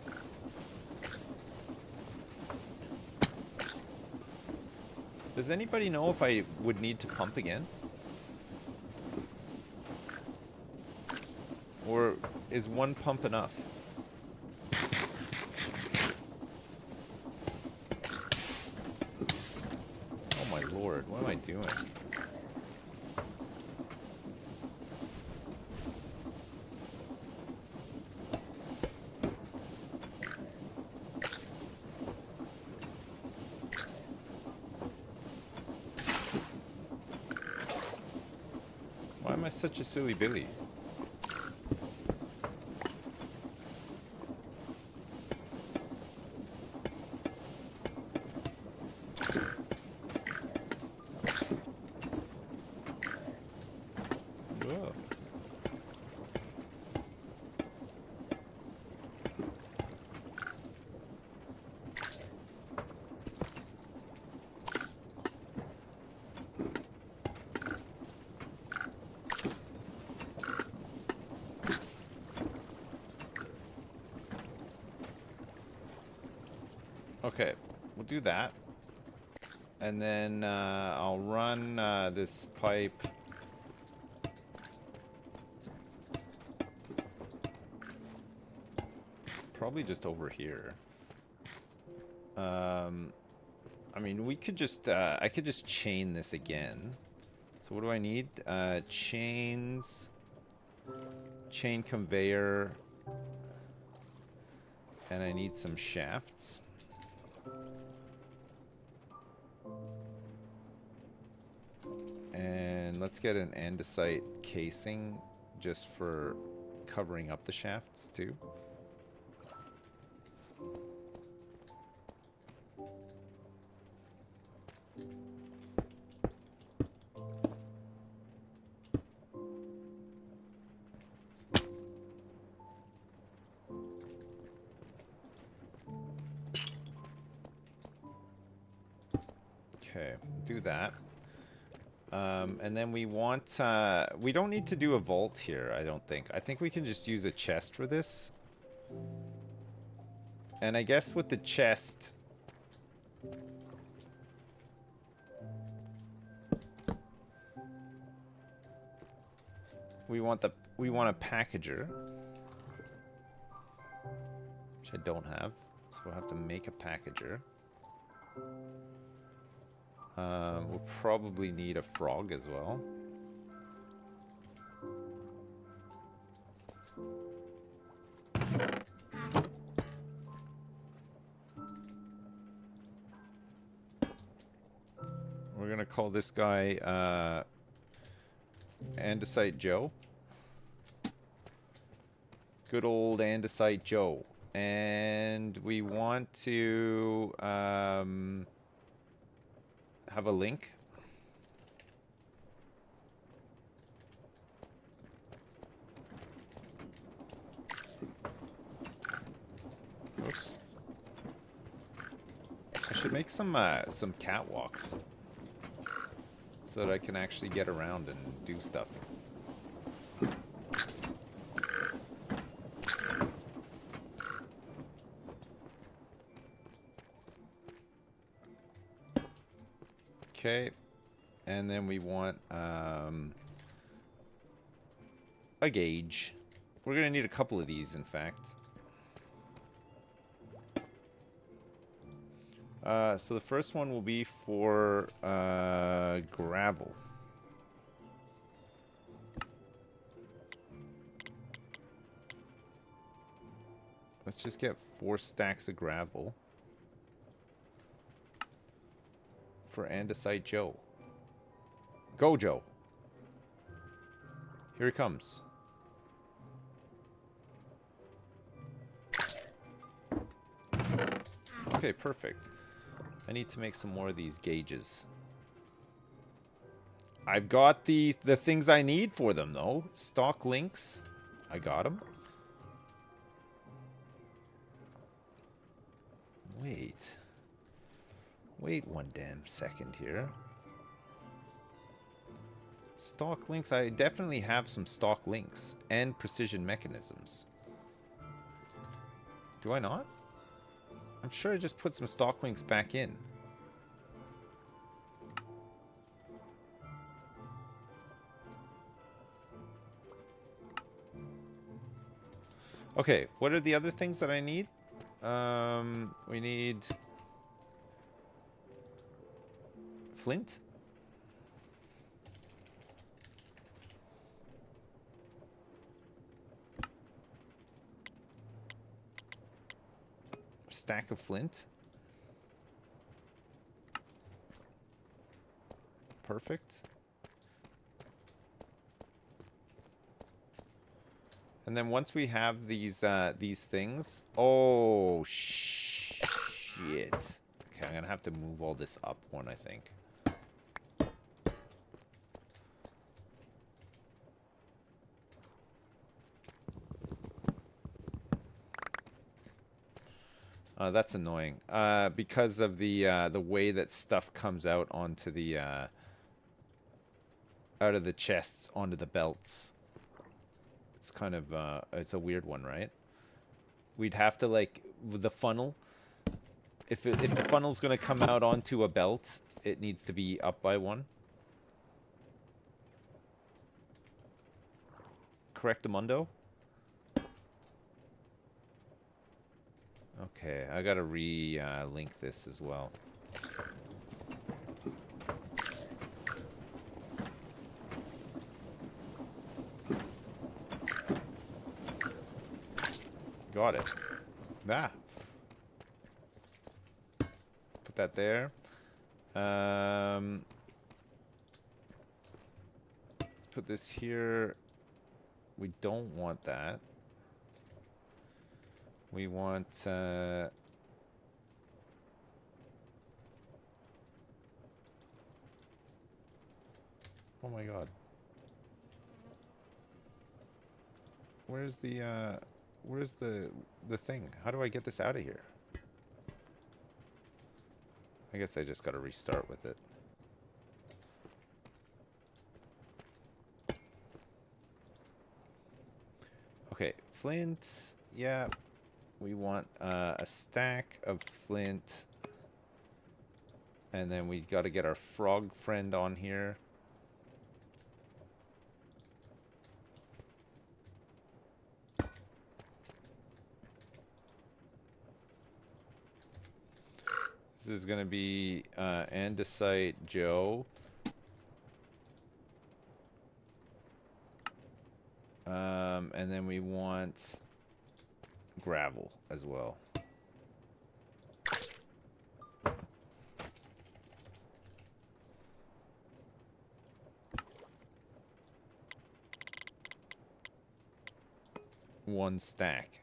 Does anybody know if I would need to pump again? Or is one pump enough? Oh my lord, what am I doing? Why am I such a silly Billy? Whoa. Okay, we'll do that. And then I'll run this pipe. Probably just over here. I mean, we could just, I could just chain this again. So what do I need? Chains, chain conveyor, and I need some shafts. And let's get an andesite casing just for covering up the shafts too. Okay, do that. And then we want, we don't need to do a vault here, I don't think. I think we can just use a chest for this. And I guess with the chest... we want a packager. Which I don't have. So we'll have to make a packager. We'll probably need a frog as well. We're gonna call this guy Andesite Joe. Good old Andesite Joe. And we want to have a link. Oops. I should make some catwalks so that I can actually get around and do stuff. Okay, and then we want a gauge. We're gonna need a couple of these, in fact. So the first one will be for gravel. Let's just get 4 stacks of gravel. For Andesite Joe. Go, Joe. Here he comes. Okay, perfect. I need to make some more of these gauges. I've got the things I need for them, though. Stock links. I got them. Wait. Wait one damn second here. Stock links. I definitely have some stock links and precision mechanisms. Do I not? I'm sure I just put some stock links back in. Okay, what are the other things that I need? We need flint. Stack of flint. Perfect. And then once we have these things, oh shit. Okay, I'm gonna have to move all this up one, I think. That's annoying. Because of the way that stuff comes out onto the out of the chests onto the belts. It's kind of it's a weird one, right? We'd have to, like, with the funnel. If the funnel's gonna come out onto a belt, it needs to be up by 1. Correctamundo? Okay, I gotta link this as well. Got it. Ah. Put that there. Let's put this here. We don't want that. We want oh my god. Where's the thing? How do I get this out of here? I guess I just gotta restart with it. Okay, flint. Yeah. We want a stack of flint. And then we gotta get our frog friend on here. This is gonna be Andesite Joe. And then we want gravel as well. One stack.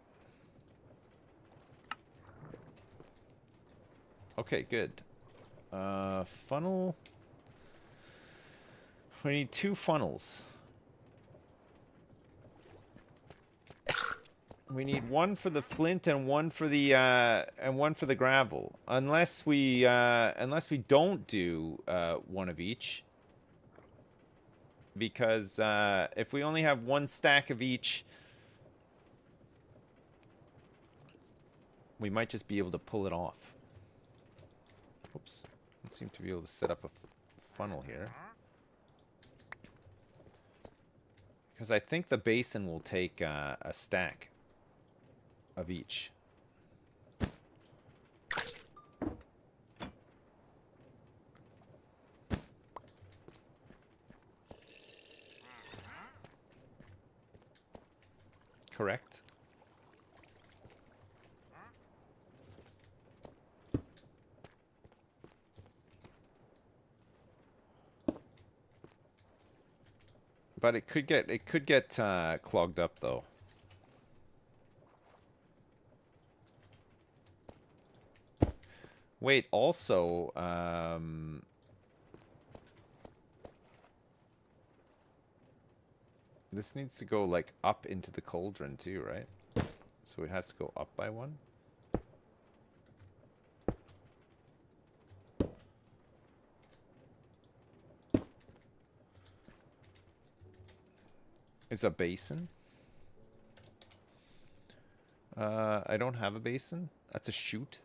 Okay, good. Funnel. We need 2 funnels. We need 1 for the flint and 1 for the gravel. Unless we don't do 1 of each. Because if we only have 1 stack of each, we might just be able to pull it off. Oops. Don't seem to be able to set up a funnel here. Because I think the basin will take a stack of each. Correct? But it could get clogged up though. Wait, also, this needs to go like up into the cauldron too, right? So it has to go up by 1. It's a basin. I don't have a basin. That's a chute.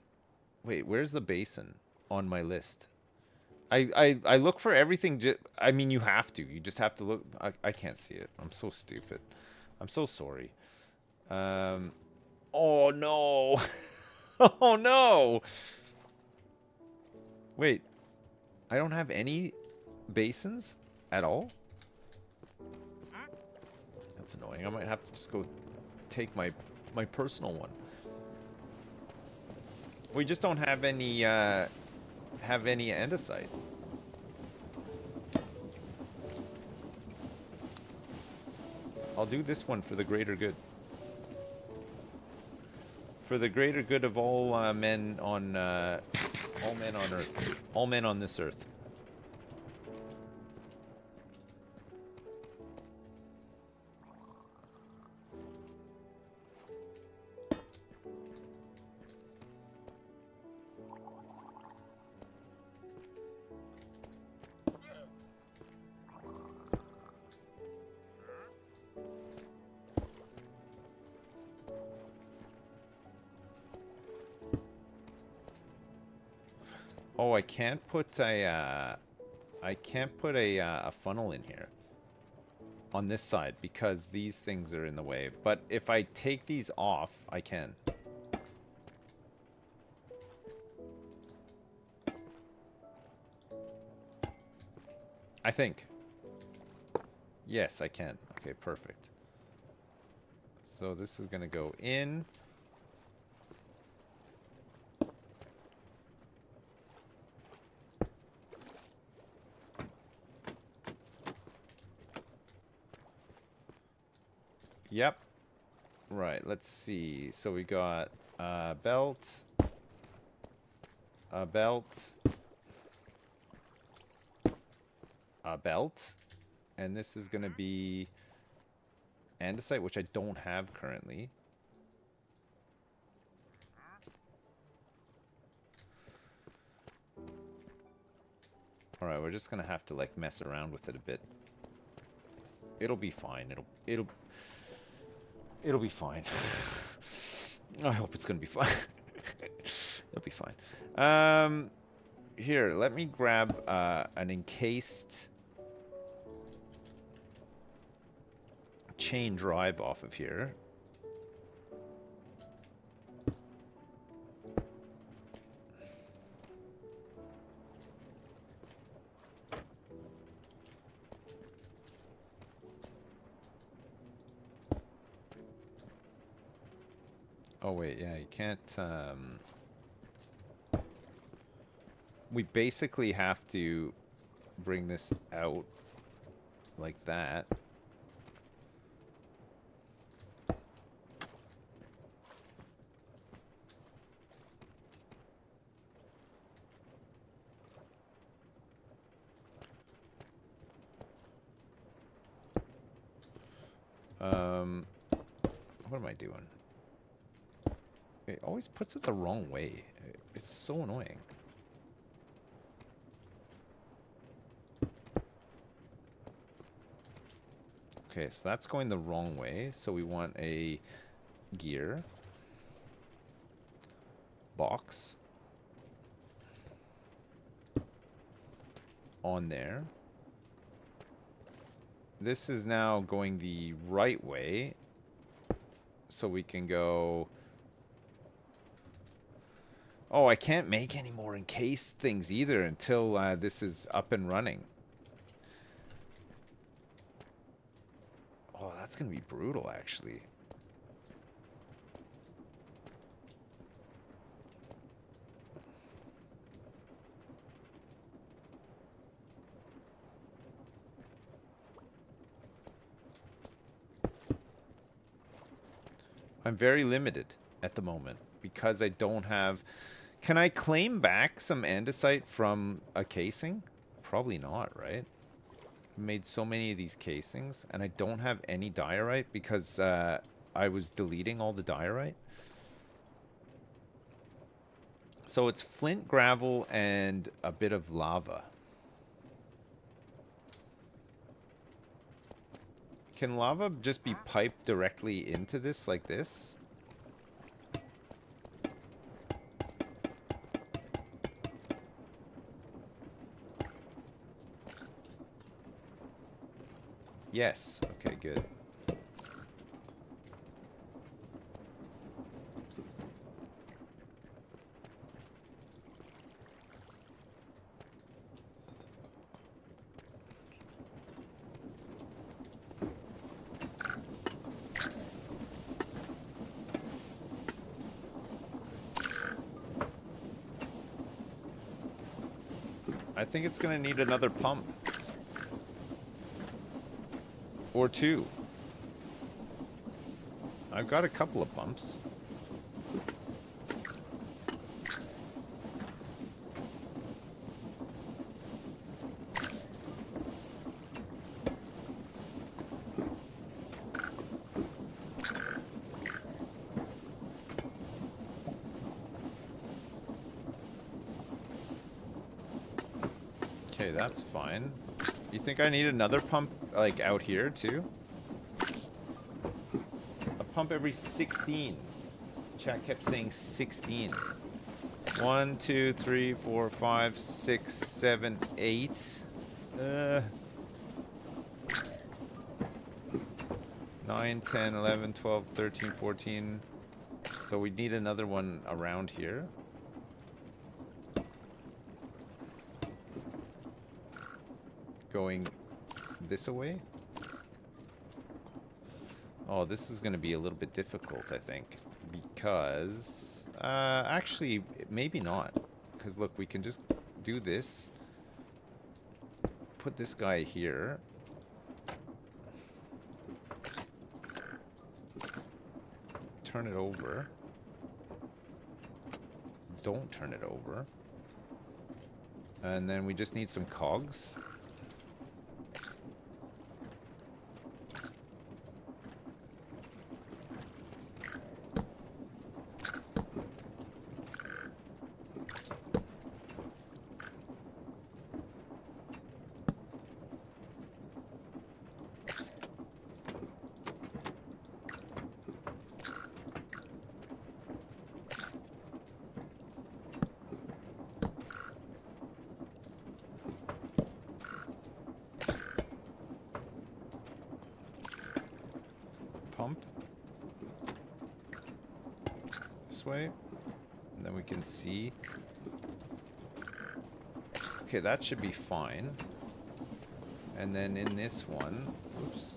Wait, where's the basin on my list? I look for everything. I mean, you have to. You just have to look. I can't see it. I'm so stupid. I'm so sorry. Oh no. Oh no. Wait. I don't have any basins at all? That's annoying. I might have to just go take my personal one. We just don't have any andesite. I'll do this one for the greater good. For the greater good of all men on Earth. All men on this earth. Oh, I can't put a funnel in here on this side because these things are in the way. But if I take these off, I can. I think. Yes, I can. Okay, perfect. So this is going to go in. Yep. Right, let's see. So we got a belt, a belt, a belt, and this is going to be andesite, which I don't have currently. Alright, we're just going to have to, like, mess around with it a bit. It'll be fine. It'll be fine. I hope it's gonna be fine. It'll be fine. Here, let me grab an encased chain drive off of here. Oh wait, yeah, you can't, we basically have to bring this out like that. What am I doing? It always puts it the wrong way. It's so annoying. Okay, so that's going the wrong way. So we want a gear box on there. This is now going the right way. So we can go... Oh, I can't make any more encased things either until this is up and running. Oh, that's going to be brutal, actually. I'm very limited at the moment because I don't have... Can I claim back some andesite from a casing? Probably not, right? I made so many of these casings, and I don't have any diorite because I was deleting all the diorite. So it's flint, gravel, and a bit of lava. Can lava just be piped directly into this like this? Yes. Okay, good. I think it's going to need another pump. Or two. I've got a couple of pumps. Okay, that's fine. You think I need another pump, like, out here, too? A pump every 16. Chat kept saying 16. 1, 2, 3, 4, 5, 6, 7, 8. 9, 10, 11, 12, 13, 14. So we need another one around here. Going this away. Oh, this is going to be a little bit difficult, I think. Because... actually, maybe not. Because look, we can just do this. Put this guy here. Turn it over. Don't turn it over. And then we just need some cogs. Pump this way, and then we can see. Okay, that should be fine. And then in this one, oops.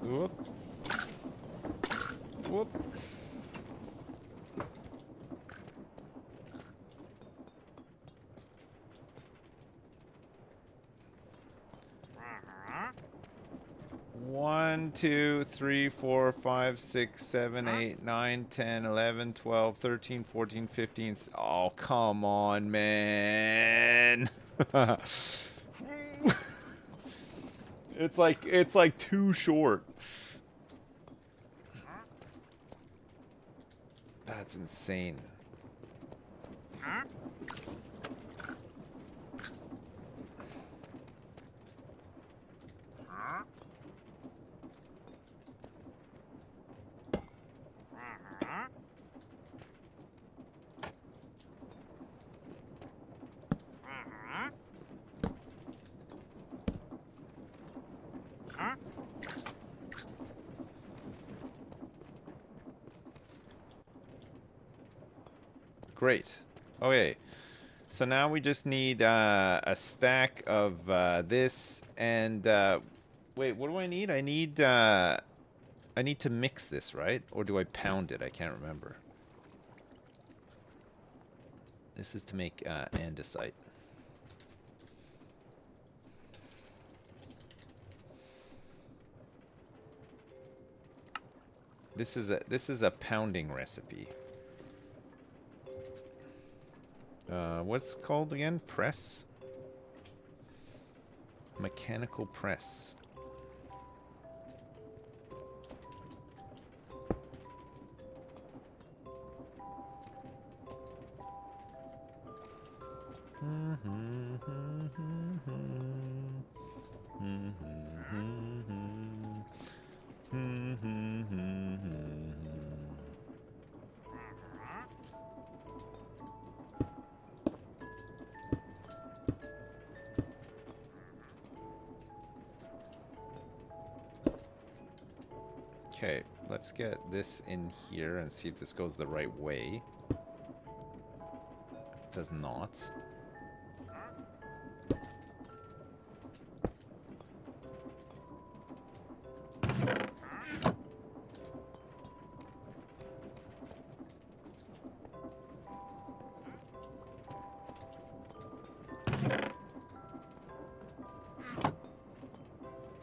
Whoop. Whoop. One, 2, 3, 4, 5, 6, 7, 8, 9, 10, 11, 12, 13, 14, 15. Oh, come on, man. It's like too short. That's insane. Great. Okay. So now we just need a stack of this and wait, what do I need? I need to mix this, right? Or do I pound it? I can't remember. This is to make andesite. This is a pounding recipe. What's it called again? Press? Mechanical press. Okay, let's get this in here and see if this goes the right way. It does not.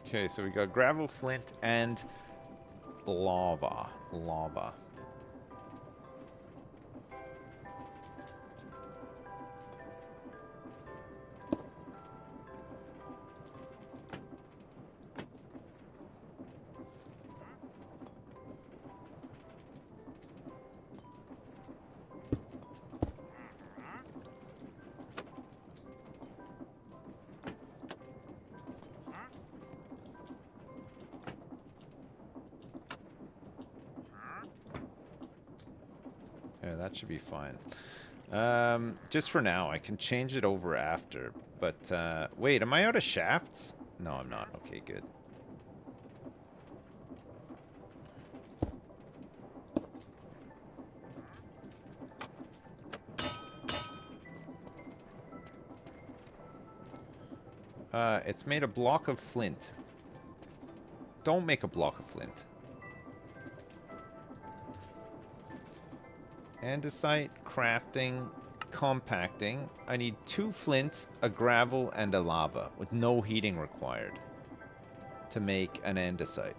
Okay, so we got gravel, flint, and lava. Lava. Yeah, that should be fine. Just for now, I can change it over after. But, wait, am I out of shafts? No, I'm not. Okay, good. It's made a block of flint. Don't make a block of flint. Andesite, crafting, compacting. I need 2 flint, a gravel, and a lava, with no heating required to make an andesite.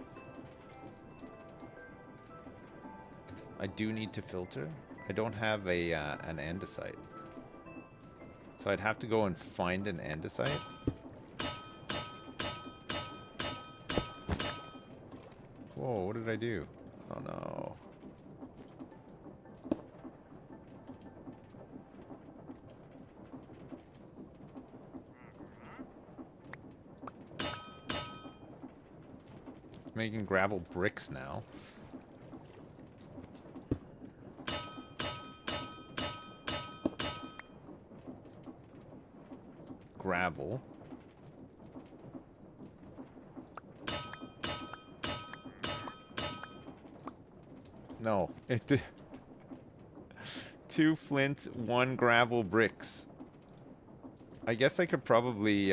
I do need to filter. I don't have a an andesite. So I'd have to go and find an andesite. Whoa, what did I do? Oh no. It's making gravel bricks now. Gravel. No, it did. 2 flint, 1 gravel bricks. I guess I could probably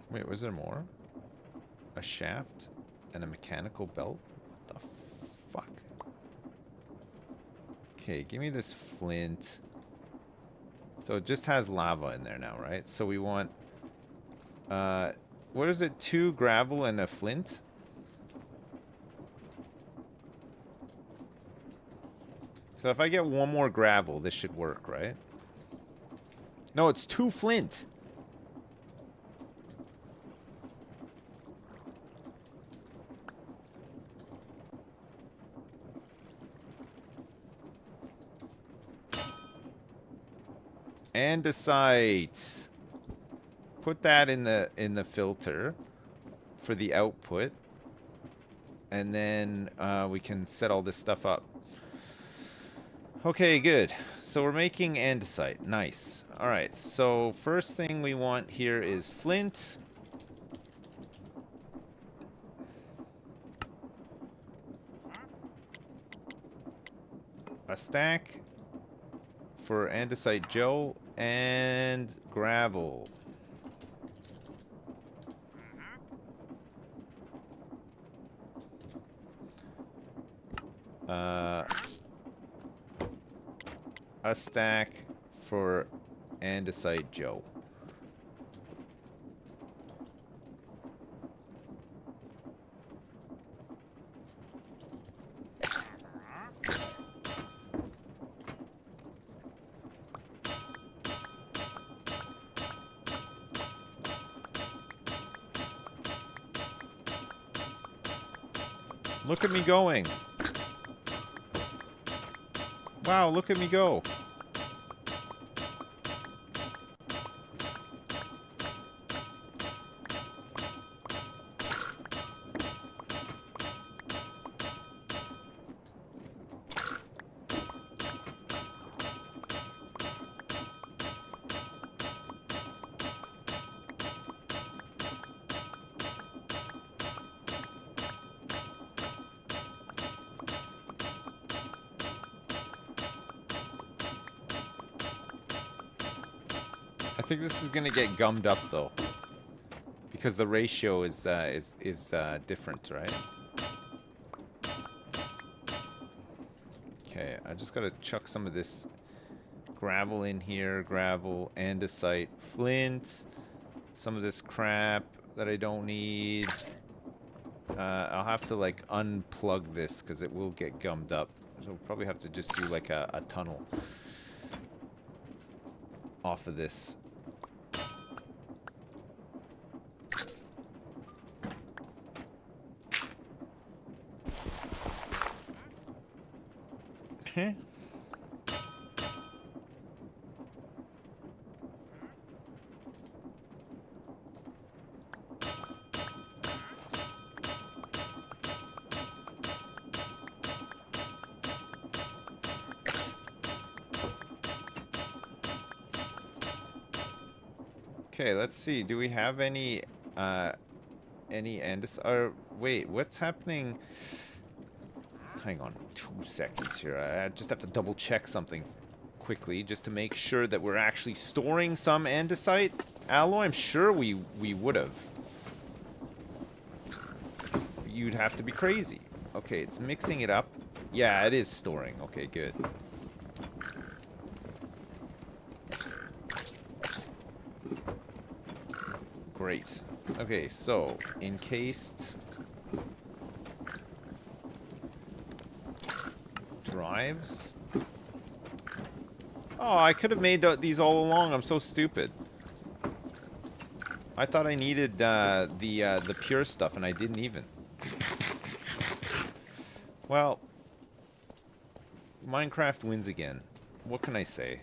wait, was there more? A shaft and a mechanical belt? What the fuck? Okay, give me this flint. So it just has lava in there now, right? So we want what is it? 2 gravel and a flint? So if I get 1 more gravel, this should work, right? No, it's 2 flint. Andesite. Put that in the filter for the output, and then we can set all this stuff up. Okay, good. So we're making andesite. Nice. All right. So first thing we want here is flint. A stack for Andesite Joe, and gravel. A stack for Andesite Joe. Look at me going. Wow, look at me go. I think this is gonna get gummed up though, because the ratio is different, right? Okay, I just gotta chuck some of this gravel in here, gravel, andesite, flint, some of this crap that I don't need. I'll have to like unplug this because it will get gummed up. So we'll probably have to just do like a tunnel off of this. Okay. Okay, let's see. Do we have any andesite? Or wait, what's happening? Hang on 2 seconds here. I just have to double check something quickly just to make sure that we're actually storing some andesite alloy. I'm sure we would have. You'd have to be crazy. Okay, it's mixing it up. Yeah, it is storing. Okay, good. Great. Okay, so encased drives. Oh, I could have made these all along. I'm so stupid. I thought I needed the pure stuff, and I didn't even. Well, Minecraft wins again. What can I say?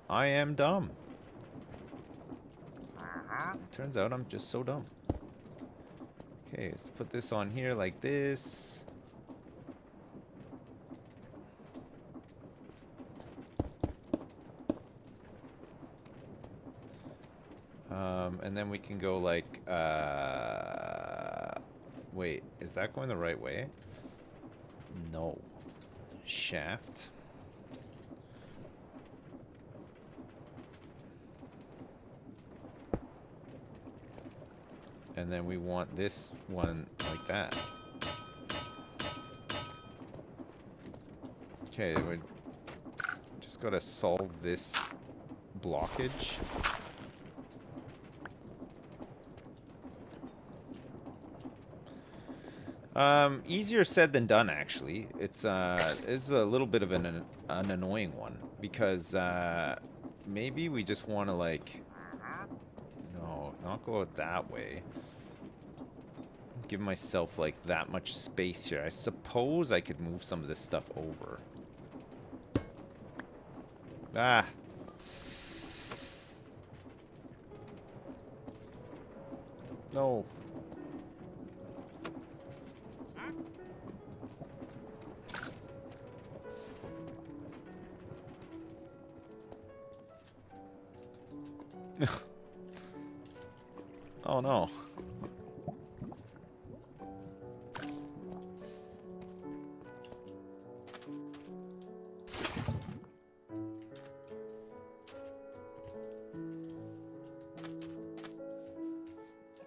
I am dumb. Turns out I'm just so dumb. Okay, let's put this on here like this. And then we can go like, wait, is that going the right way? No. Shaft. And then we want this one like that. Okay, we just gotta solve this blockage. Easier said than done, actually. It's a little bit of an annoying one because maybe we just want to like, no, not go out that way. Give myself like that much space here. I suppose I could move some of this stuff over. Ah. No. Oh no.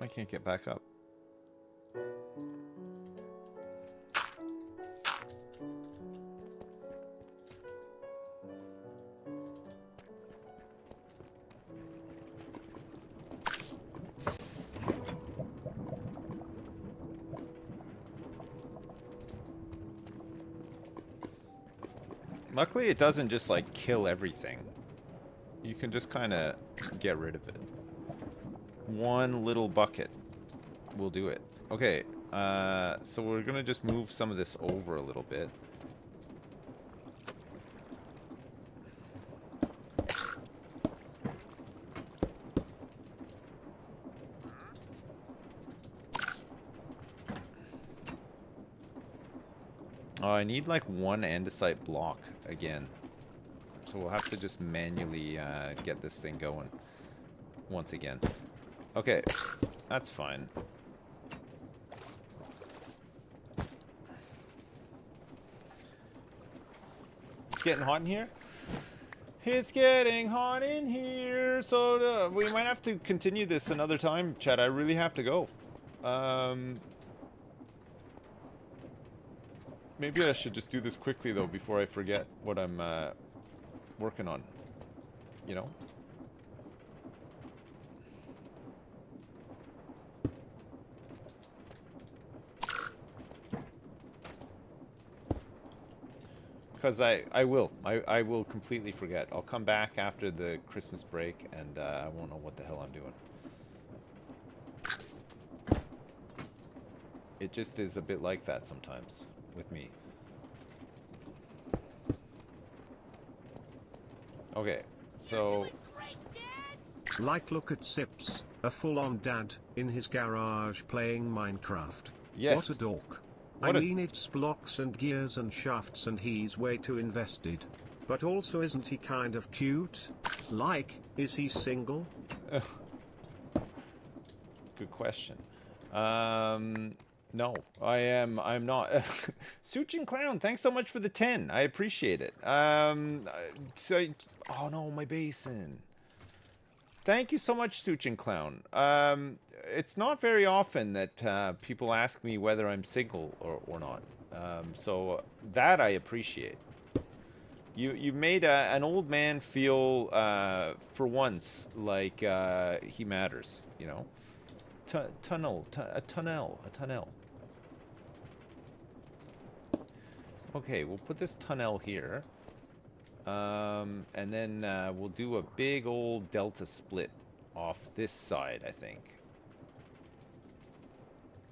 I can't get back up. Luckily, it doesn't just like kill everything. You can just kind of get rid of it. One little bucket will do it. Okay, so we're gonna just move some of this over a little bit. Oh, I need like one andesite block again. So we'll have to just manually get this thing going once again. Okay, that's fine. It's getting hot in here? It's getting hot in here. So we might have to continue this another time, Chad. I really have to go. Maybe I should just do this quickly, though, before I forget what I'm working on. You know? Because I will completely forget. I'll come back after the Christmas break, and I won't know what the hell I'm doing. It just is a bit like that sometimes with me. Okay, so... Like, look at Sips, a full-on dad, in his garage playing Minecraft. Yes. What a dork. What I mean, it's blocks and gears and shafts and he's way too invested. but also isn't he kind of cute? Like, is he single? Good question. No, I'm not. Suchin Clown, thanks so much for the 10. I appreciate it. So, oh no, my basin. Thank you so much, Suchin Clown. It's not very often that people ask me whether I'm single or not. So that I appreciate. You made an old man feel, for once, like he matters, you know? A tunnel. Okay, we'll put this tunnel here. And then we'll do a big old delta split off this side, I think.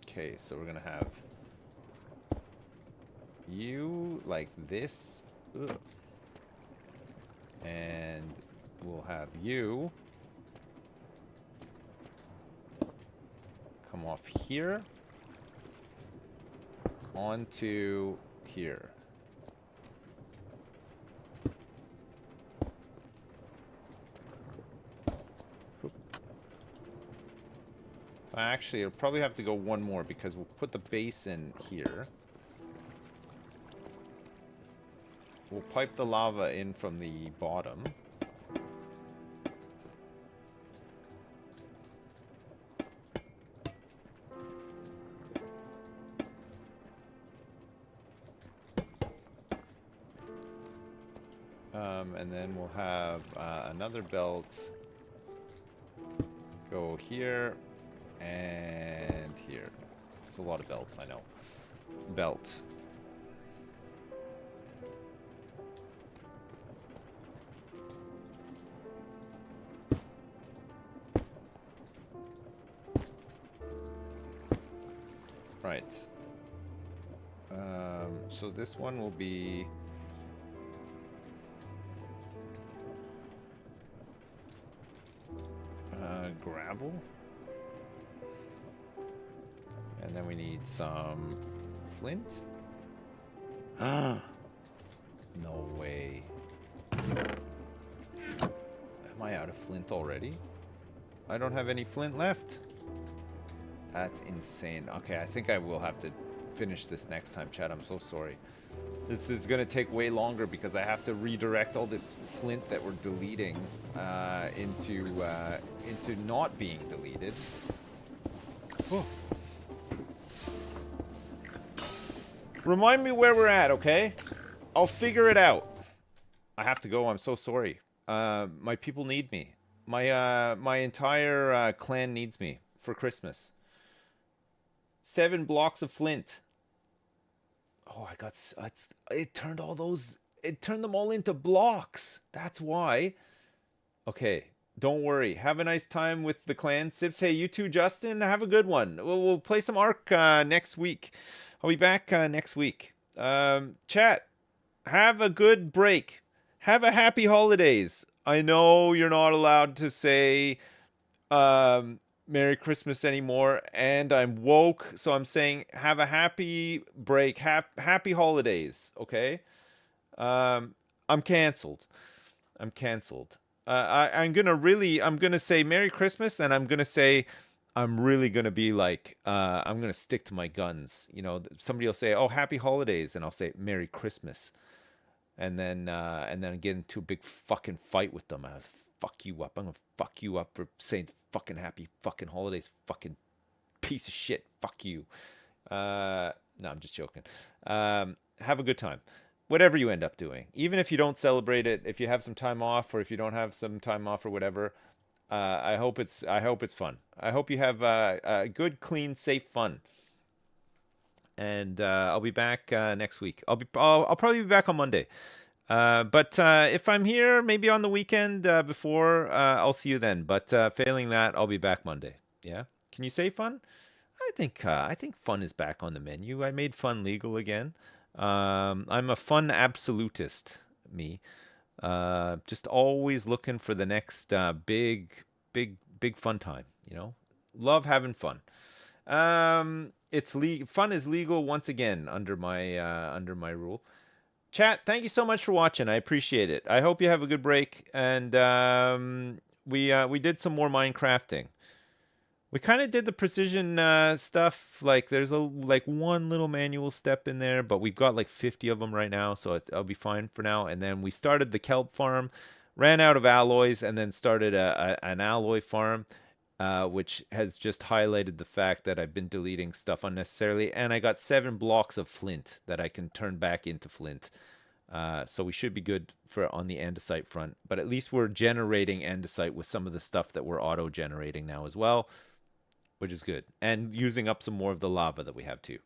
Okay, so we're gonna have you like this. Ugh. And we'll have you come off here onto here. Actually, I'll probably have to go one more because we'll put the basin here. We'll pipe the lava in from the bottom. And then we'll have another belt go here and here. It's a lot of belts, I know. Belt. Right. So this one will be gravel. And then we need some flint. No way. Am I out of flint already? I don't have any flint left. That's insane. Okay, I think I will have to finish this next time, chat. I'm so sorry. This is going to take way longer because I have to redirect all this flint that we're deleting into not being deleted. Oh. Remind me where we're at, okay? I'll figure it out. I have to go. I'm so sorry. My people need me. My entire clan needs me for Christmas. 7 blocks of flint. Oh, I got... it turned all those... It turned them all into blocks. That's why. Okay. Don't worry. Have a nice time with the clan. Sips, hey, you too, Justin. Have a good one. We'll play some Ark next week. I'll be back next week. Chat, have a good break. Have a happy holidays. I know you're not allowed to say Merry Christmas anymore, and I'm woke, so I'm saying have a happy break. Happy holidays, okay? I'm canceled. I'm canceled. I'm gonna say Merry Christmas, and I'm gonna say I'm really gonna be like I'm gonna stick to my guns. You know, somebody will say, "Oh, Happy Holidays," and I'll say Merry Christmas, and then get into a big fucking fight with them. I'll fuck you up. I'm gonna fuck you up for saying fucking Happy fucking Holidays. Fucking piece of shit. Fuck you. No, I'm just joking. Have a good time. Whatever you end up doing, even if you don't celebrate it, if you have some time off, or if you don't have some time off, or whatever, I hope it's fun. I hope you have a good, clean, safe fun. And I'll be back next week. I'll probably be back on Monday. But if I'm here, maybe on the weekend before, I'll see you then. But failing that, I'll be back Monday. Yeah. Can you say fun? I think fun is back on the menu. I made fun legal again. I'm a fun absolutist, me. Just always looking for the next big fun time, you know? Love having fun. Fun is legal once again under my rule. Chat, thank you so much for watching. I appreciate it. I hope you have a good break. And we did some more Minecrafting. We kind of did the precision stuff. Like there's like one little manual step in there, but we've got like 50 of them right now, so I'll be fine for now. And then we started the kelp farm, ran out of alloys, and then started an alloy farm, which has just highlighted the fact that I've been deleting stuff unnecessarily. And I got 7 blocks of flint that I can turn back into flint. So we should be good for on the andesite front. But at least we're generating andesite with some of the stuff that we're auto-generating now as well, which is good. And using up some more of the lava that we have too.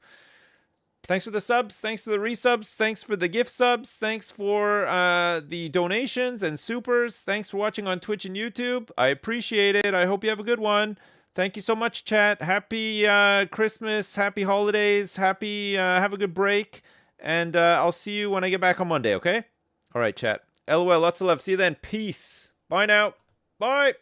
Thanks for the subs. Thanks for the resubs. Thanks for the gift subs. Thanks for the donations and supers. Thanks for watching on Twitch and YouTube. I appreciate it. I hope you have a good one. Thank you so much, chat. Happy Christmas. Happy holidays. Happy, have a good break. And I'll see you when I get back on Monday, okay? All right, chat. LOL, lots of love. See you then. Peace. Bye now. Bye.